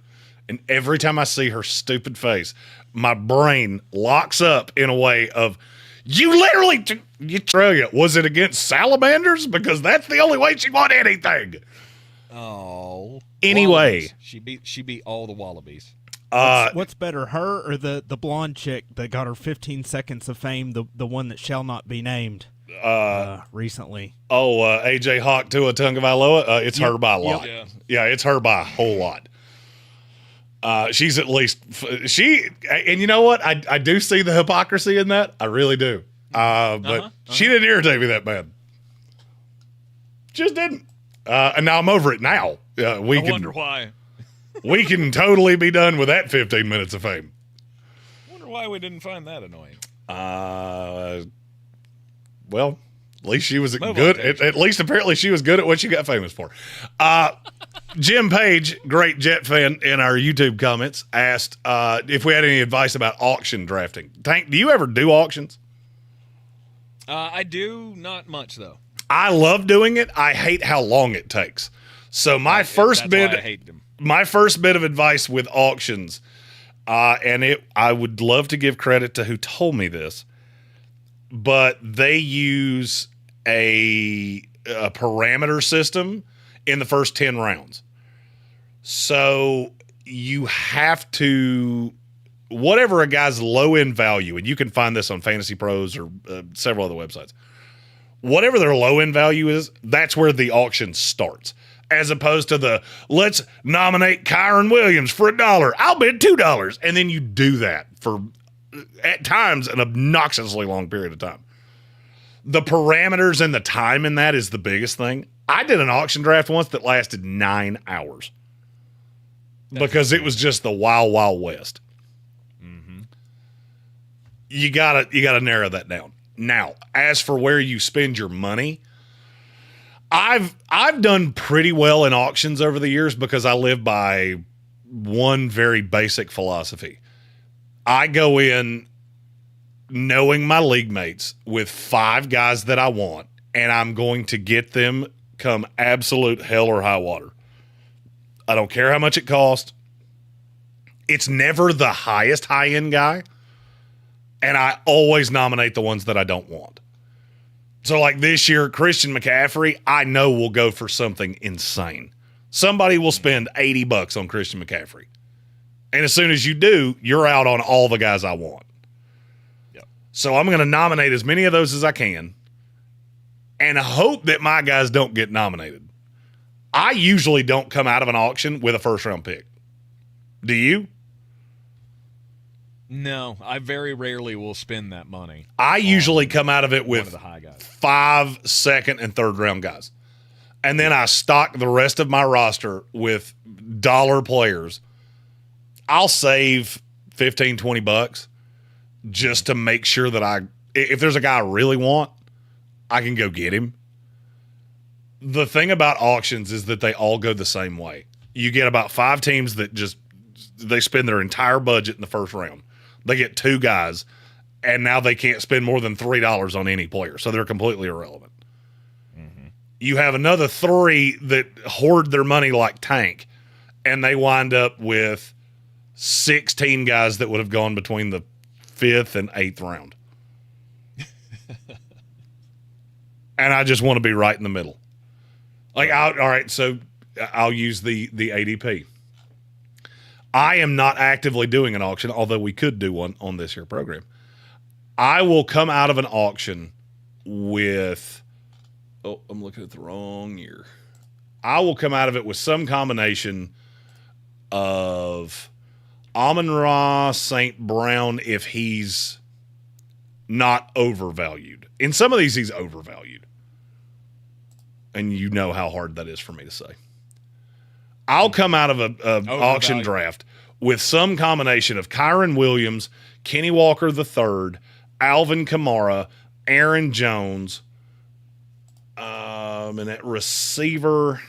And every time I see her stupid face, my brain locks up in a way of, you literally, Australia, was it against salamanders? Because that's the only way she won anything. Oh. Anyway. Wallabies. She beat all the Wallabies. What's better, her or the blonde chick that got her 15 seconds of fame, the one that shall not be named recently? AJ Hawk Tua Tagovailoa. It's her by a lot. Yeah. Yeah, it's her by a whole lot. She's at least and you know what? I do see the hypocrisy in that. I really do. But she didn't irritate me that bad. Just didn't. And now I'm over it now. I wonder why. We can totally be done with that 15 minutes of fame. I wonder why we didn't find that annoying. Well, at least she was good. At least apparently she was good at what she got famous for. Jim Page, great Jet fan, in our YouTube comments asked if we had any advice about auction drafting. Tank, do you ever do auctions? I do, not much though. I love doing it. I hate how long it takes. So my first bit of advice with auctions, I would love to give credit to who told me this, but they use a parameter system in the first 10 rounds. So you have to, whatever a guy's low end value, and you can find this on Fantasy Pros or several other websites, whatever their low end value is, that's where the auction starts. As opposed to let's nominate Kyron Williams for $1. I'll bid $2. And then you do that for, at times, an obnoxiously long period of time. The parameters and the time in that is the biggest thing. I did an auction draft once that lasted 9 hours because it was just the wild, wild west. Mm-hmm. You gotta narrow that down. Now, as for where you spend your money, I've done pretty well in auctions over the years because I live by one very basic philosophy. I go in knowing my league mates with 5 guys that I want, and I'm going to get them come absolute hell or high water. I don't care how much it costs. It's never the highest high-end guy, and I always nominate the ones that I don't want. So like this year, Christian McCaffrey, I know will go for something insane. Somebody will spend $80 on Christian McCaffrey. And as soon as you do, you're out on all the guys I want. Yep. So I'm going to nominate as many of those as I can and hope that my guys don't get nominated. I usually don't come out of an auction with a first-round pick. Do you? No, I very rarely will spend that money. I usually come out of it with one of the high guys. 5 second and third round guys. And then I stock the rest of my roster with dollar players. I'll save $15, $20 just to make sure that if there's a guy I really want, I can go get him. The thing about auctions is that they all go the same way. You get about 5 teams that they spend their entire budget in the first round. They get 2 guys, and now they can't spend more than $3 on any player, so they're completely irrelevant. Mm-hmm. You have another 3 that hoard their money like Tank, and they wind up with 16 guys that would have gone between the 5th and 8th round. And I just want to be right in the middle. All right, so I'll use the ADP. I am not actively doing an auction, although we could do one on this here program. I will come out of an auction with I'm looking at the wrong year. I will come out of it with some combination of Amon-Ra, St. Brown, if he's not overvalued. In some of these, he's overvalued. And you know how hard that is for me to say. I'll come out of an auction draft with some combination of Kyron Williams, Kenny Walker III, Alvin Kamara, Aaron Jones, and at receiver,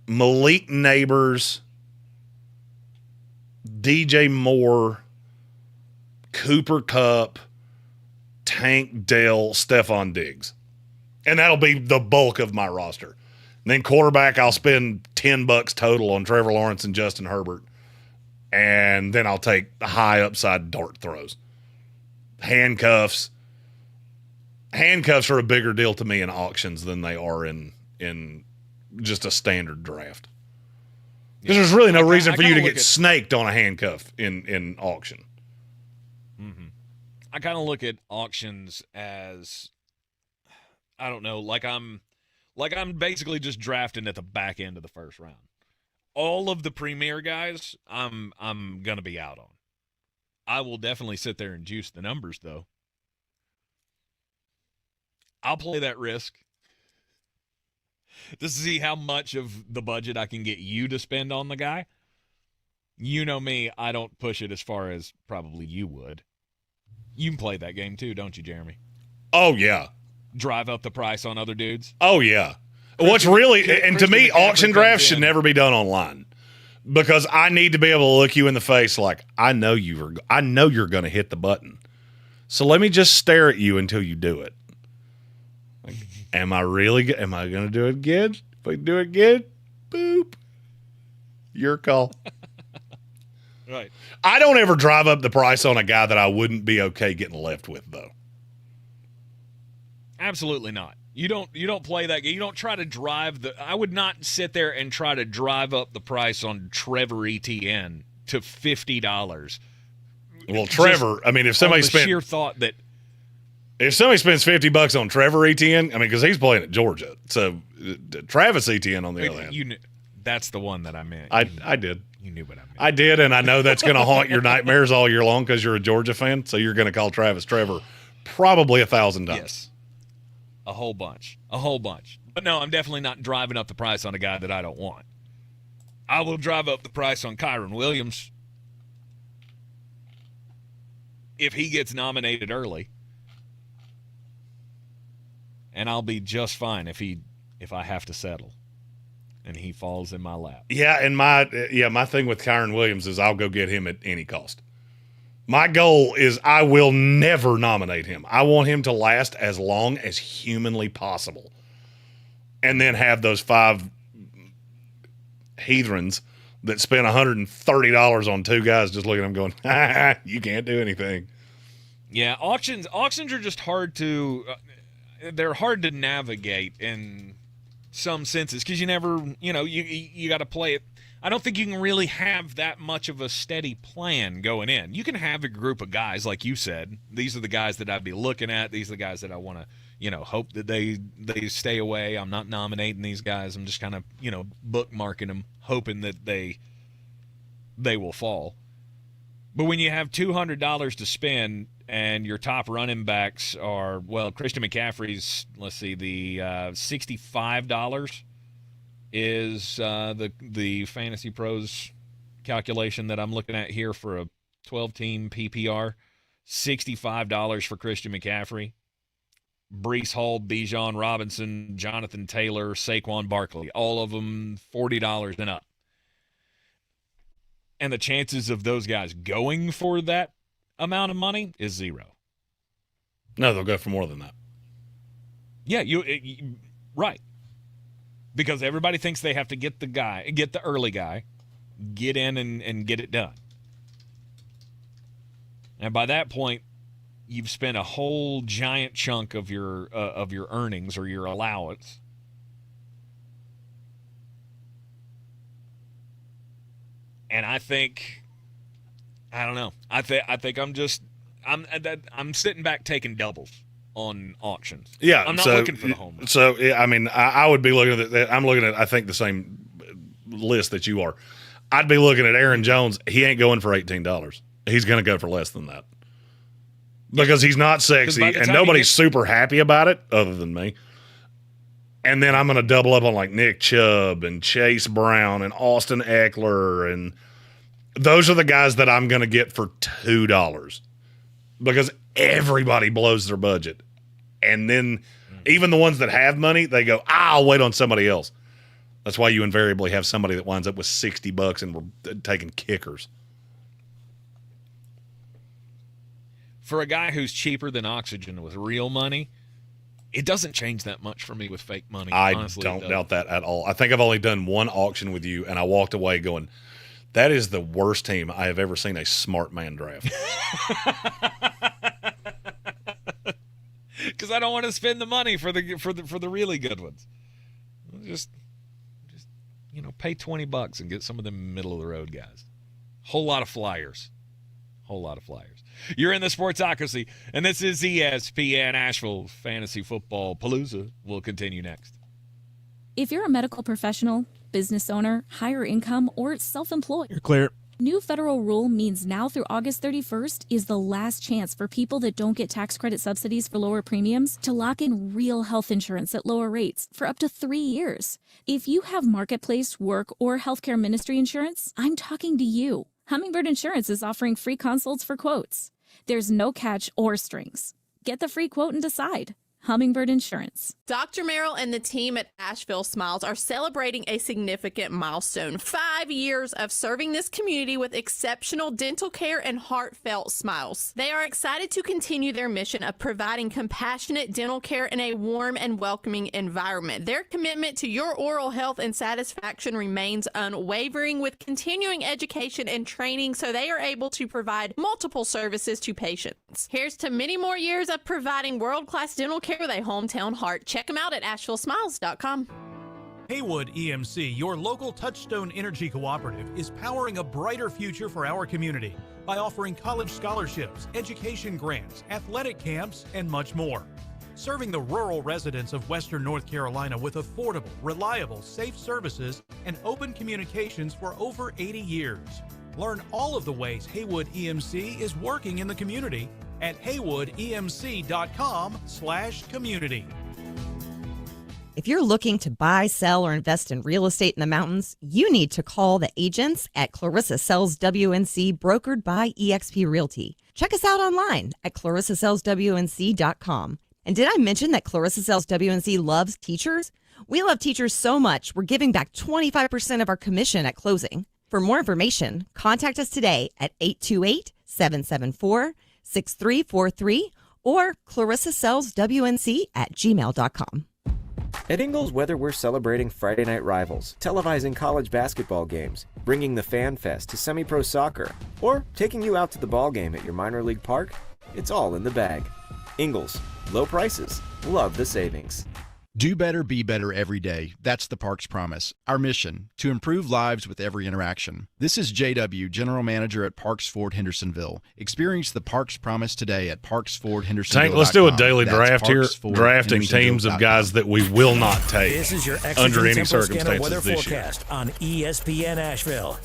Malik Neighbors, DJ Moore, Cooper Kupp, Tank Dell, Stephon Diggs. And that'll be the bulk of my roster. And then quarterback, I'll spend $10 total on Trevor Lawrence and Justin Herbert. And then I'll take high upside dart throws. Handcuffs are a bigger deal to me in auctions than they are in just a standard draft. Because there's really no reason for you to get snaked on a handcuff in auction. Mm-hmm. I kind of look at auctions as, I don't know, like I'm basically just drafting at the back end of the first round. All of the premier guys, I'm gonna be out on. I will definitely sit there and juice the numbers, though. I'll play that risk to see how much of the budget I can get you to spend on the guy. You know me, I don't push it as far as probably you would. You can play that game too, don't you, Jeremy? Oh, yeah. Drive up the price on other dudes? Oh, yeah. What's really, and to me, auction drafts should never be done online because I need to be able to look you in the face like, I know you're going to hit the button. So let me just stare at you until you do it. Like, am I going to do it again? If I do it again, boop. Your call. Right. I don't ever drive up the price on a guy that I wouldn't be okay getting left with, though. Absolutely not. You don't play that game. You don't try to drive I would not sit there and try to drive up the price on Trevor Etienne to $50. Well, Trevor, I mean, if somebody spent sheer thought that if somebody spends $50 on Trevor Etienne, I mean, because he's playing at Georgia, so Travis Etienne on the other hand, that's the one that I meant. I did. You knew what I meant. I did, and I know that's going to haunt your nightmares all year long because you're a Georgia fan. So you're going to call Travis Trevor probably 1,000 times. Yes. A whole bunch. But no, I'm definitely not driving up the price on a guy that I don't want. I will drive up the price on Kyron Williams if he gets nominated early. And I'll be just fine if I have to settle and he falls in my lap. Yeah, and my thing with Kyron Williams is I'll go get him at any cost. My goal is I will never nominate him. I want him to last as long as humanly possible. And then have those 5 heathens that spent $130 on 2 guys just looking at him going, you can't do anything. Yeah, auctions are just hard to they're hard to navigate in some senses because you never, you got to play it. I don't think you can really have that much of a steady plan going in. You can have a group of guys, like you said. These are the guys that I'd be looking at. These are the guys that I want to, hope that they stay away. I'm not nominating these guys. I'm just kind of, bookmarking them, hoping that they will fall. But when you have $200 to spend and your top running backs are, Christian McCaffrey's, the $65 is the Fantasy Pros calculation that I'm looking at here for a 12-team PPR. $65 for Christian McCaffrey. Breece Hall, Bijan Robinson, Jonathan Taylor, Saquon Barkley, all of them $40 and up. And the chances of those guys going for that amount of money is 0. No, they'll go for more than that. Yeah, right. Because everybody thinks they have to get the early guy, get in and get it done. And by that point, you've spent a whole giant chunk of your earnings or your allowance. And I think, I don't know. I think I'm sitting back taking doubles on auctions. Yeah, I'm not looking for the home run. So I mean, I would be looking at that. I'm looking at I think the same list that you are. I'd be looking at Aaron Jones. He ain't going for $18. He's going to go for less than that because he's not sexy and nobody's super happy about it other than me. And then I'm going to double up on like Nick Chubb and Chase Brown and Austin Eckler, and those are the guys that I'm going to get for $2 because everybody blows their budget. And then even the ones that have money, they go, I'll wait on somebody else. That's why you invariably have somebody that winds up with $60 and we're taking kickers. For a guy who's cheaper than oxygen with real money, it doesn't change that much for me with fake money. I honestly, don't doubt that at all. I think I've only done one auction with you, and I walked away going, that is the worst team I have ever seen a smart man draft. Because I don't want to spend the money for the really good ones. Just pay $20 and get some of them middle of the road guys. Whole lot of flyers. You're in the Sportsocracy, and this is ESPN Asheville Fantasy Football Palooza. We'll continue next. If you're a medical professional, business owner, higher income, or self-employed, You're clear. New federal rule means now through August 31st is the last chance for people that don't get tax credit subsidies for lower premiums to lock in real health insurance at lower rates for up to 3 years. If you have marketplace, work, or healthcare ministry insurance, I'm talking to you. Hummingbird Insurance is offering free consults for quotes. There's no catch or strings. Get the free quote and decide. Hummingbird Insurance. Dr. Merrill and the team at Asheville Smiles are celebrating a significant milestone. 5 years of serving this community with exceptional dental care and heartfelt smiles. They are excited to continue their mission of providing compassionate dental care in a warm and welcoming environment. Their commitment to your oral health and satisfaction remains unwavering, with continuing education and training so they are able to provide multiple services to patients. Here's to many more years of providing world-class dental care with a hometown heart. Check them out at AshevilleSmiles.com. Haywood EMC, your local Touchstone Energy Cooperative, is powering a brighter future for our community by offering college scholarships, education grants, athletic camps, and much more. Serving the rural residents of Western North Carolina with affordable, reliable, safe services and open communications for over 80 years. Learn all of the ways Haywood EMC is working in the community at haywoodemc.com/community. If you're looking to buy, sell, or invest in real estate in the mountains, you need to call the agents at Clarissa Sells WNC, brokered by eXp Realty. Check us out online at clarissasellswnc.com. And did I mention that Clarissa Sells WNC loves teachers? We love teachers so much, we're giving back 25% of our commission at closing. For more information, contact us today at 828-774-6343 or clarissasellswnc@gmail.com. At Ingles Weather, we're celebrating Friday night rivals, televising college basketball games, bringing the Fan Fest to semi-pro soccer, or taking you out to the ball game at your minor league park. It's all in the bag. Ingles, low prices, love the savings. Do better, be better every day. That's the Parks Promise. Our mission, to improve lives with every interaction. This is JW, General Manager at Parks Ford Hendersonville. Experience the Parks Promise today at parksfordhendersonville.com. Tank, let's do a daily draft here, drafting teams of guys that we will not take This is your under any Temple Scanner circumstances weather this year. forecast on ESPN Asheville.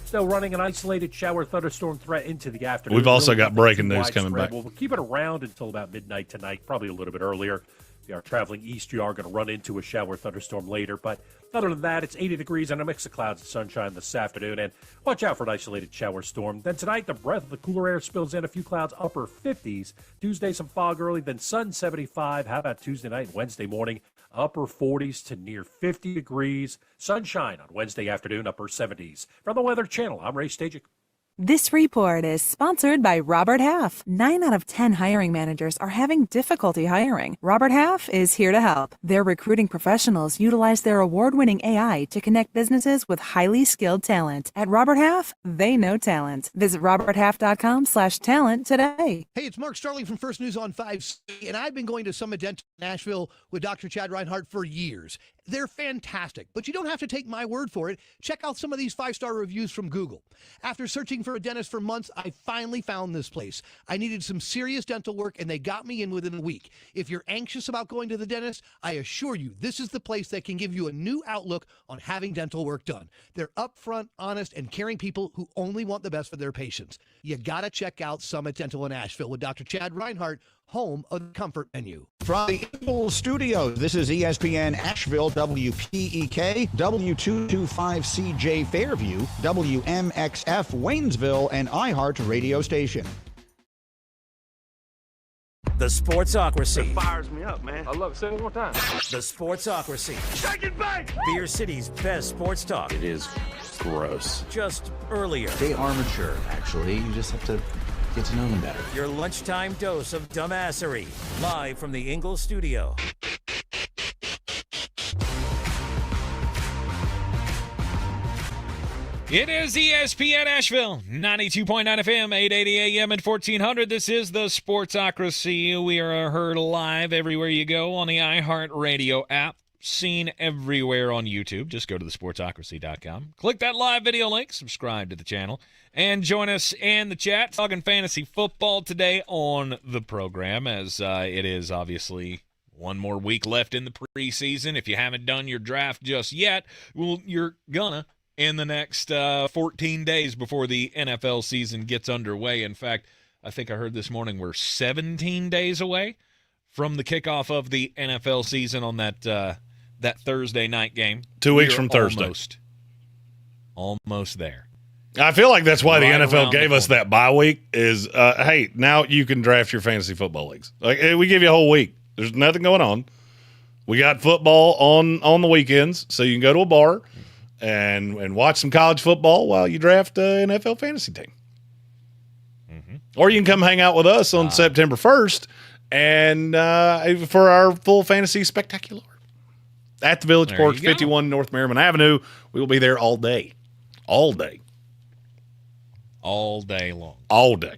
Still running an isolated shower thunderstorm threat into the afternoon. We've also Really got breaking news widespread. coming back. We'll keep it around until about midnight tonight, probably a little bit earlier. If you are traveling east, you are going to run into a shower thunderstorm later. But other than that, it's 80 degrees and a mix of clouds and sunshine this afternoon. And watch out for an isolated shower storm. Then tonight, the breath of the cooler air spills in, a few clouds, upper 50s. Tuesday, some fog early, then sun 75. How about Tuesday night and Wednesday morning? Upper 40s to near 50 degrees. Sunshine on Wednesday afternoon, upper 70s. From the Weather Channel, I'm Ray Stajic. This report is sponsored by Robert Half. 9 out of 10 hiring managers are having difficulty hiring. Robert Half is here to help. Their recruiting professionals utilize their award-winning AI to connect businesses with highly skilled talent. At Robert Half, they know talent. Visit roberthalf.com/talent today. Hey, it's Mark Starling from First News on 5, and I've been going to Summit Dental in Nashville with Dr. Chad Reinhardt for years. They're fantastic, but you don't have to take my word for it. Check out some of these 5-star reviews from Google. After searching for a dentist for months, I finally found this place. I needed some serious dental work, and they got me in within a week. If you're anxious about going to the dentist, I assure you this is the place that can give you a new outlook on having dental work done. They're upfront, honest, and caring people who only want the best for their patients. You got to check out Summit Dental in Asheville with Dr. Chad Reinhardt, home of the Comfort Menu. From the Eagle Studios, this is ESPN Asheville, WPEK, W225CJ Fairview, WMXF Waynesville, and iHeart radio station. The Sportsocracy. It fires me up, man. I love it. Say it one more time. The Sportsocracy. Shake it back! Beer City's best sports talk. It is gross. Just earlier. They are mature, actually. You just have to get to know them better. Your lunchtime dose of dumbassery. Live from the Ingalls studio. It is ESPN Asheville, 92.9 FM, 880 AM and 1400. This is the Sportsocracy. We are heard live everywhere you go on the iHeart Radio app. Seen everywhere on YouTube. Just go to thesportsocracy.com. Click that live video link, subscribe to the channel, and join us in the chat. Talking fantasy football today on the program, as it is obviously one more week left in the preseason. If you haven't done your draft just yet, well, you're gonna in the next 14 days before the NFL season gets underway. In fact, I think I heard this morning we're 17 days away from the kickoff of the NFL season on that Thursday night game. 2 weeks from Thursday. Almost there. I feel like that's why Right the NFL around gave the us that bye week is, hey, now you can draft your fantasy football leagues. Like, we give you a whole week. There's nothing going on. We got football on the weekends, so you can go to a bar and watch some college football while you draft an NFL fantasy team. Mm-hmm. Or you can come hang out with us on September 1st and for our full fantasy spectacular at the Village Porch, 51 North Merriman Avenue. We will be there all day. All day. All day long. All day.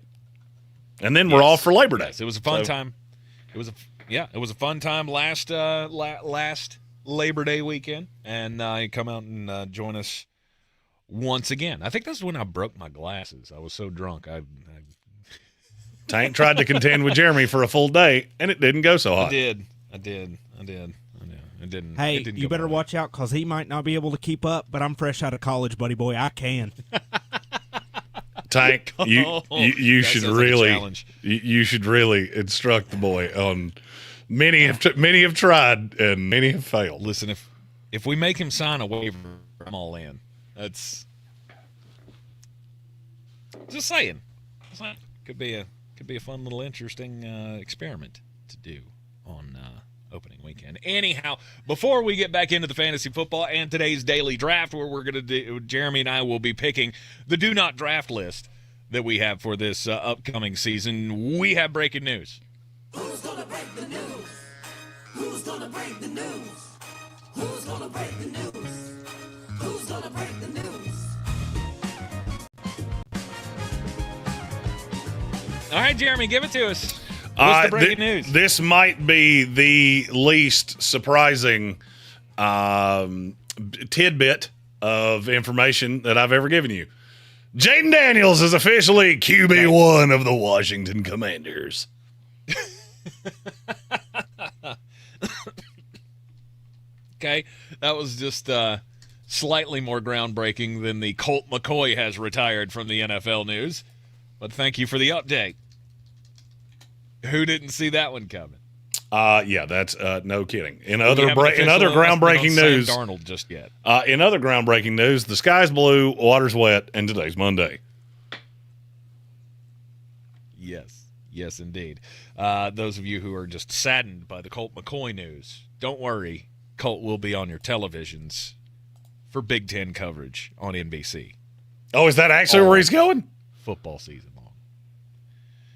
And then we're off for Labor Day. Yes, it was a fun time. It was a fun time last Labor Day weekend, and you come out and join us once again. I think that's when I broke my glasses. I was so drunk. Tank tried to contend with Jeremy for a full day, and it didn't go so hot. I did. It didn't. Hey, it didn't you go better my way. watch out because he might not be able to keep up, but I'm fresh out of college, buddy boy. I can. Tank, you should really you should really instruct the boy on many have tried and many have failed. Listen, if we make him sign a waiver, I'm all in. That's just saying. Could be a fun little interesting experiment to do on opening weekend. Anyhow, before we get back into the fantasy football and today's daily draft, where we're going to do, Jeremy and I will be picking the do not draft list that we have for this upcoming season, we have breaking news. Who's gonna break the news? Who's gonna break the news? Who's gonna break the news? Who's gonna break the news? All right, Jeremy, give it to us. What's the breaking news? This might be the least surprising tidbit of information that I've ever given you. Jaden Daniels is officially QB1 of the Washington Commanders. Okay, that was just slightly more groundbreaking than the Colt McCoy has retired from the NFL news. But thank you for the update. Who didn't see that one coming? Yeah, that's no kidding. In other groundbreaking news, Sam Darnold just yet. In other groundbreaking news, the sky's blue, water's wet, and today's Monday. Yes, indeed. Those of you who are just saddened by the Colt McCoy news, don't worry. Colt will be on your televisions for Big Ten coverage on NBC. Oh, is that actually where he's going? Football season long.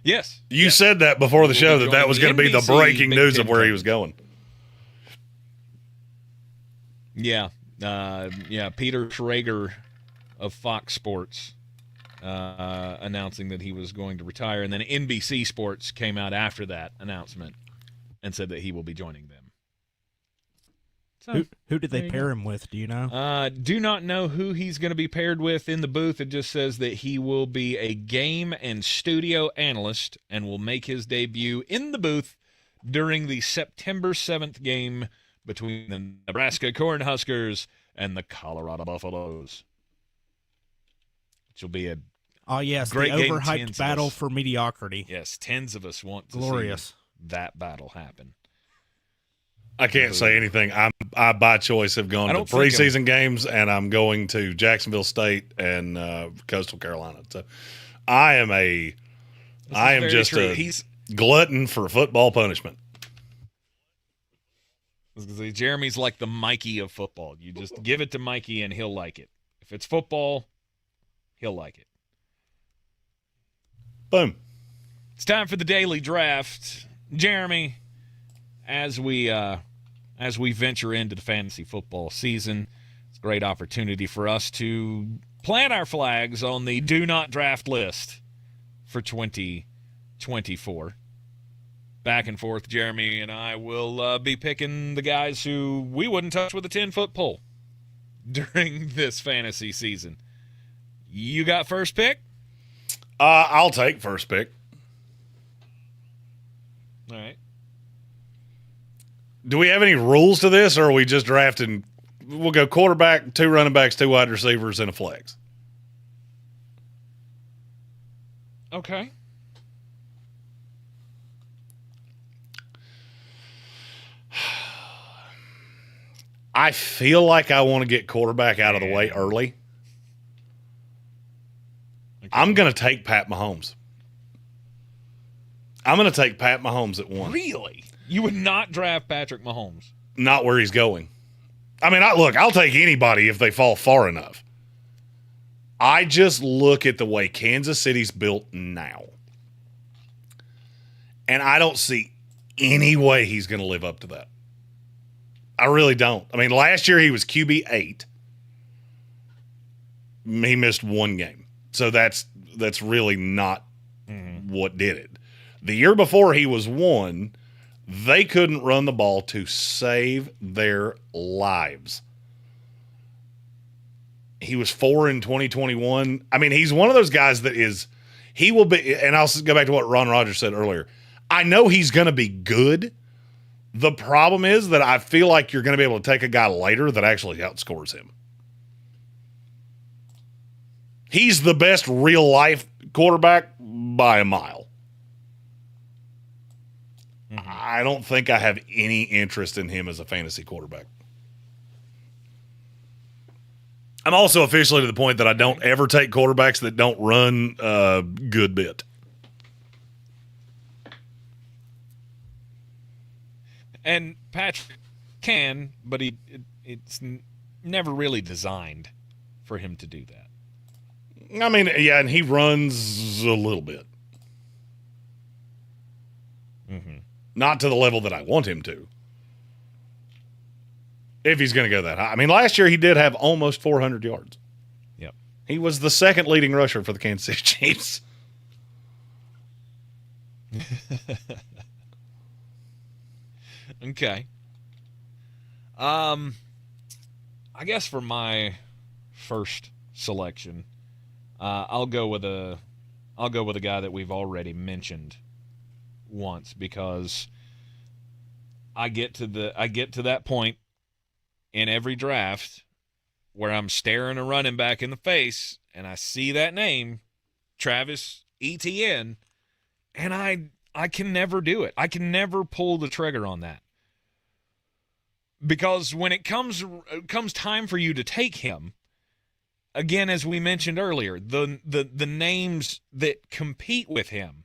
Yes. You said that before the show that was going to be the breaking news of where he was going. Yeah. Peter Schrager of Fox Sports announcing that he was going to retire. And then NBC Sports came out after that announcement and said that he will be joining them. So, who did they pair him with? Do you know? Do not know who he's going to be paired with in the booth. It just says that he will be a game and studio analyst and will make his debut in the booth during the September 7th game between the Nebraska Cornhuskers and the Colorado Buffaloes. Which will be a great the game. overhyped battle for mediocrity. Yes, tens of us want to Glorious. see that battle happen. I can't say anything. I by choice have gone to preseason games, and I'm going to Jacksonville State and Coastal Carolina. So I am just a glutton for football punishment. Jeremy's like the Mikey of football. You just give it to Mikey, and he'll like it. If it's football, he'll like it. Boom. It's time for the daily draft. Jeremy, as we venture into the fantasy football season, it's a great opportunity for us to plant our flags on the do not draft list for 2024. Back and forth, Jeremy and I will be picking the guys who we wouldn't touch with a 10-foot pole during this fantasy season. You got first pick? I'll take first pick. All right. Do we have any rules to this, or are we just drafting? We'll go quarterback, 2 running backs, 2 wide receivers, and a flex. Okay. I feel like I want to get quarterback out of the way early. Okay. I'm going to take Pat Mahomes. I'm going to take Pat Mahomes at 1. Really? You would not draft Patrick Mahomes? Not where he's going. I mean, I'll take anybody if they fall far enough. I just look at the way Kansas City's built now. And I don't see any way he's going to live up to that. I really don't. I mean, last year he was QB 8. He missed 1 game. So that's really not what did it. The year before he was 1, they couldn't run the ball to save their lives. He was 4 in 2021. I mean, he's one of those guys that he will be, and I'll go back to what Ron Rodgers said earlier. I know he's going to be good. The problem is that I feel like you're going to be able to take a guy later that actually outscores him. He's the best real life quarterback by a mile. I don't think I have any interest in him as a fantasy quarterback. I'm also officially to the point that I don't ever take quarterbacks that don't run a good bit. And Patrick can, but it's never really designed for him to do that. I mean, yeah, and he runs a little bit. Not to the level that I want him to. If he's going to go that high. I mean, last year he did have almost 400 yards. Yep. He was the second leading rusher for the Kansas City Chiefs. Okay. I guess for my first selection, I'll go with a guy that we've already mentioned once, because I get to that point in every draft where I'm staring a running back in the face and I see that name, Travis Etienne, and I can never do it. I can never pull the trigger on that. Because when it comes time for you to take him, again, as we mentioned earlier, the names that compete with him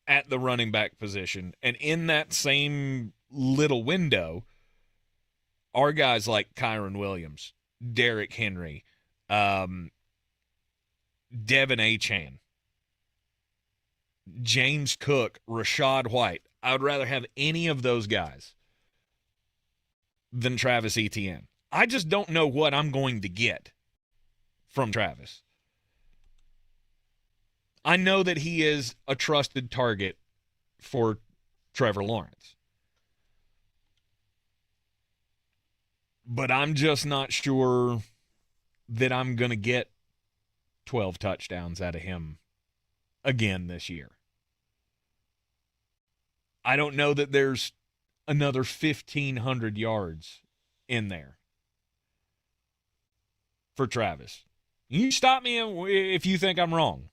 at the running back position and in that same little window are guys like Kyron Williams, Derrick Henry, Devin Achane, James Cook, Rashad White. I would rather have any of those guys than Travis Etienne. I just don't know what I'm going to get from Travis. I know that he is a trusted target for Trevor Lawrence. But I'm just not sure that I'm going to get 12 touchdowns out of him again this year. I don't know that there's another 1,500 yards in there for Travis. You stop me if you think I'm wrong.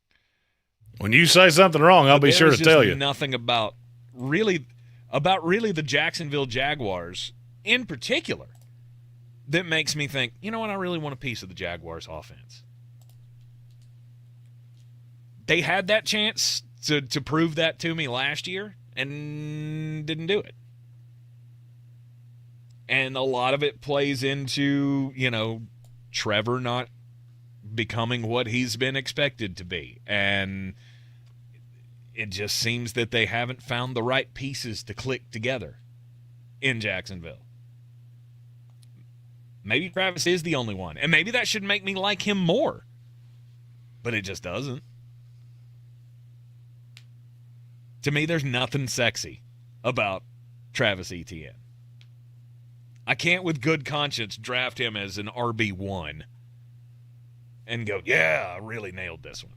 When you say something wrong, I'll be sure to tell you. Nothing about really the Jacksonville Jaguars in particular that makes me think, you know what, I really want a piece of the Jaguars offense. They had that chance to prove that to me last year and didn't do it. And a lot of it plays into, Trevor not becoming what he's been expected to be. And it just seems that they haven't found the right pieces to click together in Jacksonville. Maybe Travis is the only one. And maybe that should make me like him more. But it just doesn't. To me, there's nothing sexy about Travis Etienne. I can't with good conscience draft him as an RB1 and go, yeah, I really nailed this one.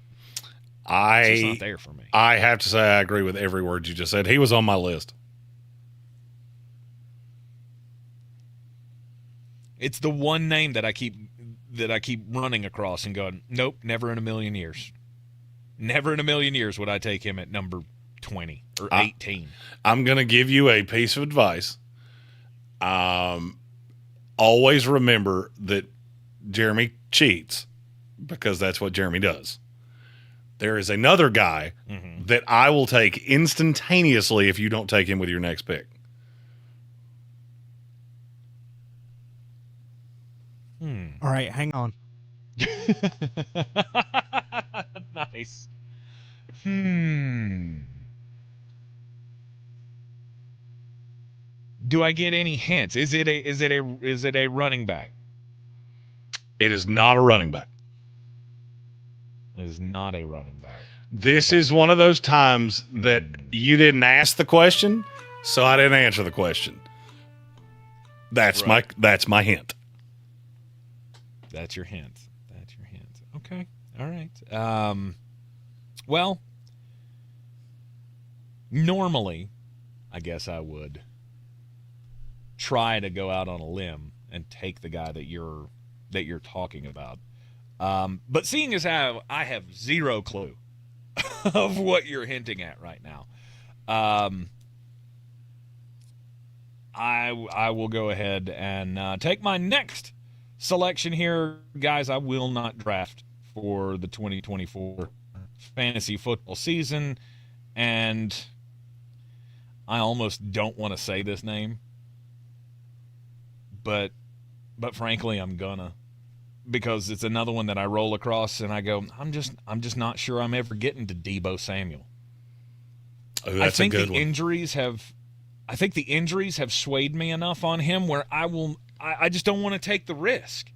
It's just not there for me. I have to say I agree with every word you just said. He was on my list. It's the one name that I keep running across and going, nope, never in a million years. Never in a million years would I take him at number 20 or 18. I'm going to give you a piece of advice. Always remember that Jeremy cheats, because that's what Jeremy does. There is another guy that I will take instantaneously if you don't take him with your next pick. All right, hang on. Nice. Do I get any hints? Is it a running back? It is not a running back. It is not a running back. This is one of those times that you didn't ask the question, so I didn't answer the question. That's my hint. That's your hint. Okay. All right. Well, normally, I guess I would try to go out on a limb and take the guy that you're talking about. But seeing as how I have zero clue of what you're hinting at right now, I will go ahead and take my next selection here. Guys, I will not draft for the 2024 fantasy football season, and I almost don't want to say this name, but frankly I'm gonna, because it's another one that I roll across and I go, I'm just not sure I'm ever getting to Deebo Samuel. Oh, that's a good one. I think the injuries have swayed me enough on him where I just don't want to take the risk.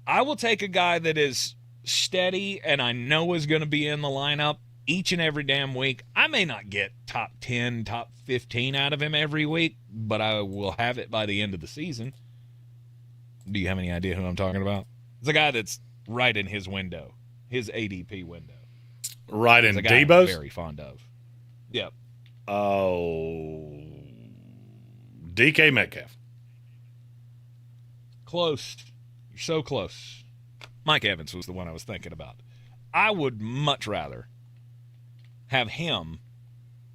I will take a guy that is steady and I know is going to be in the lineup each and every damn week. I may not get top 10, top 15 out of him every week, but I will have it by the end of the season. Do you have any idea who I'm talking about? It's a guy that's right in his window, his ADP window. Right in Deebo's? I'm very fond of. Yep. Oh, DK Metcalf. Close. You're so close. Mike Evans was the one I was thinking about. I would much rather have him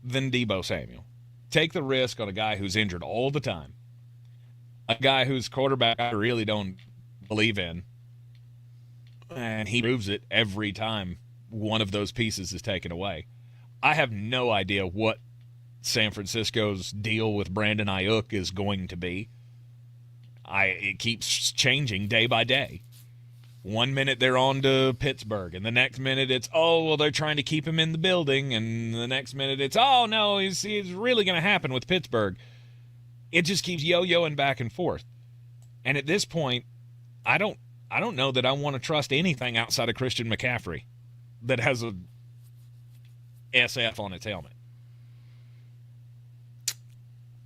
than Deebo Samuel. Take the risk on a guy who's injured all the time. A guy whose quarterback I really don't believe in. And he proves it every time one of those pieces is taken away. I have no idea what San Francisco's deal with Brandon Ayuk is going to be. It keeps changing day by day. 1 minute they're on to Pittsburgh, and the next minute it's, they're trying to keep him in the building, and the next minute it's, no, he's really going to happen with Pittsburgh. It just keeps yo-yoing back and forth. And at this point, I don't know that I want to trust anything outside of Christian McCaffrey that has a SF on its helmet.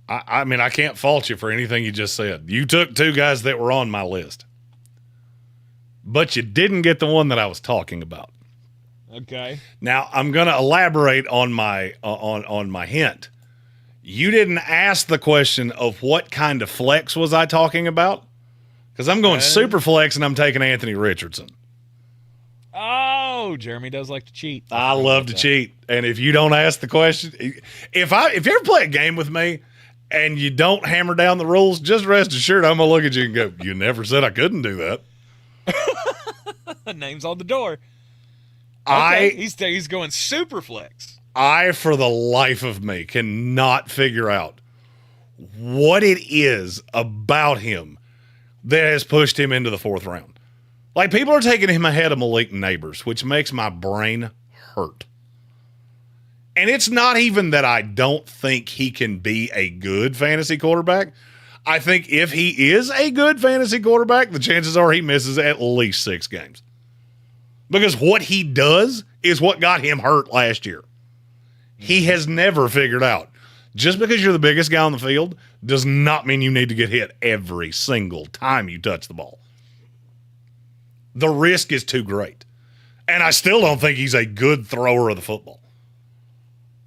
I mean, I can't fault you for anything you just said. You took two guys that were on my list, but you didn't get the one that I was talking about. Okay. Now I'm going to elaborate on my on my hint. You didn't ask the question of what kind of flex was I talking about, because I'm going super flex and I'm taking Anthony Richardson. Oh, Jeremy does like to cheat. I love to cheat, and if you don't ask the question, if you ever play a game with me and you don't hammer down the rules, just rest assured I'm gonna look at you and go, "You never said I couldn't do that." Name's on the door. Okay, he's going super flex. I, for the life of me, cannot figure out what it is about him that has pushed him into the fourth round. Like, people are taking him ahead of Malik Neighbors, which makes my brain hurt. And it's not even that I don't think he can be a good fantasy quarterback. I think if he is a good fantasy quarterback, the chances are he misses at least 6 games. Because what he does is what got him hurt last year. He has never figured out, just because you're the biggest guy on the field does not mean you need to get hit every single time you touch the ball. The risk is too great. And I still don't think he's a good thrower of the football.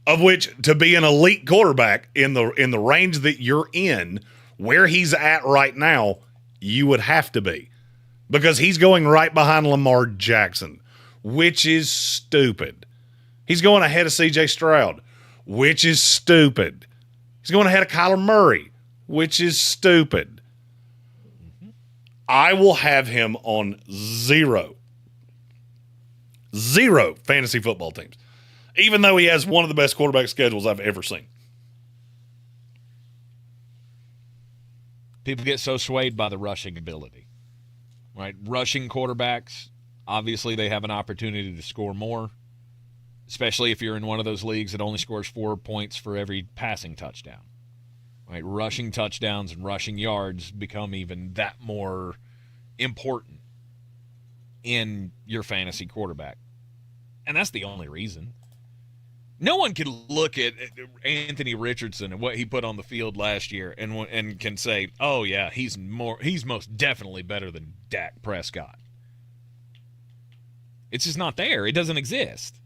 Of which, to be an elite quarterback in the range that you're in, where he's at right now, you would have to be. Because he's going right behind Lamar Jackson, which is stupid. He's going ahead of C.J. Stroud, which is stupid. He's going ahead of Kyler Murray, which is stupid. I will have him on 0 0 fantasy football teams, even though he has one of the best quarterback schedules I've ever seen. People get so swayed by the rushing ability, right? Rushing quarterbacks, obviously they have an opportunity to score more, especially if you're in one of those leagues that only scores 4 points for every passing touchdown. Right? Rushing touchdowns and rushing yards become even that more important in your fantasy quarterback. And that's the only reason. No one can look at Anthony Richardson and what he put on the field last year and can say, oh, yeah, he's most definitely better than Dak Prescott. It's just not there. It doesn't exist.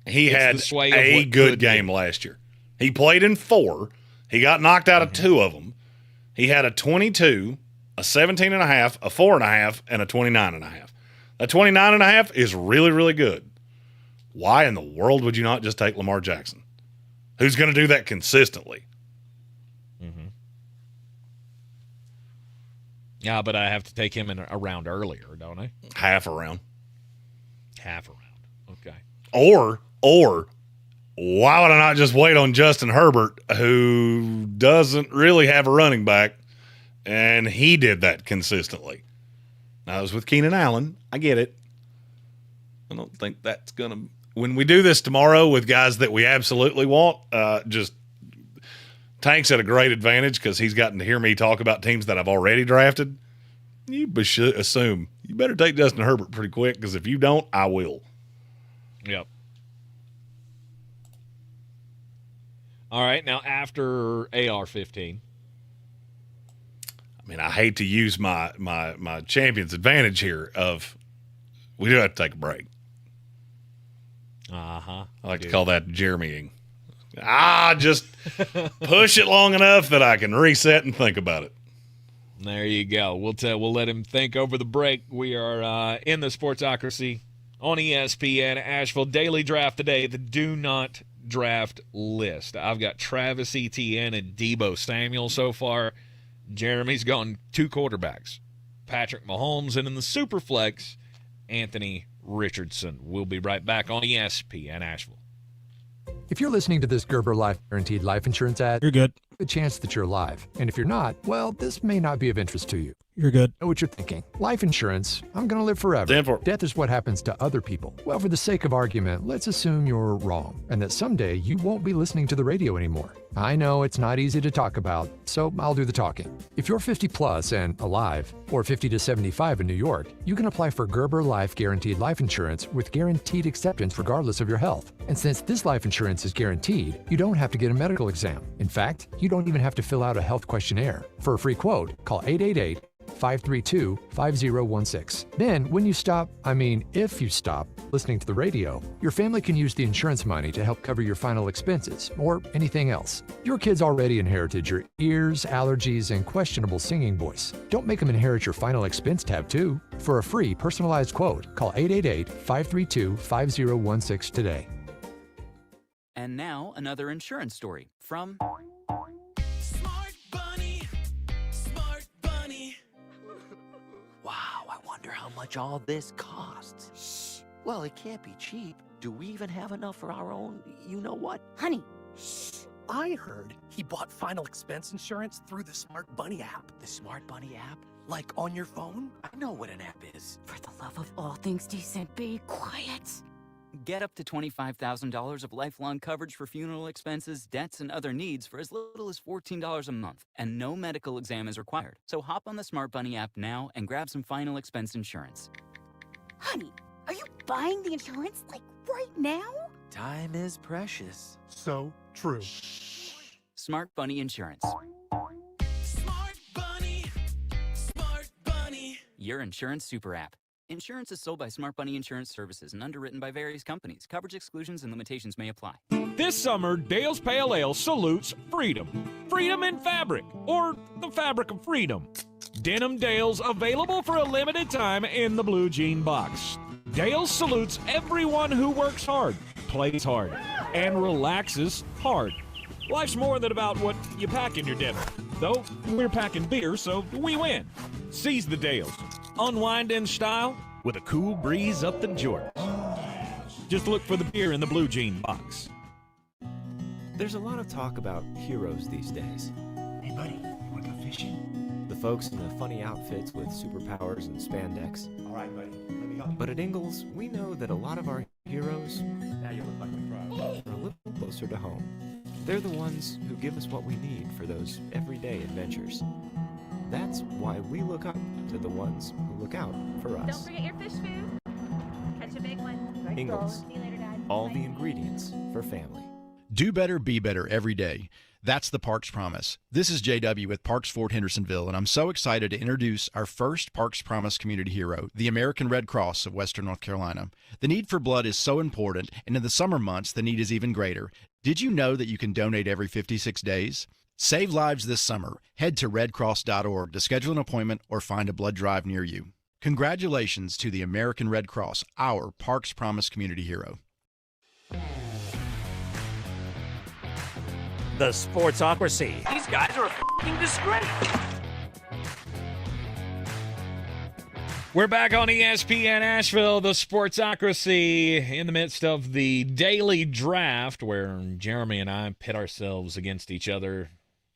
He had a good game last year. He played in 4. He got knocked out of 2 of them. He had a 22, a 17.5, a 4.5, and a 29.5. That 29.5 is really, really good. Why in the world would you not just take Lamar Jackson? Who's going to do that consistently? Mm-hmm. Yeah, but I have to take him in a round earlier, don't I? Half a round. Half a round. Okay. Or why would I not just wait on Justin Herbert, who doesn't really have a running back, and he did that consistently? Now, I was with Keenan Allen. I get it. I don't think that's going to – when we do this tomorrow with guys that we absolutely want, just Tank's at a great advantage because he's gotten to hear me talk about teams that I've already drafted. You should assume you better take Justin Herbert pretty quick because if you don't, I will. Yep. All right, now after AR-15. I mean, I hate to use my champion's advantage here of we do have to take a break. Uh-huh. I like to call that Jeremying. Just push it long enough that I can reset and think about it. There you go. We'll let him think over the break. We are in the Sportsocracy on ESPN Asheville. Daily draft today, the do not draft list. I've got Travis Etienne and Deebo Samuel so far. Jeremy's gone 2 quarterbacks, Patrick Mahomes, and in the Superflex, Anthony Richardson. We'll be right back on ESPN Asheville. If you're listening to this Gerber Life Guaranteed Life Insurance ad, you're good. A chance that you're alive. And if you're not, well, this may not be of interest to you. You're good. Know what you're thinking. Life insurance, I'm going to live forever. Death is what happens to other people. Well, for the sake of argument, let's assume you're wrong and that someday you won't be listening to the radio anymore. I know it's not easy to talk about, so I'll do the talking. If you're 50 plus and alive, or 50 to 75 in New York, you can apply for Gerber Life Guaranteed Life Insurance with guaranteed acceptance regardless of your health. And since this life insurance is guaranteed, you don't have to get a medical exam. In fact, you don't even have to fill out a health questionnaire. For a free quote, call 888-532-5016. Then, when you stop, if you stop listening to the radio, your family can use the insurance money to help cover your final expenses or anything else. Your kids already inherited your ears, allergies, and questionable singing voice. Don't make them inherit your final expense tab, too. For a free personalized quote, call 888-532-5016 today. And now, another insurance story from Wow, I wonder how much all this costs. Shh. Well, it can't be cheap. Do we even have enough for our own, you-know-what? Honey. Shh. I heard he bought final expense insurance through the Smart Bunny app. The Smart Bunny app? Like on your phone? I know what an app is. For the love of all things decent, be quiet. Get up to $25,000 of lifelong coverage for funeral expenses, debts, and other needs for as little as $14 a month, and no medical exam is required. So hop on the Smart Bunny app now and grab some final expense insurance. Honey, are you buying the insurance, right now? Time is precious. So true. Smart Bunny Insurance. Smart Bunny. Smart Bunny. Your insurance super app. Insurance is sold by Smart Bunny Insurance Services and underwritten by various companies. Coverage exclusions and limitations may apply. This summer, Dale's Pale Ale salutes freedom. Freedom in fabric, or the fabric of freedom. Denim Dales available for a limited time in the blue jean box. Dale's salutes everyone who works hard, plays hard, and relaxes hard. Life's more than about what you pack in your dinner. Though, we're packing beer, so we win. Seize the Dales. Unwind in style, with a cool breeze up the Jordan. Just look for the beer in the blue jean box. There's a lot of talk about heroes these days. Hey, buddy, you want to go fishing? The folks in the funny outfits with superpowers and spandex. All right, buddy, let me help you. But at Ingalls, we know that a lot of our heroes Now you look like a pro. are a little closer to home. They're the ones who give us what we need for those everyday adventures. That's why we look up to the ones who look out for Don't us. forget your fish food. Catch a big one. Ingalls, See you later, Dad. all Bye. the ingredients for family. Do better, be better every day. That's the Parks Promise. This is JW with Parks Fort Hendersonville, and I'm so excited to introduce our first Parks Promise community hero, the American Red Cross of Western North Carolina. The need for blood is so important, and in the summer months, the need is even greater. Did you know that you can donate every 56 days? Save lives this summer. Head to redcross.org to schedule an appointment or find a blood drive near you. Congratulations to the American Red Cross, our Parks Promise community hero. The Sportsocracy. These guys are a f***ing disgrace. We're back on ESPN Asheville, the Sportsocracy, in the midst of the daily draft where Jeremy and I pit ourselves against each other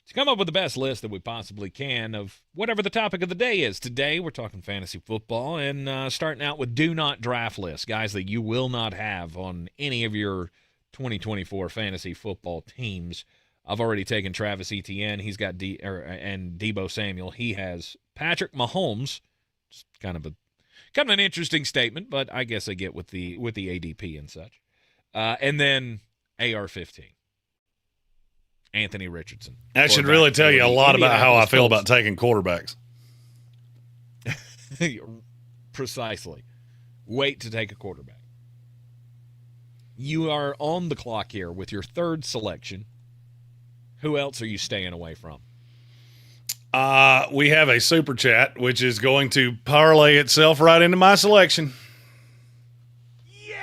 to come up with the best list that we possibly can of whatever the topic of the day is. Today, we're talking fantasy football and starting out with do not draft lists, guys that you will not have on any of your 2024 fantasy football teams. I've already taken Travis Etienne. He's got and Deebo Samuel. He has Patrick Mahomes. It's kind of an interesting statement, but I guess I get with the ADP and such. And then AR-15. Anthony Richardson. That should really tell you a lot about how I feel about taking quarterbacks. Precisely. Wait to take a quarterback. You are on the clock here with your third selection. Who else are you staying away from? We have a super chat, which is going to parlay itself right into my selection. Yeah!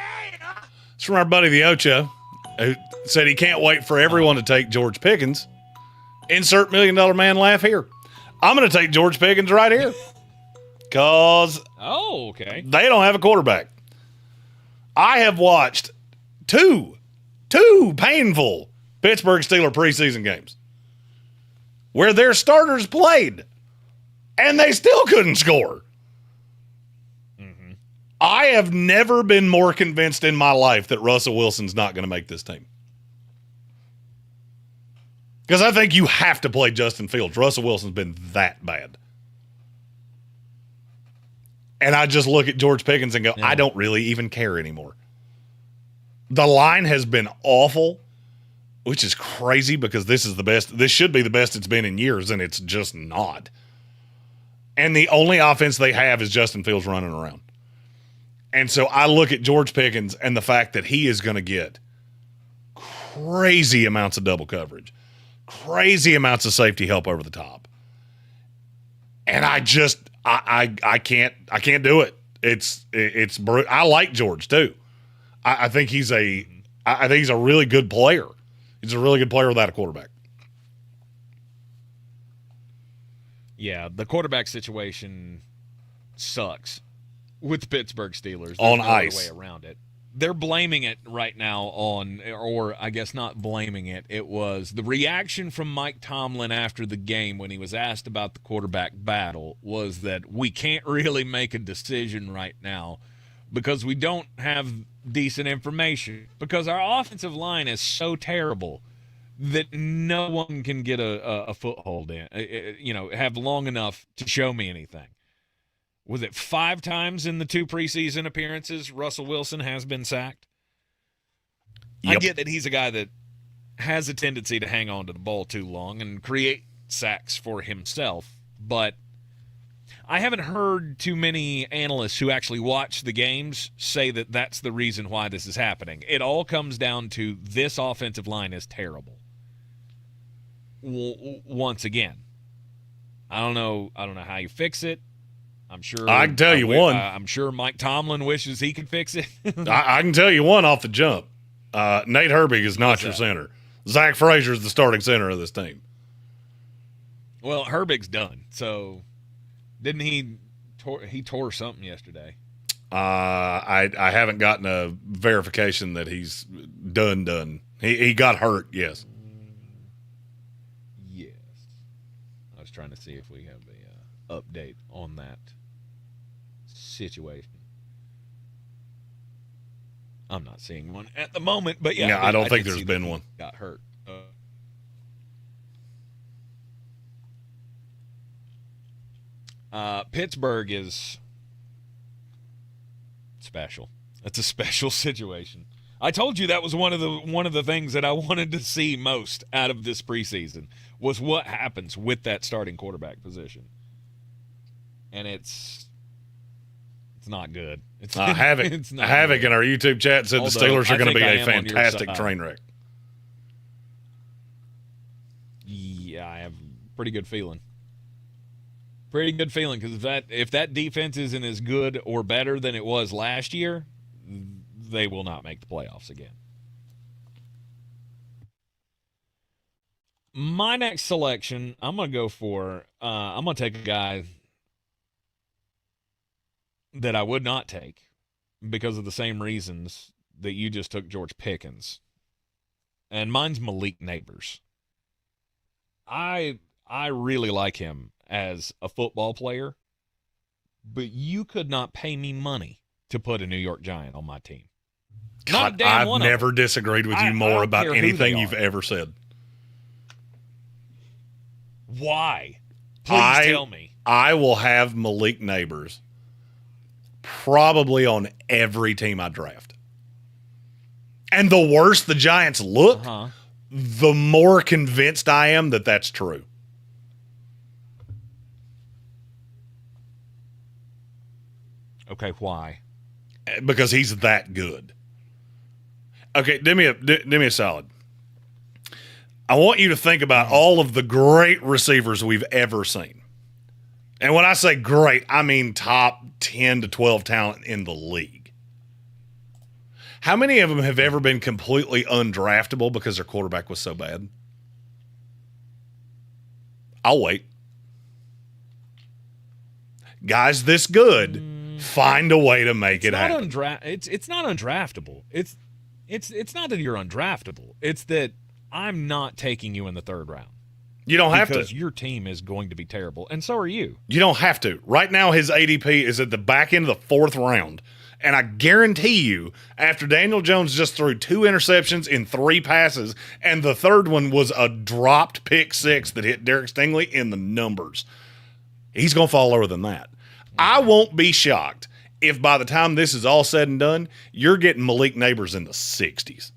It's from our buddy the Ocho, who said he can't wait for everyone to take George Pickens. Insert $1 million man laugh here. I'm going to take George Pickens right here. Because okay. They don't have a quarterback. I have watched two painful Pittsburgh Steelers preseason games where their starters played and they still couldn't score. Mm-hmm. I have never been more convinced in my life that Russell Wilson's not going to make this team. Because I think you have to play Justin Fields. Russell Wilson's been that bad. And I just look at George Pickens and go, I don't really even care anymore. The line has been awful, which is crazy because this is the best. This should be the best it's been in years, and it's just not. And the only offense they have is Justin Fields running around. And so I look at George Pickens and the fact that he is going to get crazy amounts of double coverage, crazy amounts of safety help over the top. And I just I can't do it. It's brutal. I like George too. I think he's a really good player. He's a really good player without a quarterback. Yeah, the quarterback situation sucks with the Pittsburgh Steelers. There's On no ice. other way around it. They're blaming it right now on, or I guess not blaming it. It was the reaction from Mike Tomlin after the game when he was asked about the quarterback battle was that we can't really make a decision right now because we don't have decent information, because our offensive line is so terrible that no one can get a foothold in, have long enough to show me anything. Was it 5 times in the 2 preseason appearances Russell Wilson has been sacked? Yep. I get that he's a guy that has a tendency to hang on to the ball too long and create sacks for himself, but I haven't heard too many analysts who actually watch the games say that that's the reason why this is happening. It all comes down to this offensive line is terrible. Once again, I don't know how you fix it. I'm sure I can tell you one. I'm sure Mike Tomlin wishes he could fix it. I can tell you one off the jump. Nate Herbig is not your center. Zach Frazier is the starting center of this team. Well, Herbig's done. So didn't he tore something yesterday? I haven't gotten a verification that he's done. He got hurt, yes. Yes. I was trying to see if we have a update on that situation. I'm not seeing one at the moment, but yeah. I don't think there's been one. Got hurt. Pittsburgh is special. It's a special situation. I told you that was one of the things that I wanted to see most out of this preseason was what happens with that starting quarterback position. And it's not good. It's Havoc. It's not Havoc good. in our YouTube chat said the Steelers are going to be a fantastic train wreck. Yeah, I have a pretty good feeling. Pretty good feeling because if that defense isn't as good or better than it was last year, they will not make the playoffs again. My next selection, I'm going to go for, I'm going to take a guy that I would not take because of the same reasons that you just took George Pickens. And mine's Malik Neighbors. I really like him as a football player, but you could not pay me money to put a New York Giant on my team. God, I've never disagreed with you more about anything you've ever said. Why? Please tell me. I will have Malik Neighbors probably on every team I draft. And the worse the Giants look, the more convinced I am that that's true. Okay, why? Because he's that good. Okay, do me a solid. I want you to think about all of the great receivers we've ever seen. And when I say great, I mean top 10 to 12 talent in the league. How many of them have ever been completely undraftable because their quarterback was so bad? I'll wait. Guys this good, find a way to make it happen. It's not undraftable. It's not that you're undraftable. It's that I'm not taking you in the third round. You don't have to. Because your team is going to be terrible, and so are you. You don't have to. Right now, his ADP is at the back end of the fourth round. And I guarantee you, after Daniel Jones just threw 2 interceptions in 3 passes, and the third one was a dropped pick 6 that hit Derek Stingley in the numbers, he's going to fall lower than that. I won't be shocked if by the time this is all said and done, you're getting Malik Neighbors in the 60s.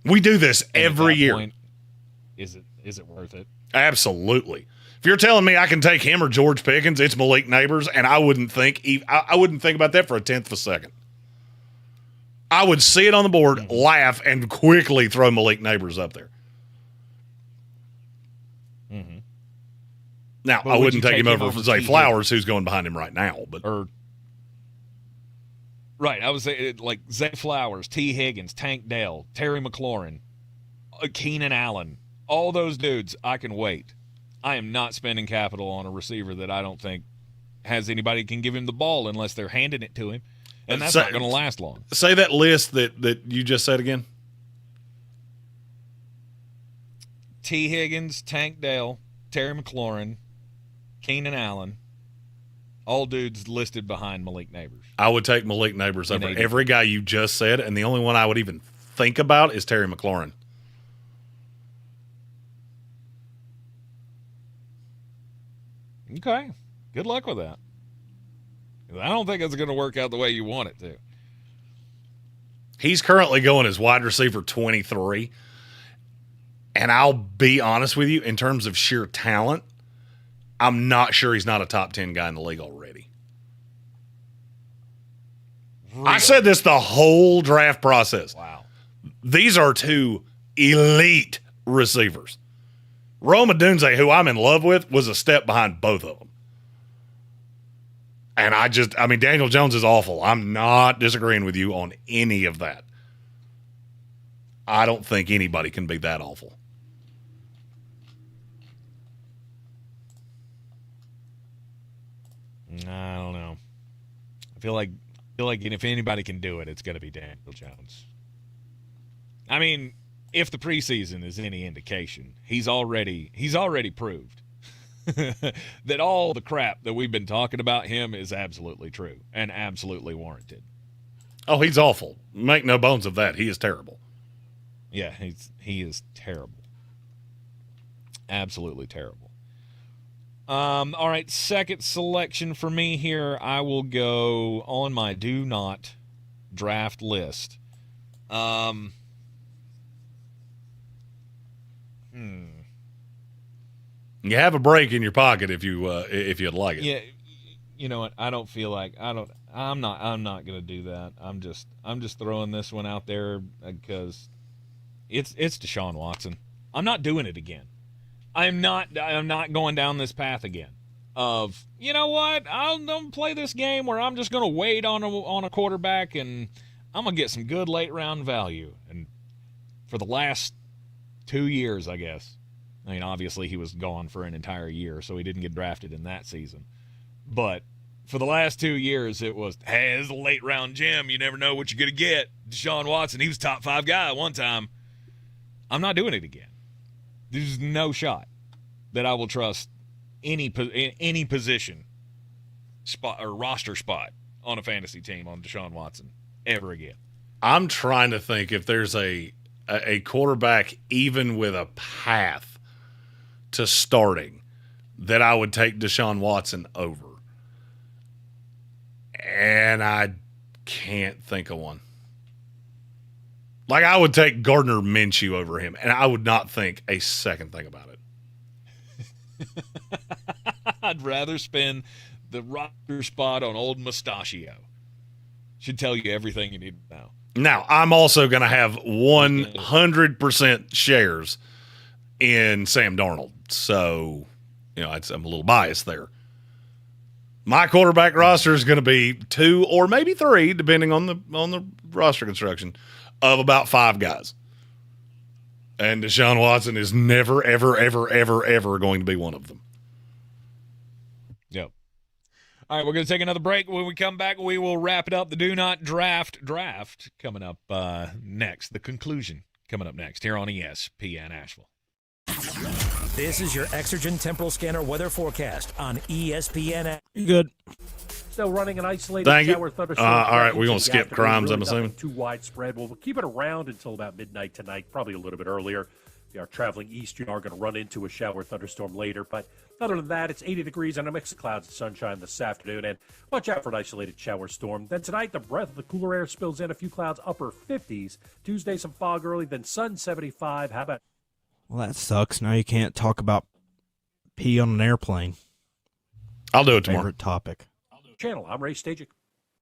We do this every year. Point, is it worth it? Absolutely. If you're telling me I can take him or George Pickens, it's Malik Neighbors, and I wouldn't think about that for a tenth of a second. I would see it on the board, laugh, and quickly throw Malik Neighbors up there. Mm-hmm. Now, I wouldn't take him over Zay Flowers, who's going behind him right now. Right, I would say like Zay Flowers, T. Higgins, Tank Dell, Terry McLaurin, Keenan Allen, all those dudes, I can wait. I am not spending capital on a receiver that I don't think has anybody can give him the ball unless they're handing it to him, and that's not going to last long. Say that list that you just said again. T. Higgins, Tank Dell, Terry McLaurin, Keenan Allen, all dudes listed behind Malik Neighbors. I would take Malik Neighbors over every guy you just said, and the only one I would even think about is Terry McLaurin. Okay. Good luck with that. I don't think it's going to work out the way you want it to. He's currently going as wide receiver 23. And I'll be honest with you, in terms of sheer talent, I'm not sure he's not a top 10 guy in the league already. Really? I said this the whole draft process. Wow. These are 2 elite receivers. Rome Odunze, who I'm in love with, was a step behind both of them. And Daniel Jones is awful. I'm not disagreeing with you on any of that. I don't think anybody can be that awful. I don't know. I feel like if anybody can do it, it's going to be Daniel Jones. I mean, if the preseason is any indication, he's already proved that all the crap that we've been talking about him is absolutely true and absolutely warranted. Oh, he's awful. Make no bones of that. He is terrible. Yeah, he is terrible. Absolutely terrible. All right, second selection for me here. I will go on my do not draft list. You have a break in your pocket if you'd like it. Yeah, you know what? I don't feel like I'm not going to do that. I'm just throwing this one out there because it's Deshaun Watson. I'm not doing it again. I'm not going down this path again of, you know what? I'll play this game where I'm just going to wait on a quarterback and I'm going to get some good late round value. And for the last 2 years, I guess. I mean, obviously he was gone for an entire year, so he didn't get drafted in that season. But for the last 2 years, it was, hey, this is a late round gem. You never know what you're going to get. Deshaun Watson, he was top 5 guy at one time. I'm not doing it again. There's no shot that I will trust any position spot or roster spot on a fantasy team on Deshaun Watson ever again. I'm trying to think if there's a quarterback even with a path to starting that I would take Deshaun Watson over. And I can't think of one. Like, I would take Gardner Minshew over him, and I would not think a second thing about it. I'd rather spend the roster spot on old Mustachio. Should tell you everything you need to know. Now, I'm also going to have 100% shares in Sam Darnold. So, I'm a little biased there. My quarterback roster is going to be 2 or maybe 3, depending on the roster construction, of about 5 guys. And Deshaun Watson is never, ever, ever, ever, ever going to be one of them. Yep. All right, we're going to take another break. When we come back, we will wrap it up. The Do Not Draft coming up next. The conclusion coming up next here on ESPN Asheville. This is your Exergen Temporal Scanner weather forecast on ESPN. You good? Still running an isolated Thank you. shower thunderstorm. All right, we're going to skip crimes, I'm assuming. Too widespread. We'll keep it around until about midnight tonight, probably a little bit earlier. If you are traveling east, you are going to run into a shower thunderstorm later. But other than that, it's 80 degrees and a mix of clouds and sunshine this afternoon. And watch out for an isolated shower storm. Then tonight, the breath of the cooler air spills in, a few clouds, upper 50s. Tuesday, some fog early, then sun 75. How about? Well, that sucks. Now you can't talk about pee on an airplane. I'll do it tomorrow. Favorite topic. Channel. I'm Ray Stajic.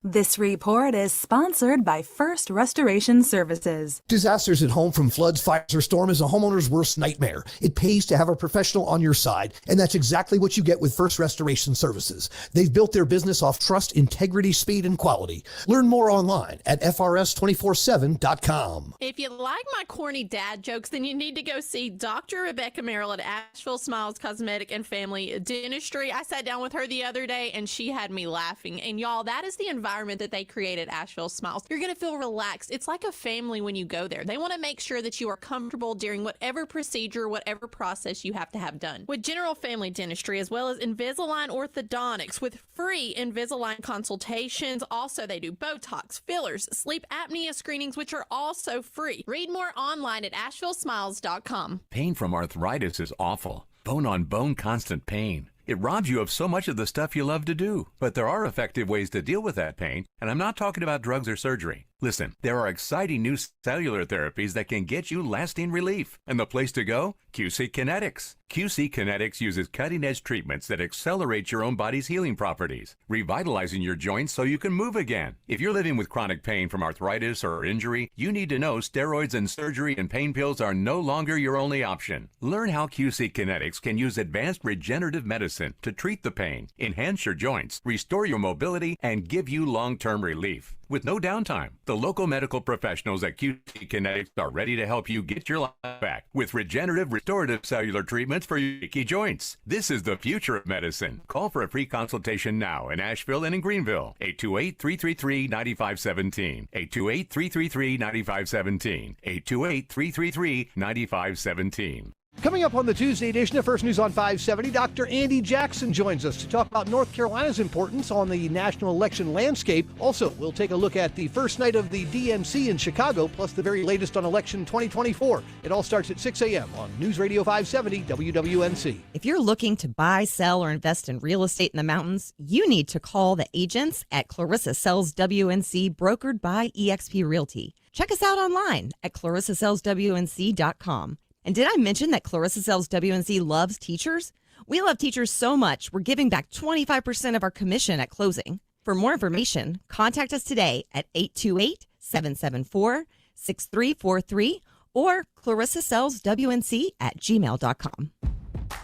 This report is sponsored by First Restoration Services. Disasters at home from floods, fires, or storm is a homeowner's worst nightmare. It pays to have a professional on your side, and that's exactly what you get with First Restoration Services. They've built their business off trust, integrity, speed, and quality. Learn more online at FRS247.com. If you like my corny dad jokes, then you need to go see Dr. Rebecca Merrill at Asheville Smiles Cosmetic and Family Dentistry. I sat down with her the other day, and she had me laughing. And y'all, that is the environment that they create at Asheville Smiles. You're going to feel relaxed. It's like a family when you go there. They want to make sure that you are comfortable during whatever procedure, whatever process you have to have done. With general family dentistry, as well as Invisalign orthodontics with free Invisalign consultations. Also, they do Botox, fillers, sleep apnea screenings, which are also free. Read more online at AshevilleSmiles.com. Pain from arthritis is awful. Bone-on-bone constant pain. It robs you of so much of the stuff you love to do. But there are effective ways to deal with that pain, and I'm not talking about drugs or surgery. Listen, there are exciting new cellular therapies that can get you lasting relief. And the place to go? QC Kinetics. QC Kinetics uses cutting-edge treatments that accelerate your own body's healing properties, revitalizing your joints so you can move again. If you're living with chronic pain from arthritis or injury, you need to know steroids and surgery and pain pills are no longer your only option. Learn how QC Kinetics can use advanced regenerative medicine to treat the pain, enhance your joints, restore your mobility, and give you long-term relief. with no downtime. The local medical professionals at QC Kinetics are ready to help you get your life back with regenerative restorative cellular treatments for your achy joints. This is the future of medicine. Call for a free consultation now in Asheville and in Greenville. 828-333-9517. 828-333-9517. 828-333-9517. Coming up on the Tuesday edition of First News on 570, Dr. Andy Jackson joins us to talk about North Carolina's importance on the national election landscape. Also, we'll take a look at the first night of the DNC in Chicago, plus the very latest on election 2024. It all starts at 6 a.m. on News Radio 570 WWNC. If you're looking to buy, sell, or invest in real estate in the mountains, you need to call the agents at Clarissa Sells WNC, brokered by eXp Realty. Check us out online at clarissasellswnc.com. And did I mention that Clarissa Sells WNC loves teachers? We love teachers so much, we're giving back 25% of our commission at closing. For more information, contact us today at 828-774-6343 or clarissasellswnc@gmail.com.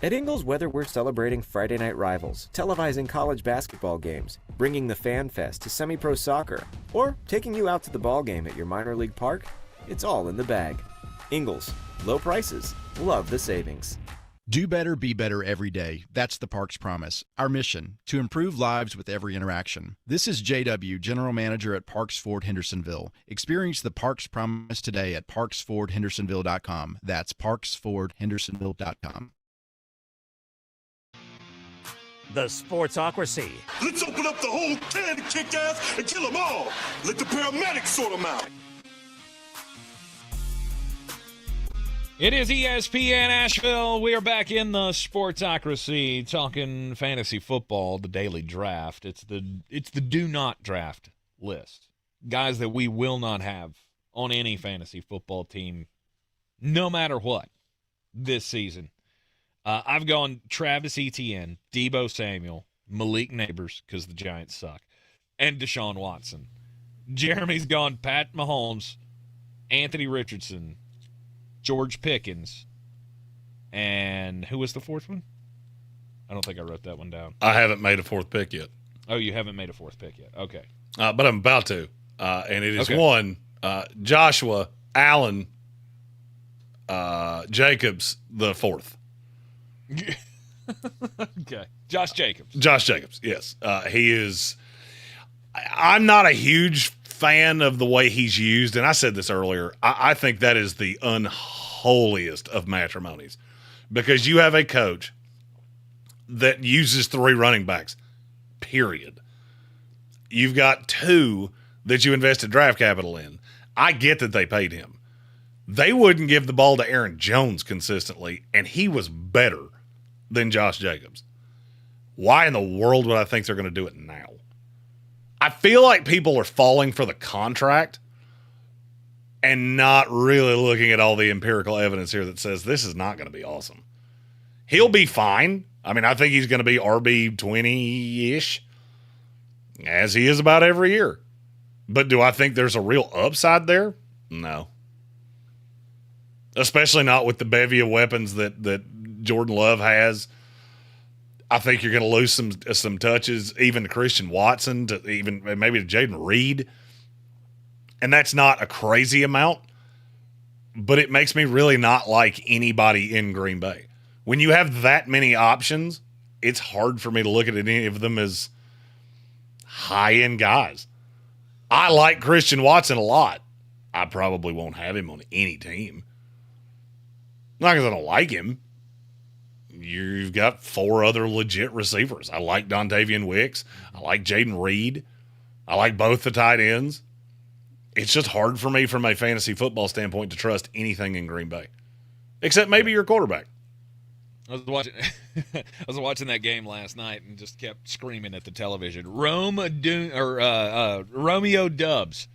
At Ingles Weather, we're celebrating Friday night rivals, televising college basketball games, bringing the Fan Fest to semi-pro soccer, or taking you out to the ball game at your minor league park. It's all in the bag. Ingles, low prices, love the savings. Do better, be better every day. That's the Parks Promise. Our mission, to improve lives with every interaction. This is JW, General Manager at Parks Ford Hendersonville. Experience the Parks Promise today at parksfordhendersonville.com. That's parksfordhendersonville.com. The Sportsocracy. Let's open up the whole can to kick ass and kill them all. Let the paramedics sort them out. It is ESPN Asheville. We are back in the Sportsocracy talking fantasy football, the daily draft. It's the do not draft list. Guys that we will not have on any fantasy football team, no matter what, this season. I've gone Travis Etienne, Deebo Samuel, Malik Neighbors, because the Giants suck, and Deshaun Watson. Jeremy's gone Pat Mahomes, Anthony Richardson, George Pickens, and who was the fourth one? I don't think I wrote that one down. I haven't made a fourth pick yet. Oh, you haven't made a fourth pick yet. Okay. But I'm about to. And it is Okay. one, Joshua Allen Jacobs, the fourth. Okay. Josh Jacobs. Josh Jacobs, yes. He is – I'm not a huge fan of the way he's used, and I said this earlier. I think that is the unholiest of matrimonies because you have a coach that uses 3 running backs, period. You've got 2 that you invested draft capital in. I get that they paid him. They wouldn't give the ball to Aaron Jones consistently, and he was better than Josh Jacobs. Why in the world would I think they're going to do it now? I feel like people are falling for the contract and not really looking at all the empirical evidence here that says this is not going to be awesome. He'll be fine. I mean, I think he's going to be RB 20-ish, as he is about every year. But do I think there's a real upside there? No. Especially not with the bevy of weapons that Jordan Love has. I think you're going to lose some touches, even to Christian Watson, to even maybe to Jaden Reed. And that's not a crazy amount, but it makes me really not like anybody in Green Bay. When you have that many options, it's hard for me to look at any of them as high-end guys. I like Christian Watson a lot. I probably won't have him on any team. Not because I don't like him. You've got 4 other legit receivers. I like Dontavian Wicks. I like Jaden Reed. I like both the tight ends. It's just hard for me from a fantasy football standpoint to trust anything in Green Bay, except maybe your quarterback. I was watching that game last night and just kept screaming at the television. Romeo Dubs.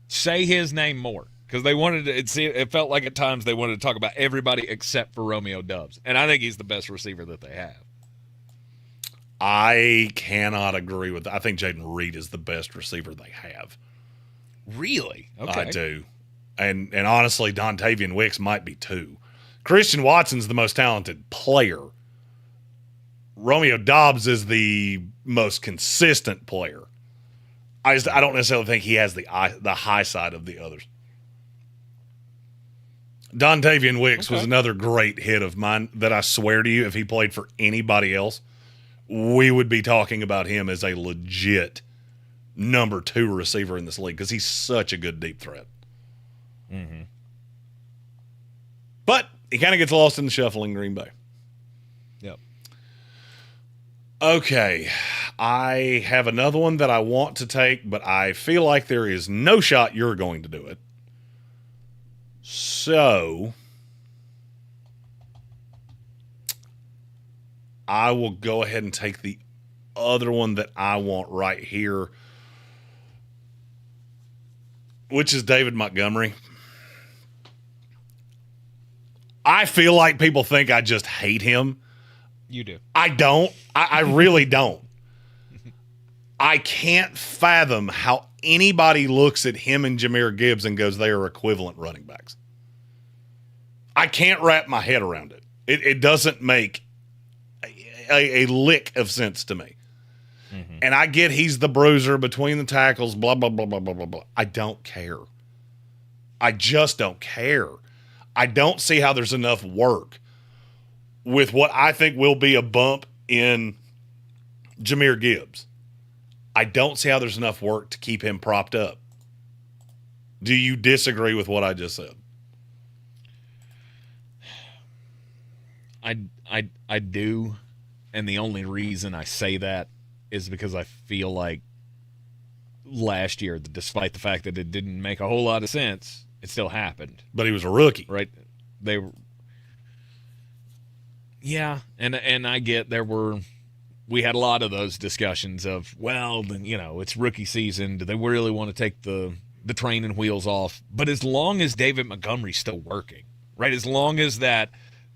Say his name more. Because they wanted to, it felt like at times they wanted to talk about everybody except for Romeo Dubs. And I think he's the best receiver that they have. I cannot agree with that. I think Jaden Reed is the best receiver they have. Really? Okay. I do. And honestly, Dontavian Wicks might be too. Christian Watson's the most talented player. Romeo Dobbs is the most consistent player. I don't necessarily think he has the high side of the others. Dontavian Wicks was another great hit of mine that I swear to you, if he played for anybody else, we would be talking about him as a legit number 2 receiver in this league because he's such a good deep threat. Mm-hmm. But he kind of gets lost in the shuffle in Green Bay. Yep. Okay. I have another one that I want to take, but I feel like there is no shot you're going to do it. So I will go ahead and take the other one that I want right here, which is David Montgomery. I feel like people think I just hate him. You do. I don't. I really don't. I can't fathom how anybody looks at him and Jahmyr Gibbs and goes, they are equivalent running backs. I can't wrap my head around it. It doesn't make a lick of sense to me. Mm-hmm. And I get he's the bruiser between the tackles, blah, blah, blah, blah, blah, blah, blah. I don't care. I just don't care. I don't see how there's enough work with what I think will be a bump in Jahmyr Gibbs. I don't see how there's enough work to keep him propped up. Do you disagree with what I just said? I do, and the only reason I say that is because I feel like last year, despite the fact that it didn't make a whole lot of sense, it still happened. But he was a rookie. Right? They were. Yeah, and I get we had a lot of those discussions of, well, then, it's rookie season. Do they really want to take the training wheels off? But as long as David Montgomery's still working, right? As long as that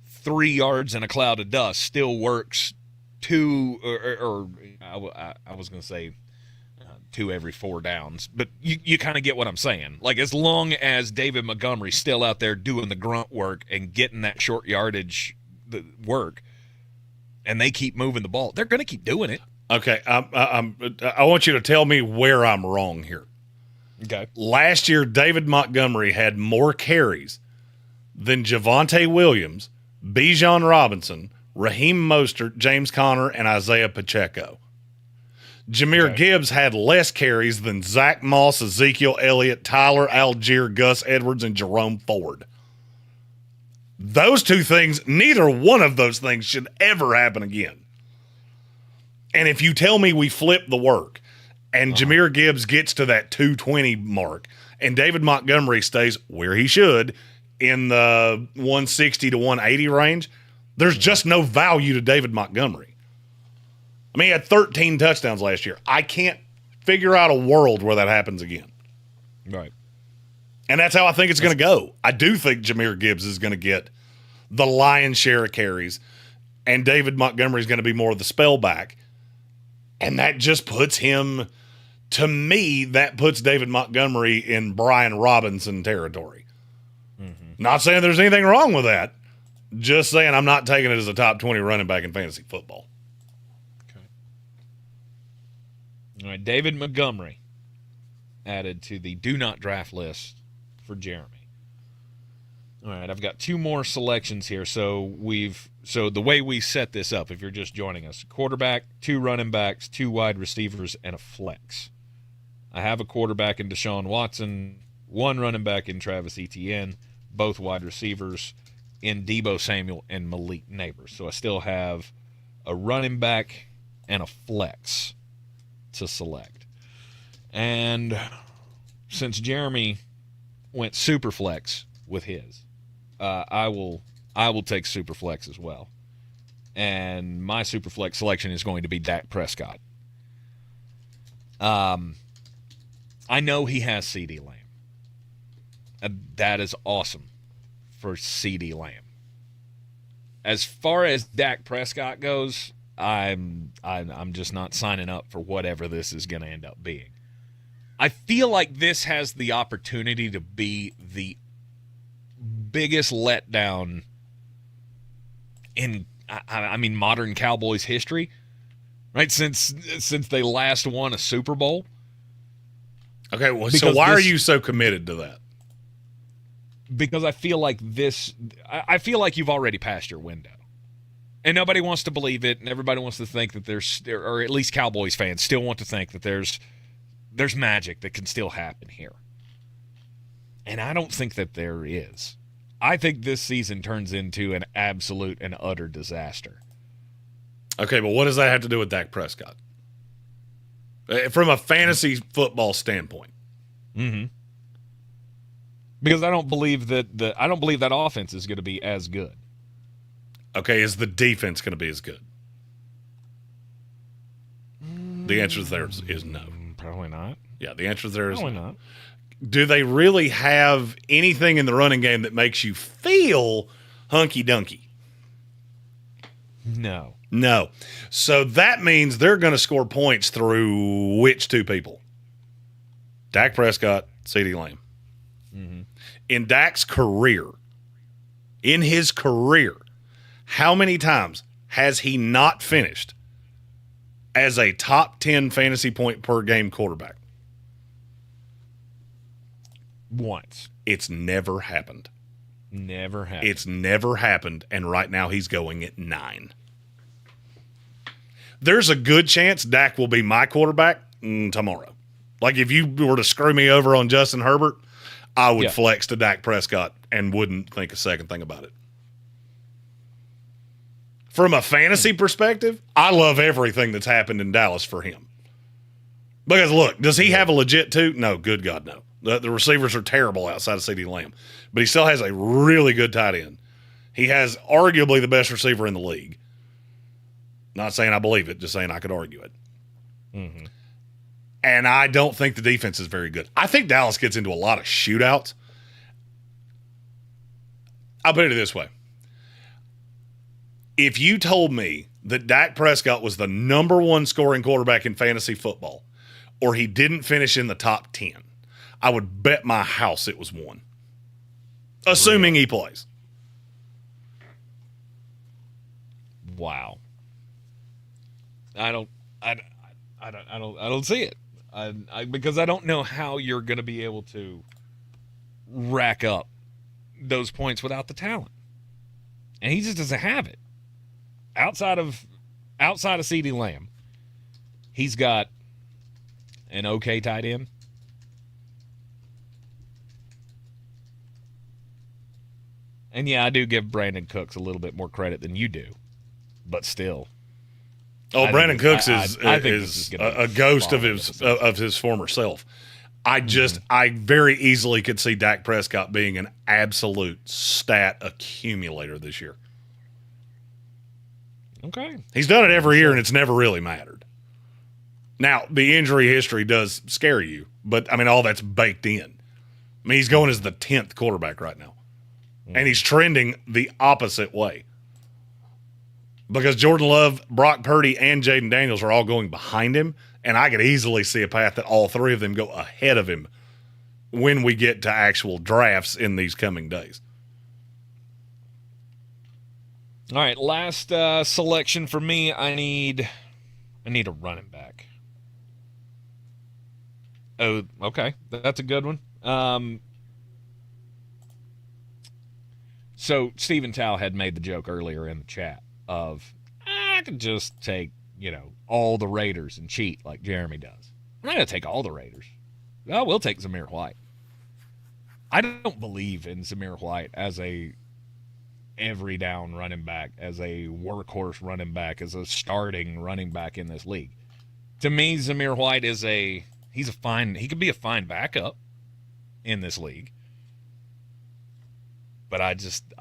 3 yards in a cloud of dust still works 2, or I was going to say 2 every 4 downs, but you kind of get what I'm saying. Like, as long as David Montgomery's still out there doing the grunt work and getting that short yardage work, and they keep moving the ball, they're going to keep doing it. Okay, I want you to tell me where I'm wrong here. Okay. Last year, David Montgomery had more carries than Javonte Williams, Bijan Robinson, Raheem Mostert, James Conner, and Isaiah Pacheco. Jahmyr Gibbs had less carries than Zach Moss, Ezekiel Elliott, Tyler Algier, Gus Edwards, and Jerome Ford. Those 2 things, neither one of those things should ever happen again. And if you tell me we flip the work and Jahmyr Gibbs gets to that 220 mark and David Montgomery stays where he should in the 160 to 180 range, there's just no value to David Montgomery. I mean, he had 13 touchdowns last year. I can't figure out a world where that happens again. Right. And that's how I think it's going to go. I do think Jahmyr Gibbs is going to get the lion's share of carries, and David Montgomery is going to be more of the spellback. And that just puts him, to me, that puts David Montgomery in Brian Robinson territory. Mm-hmm. Not saying there's anything wrong with that. Just saying I'm not taking it as a top 20 running back in fantasy football. Okay. All right, David Montgomery added to the do not draft list for Jeremy. All right, I've got 2 more selections here. So the way we set this up, if you're just joining us, quarterback, 2 running backs, 2 wide receivers, and a flex. I have a quarterback in Deshaun Watson, 1 running back in Travis Etienne, both wide receivers in Deebo Samuel and Malik Neighbors. So I still have a running back and a flex to select. And since Jeremy went super flex with his, I will take super flex as well. And my super flex selection is going to be Dak Prescott. I know he has CeeDee Lamb. That is awesome for CeeDee Lamb. As far as Dak Prescott goes, I'm just not signing up for whatever this is going to end up being. I feel like this has the opportunity to be the biggest letdown in, modern Cowboys history, right? Since they last won a Super Bowl, Okay, well, so why are you so committed to that? Because I feel like I feel like you've already passed your window. And nobody wants to believe it, and everybody wants to think that or at least Cowboys fans still want to think that there's magic that can still happen here. And I don't think that there is. I think this season turns into an absolute and utter disaster. Okay, but what does that have to do with Dak Prescott? From a fantasy football standpoint. Mm-hmm. Because I don't believe that offense is going to be as good. Okay, is the defense going to be as good? The answer there is no. Probably not. Yeah, the answer there is probably no. not. Do they really have anything in the running game that makes you feel hunky-dunky? No. No. So that means they're going to score points through which two people? Dak Prescott, CeeDee Lamb. Mm-hmm. In Dak's career, how many times has he not finished as a top 10 fantasy point per game quarterback? Once. It's never happened. Never happened. It's never happened, and right now he's going at 9. There's a good chance Dak will be my quarterback tomorrow. Like if you were to screw me over on Justin Herbert, I would flex to Dak Prescott and wouldn't think a second thing about it. From a fantasy perspective, I love everything that's happened in Dallas for him. Because, look, does he have a legit 2? No, good God, no. The receivers are terrible outside of CeeDee Lamb. But he still has a really good tight end. He has arguably the best receiver in the league. Not saying I believe it, just saying I could argue it. Mm-hmm. And I don't think the defense is very good. I think Dallas gets into a lot of shootouts. I'll put it this way. If you told me that Dak Prescott was the number 1 scoring quarterback in fantasy football, or he didn't finish in the top 10, I would bet my house it was 1. Assuming he plays. Wow. I don't see it. Because I don't know how you're going to be able to rack up those points without the talent. And he just doesn't have it. Outside of CeeDee Lamb, he's got an okay tight end. And yeah, I do give Brandon Cooks a little bit more credit than you do, but still. Oh, Brandon Cooks is a ghost of his former self. I very easily could see Dak Prescott being an absolute stat accumulator this year. Okay. He's done it every year, and it's never really mattered. Now, the injury history does scare you, but, I mean, all that's baked in. I mean, he's going as the 10th quarterback right now, and he's trending the opposite way. Because Jordan Love, Brock Purdy, and Jaden Daniels are all going behind him, and I could easily see a path that all 3 of them go ahead of him when we get to actual drafts in these coming days. All right, last selection for me. I need a running back. Oh, okay, that's a good one. So Stephen Tao had made the joke earlier in the chat of I could just take all the Raiders and cheat like Jeremy does. I'm not gonna take all the Raiders. I will take Zamir White. I don't believe in Zamir White as a every down running back, as a workhorse running back, as a starting running back in this league. To me, Zamir White he could be a fine backup in this league. But I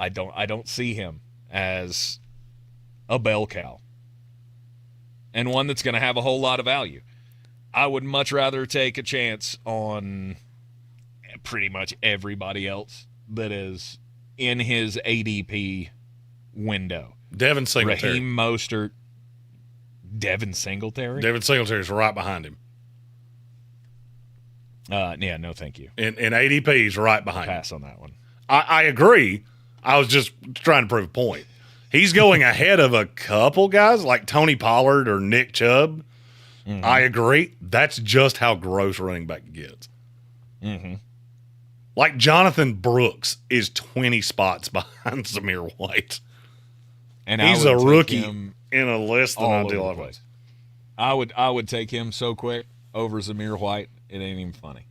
don't see him as a bell cow and one that's going to have a whole lot of value. I would much rather take a chance on pretty much everybody else that is in his ADP window. Devin Singletary. Raheem Mostert. Devin Singletary? Devin Singletary's right behind him. Yeah, no thank you. In ADP, he's right behind him. Pass on that one. I agree. I was just trying to prove a point. He's going ahead of a couple guys like Tony Pollard or Nick Chubb. Mm-hmm. I agree. That's just how gross running back gets. Mm-hmm. Like Jonathan Brooks is 20 spots behind Zamir White. And he's a rookie in a list that I all do over like. the place. I would take him so quick over Zamir White. It ain't even funny.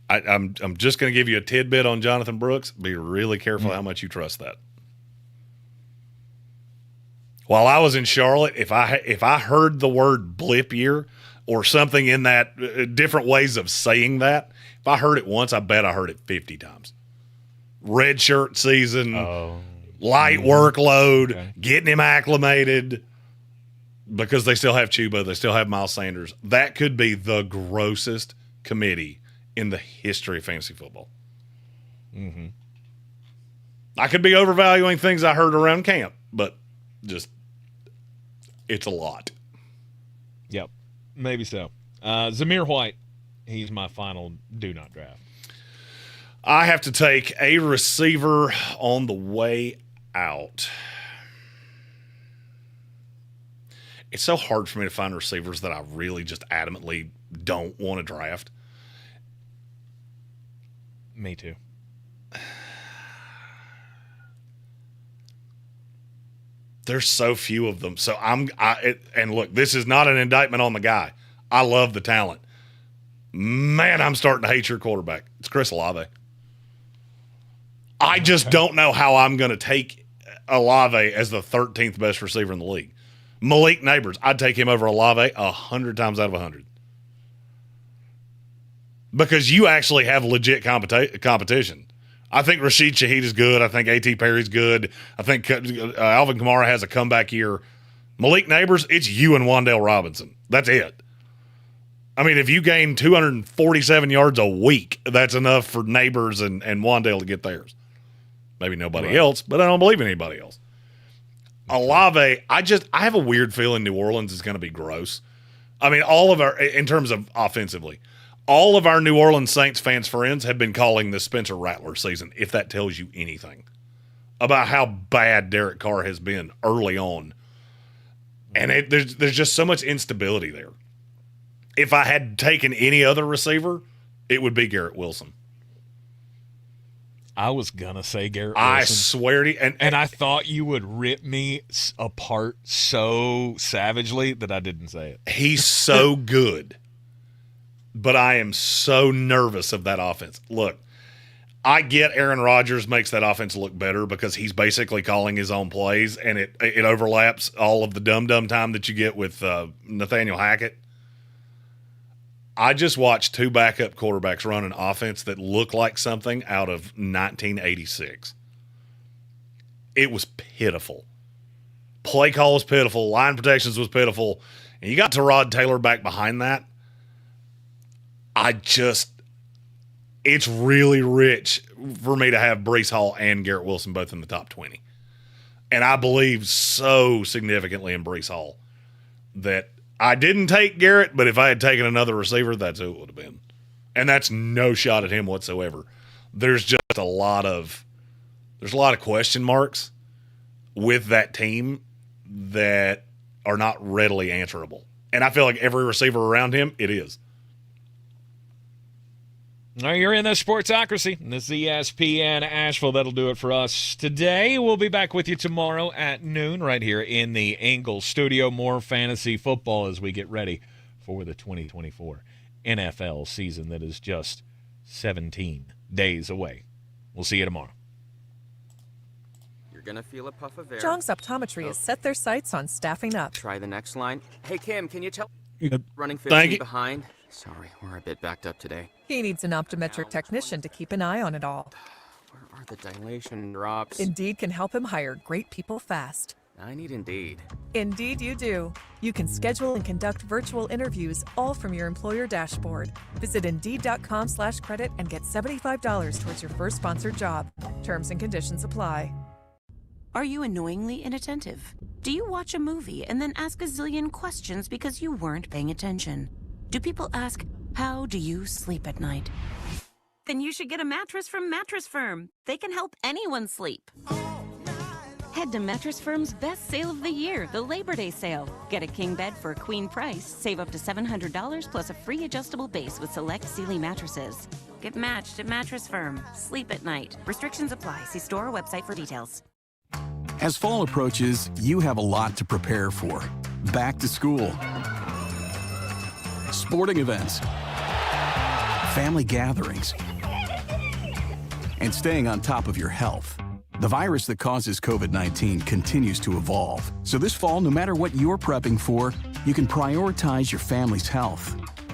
I'm just going to give you a tidbit on Jonathan Brooks. Be really careful how much you trust that. While I was in Charlotte, if I heard the word blip year or something in that, different ways of saying that, if I heard it once, I bet I heard it 50 times. Red shirt season, light workload, getting him acclimated, because they still have Chuba, they still have Miles Sanders. That could be the grossest committee in the history of fantasy football. Mm-hmm. I could be overvaluing things I heard around camp, but just it's a lot. Yep, maybe so. Zamir White, he's my final do not draft. I have to take a receiver on the way out. It's so hard for me to find receivers that I really just adamantly don't want to draft. Me too. There's so few of them. So and look, this is not an indictment on the guy. I love the talent. Man, I'm starting to hate your quarterback. It's Chris Olave. I just don't know how I'm going to take Olave as the 13th best receiver in the league. Malik Neighbors, I'd take him over Olave 100 times out of 100. Because you actually have legit competition. I think Rashid Shaheed is good. I think A.T. Perry's good. I think Alvin Kamara has a comeback year. Malik Neighbors, it's you and Wan'Dale Robinson. That's it. I mean, if you gain 247 yards a week, that's enough for Neighbors and Wan'Dale to get theirs. Maybe nobody else, but I don't believe in anybody else. Olave, I have a weird feeling New Orleans is going to be gross. I mean, in terms of offensively, all of our New Orleans Saints fans' friends have been calling this Spencer Rattler season, if that tells you anything about how bad Derek Carr has been early on. And there's just so much instability there. If I had taken any other receiver, it would be Garrett Wilson. I was going to say Garrett Wilson. I swear to you. And I thought you would rip me apart so savagely that I didn't say it. He's so good. But I am so nervous of that offense. Look, I get Aaron Rodgers makes that offense look better because he's basically calling his own plays, and it overlaps all of the dumb time that you get with Nathaniel Hackett. I just watched two backup quarterbacks run an offense that looked like something out of 1986. It was pitiful. Play call was pitiful. Line protections was pitiful. And you got Tyrod Taylor back behind that. It's really rich for me to have Breece Hall and Garrett Wilson both in the top 20. And I believe so significantly in Breece Hall that I didn't take Garrett, but if I had taken another receiver, that's who it would have been. And that's no shot at him whatsoever. There's just a lot of question marks with that team that are not readily answerable. And I feel like every receiver around him, it is. All right, you're in the Sportsocracy. This is ESPN Asheville. That'll do it for us today. We'll be back with you tomorrow at noon right here in the Engel studio. More fantasy football as we get ready for the 2024 NFL season that is just 17 days away. We'll see you tomorrow. You're going to feel a puff of air. Jong's Optometry has set their sights on staffing up. Try the next line. Hey, Kim, can you tell? Running Thank 15 you. behind. Sorry, we're a bit backed up today. He needs an optometric technician to keep an eye on it all. Where are the dilation drops? Indeed can help him hire great people fast. I need Indeed. Indeed you do. You can schedule and conduct virtual interviews all from your employer dashboard. Visit Indeed.com/credit and get $75 towards your first sponsored job. Terms and conditions apply. Are you annoyingly inattentive? Do you watch a movie and then ask a zillion questions because you weren't paying attention? Do people ask, how do you sleep at night? Then you should get a mattress from Mattress Firm. They can help anyone sleep. Head to Mattress Firm's best sale of the year, the Labor Day sale. Get a king bed for a queen price. Save up to $700 plus a free adjustable base with select Sealy mattresses. Get matched at Mattress Firm. Sleep at night. Restrictions apply. See store or website for details. As fall approaches, you have a lot to prepare for. Back to school, sporting events, family gatherings, and staying on top of your health. The virus that causes COVID-19 continues to evolve. So this fall, no matter what you're prepping for, you can prioritize your family's health.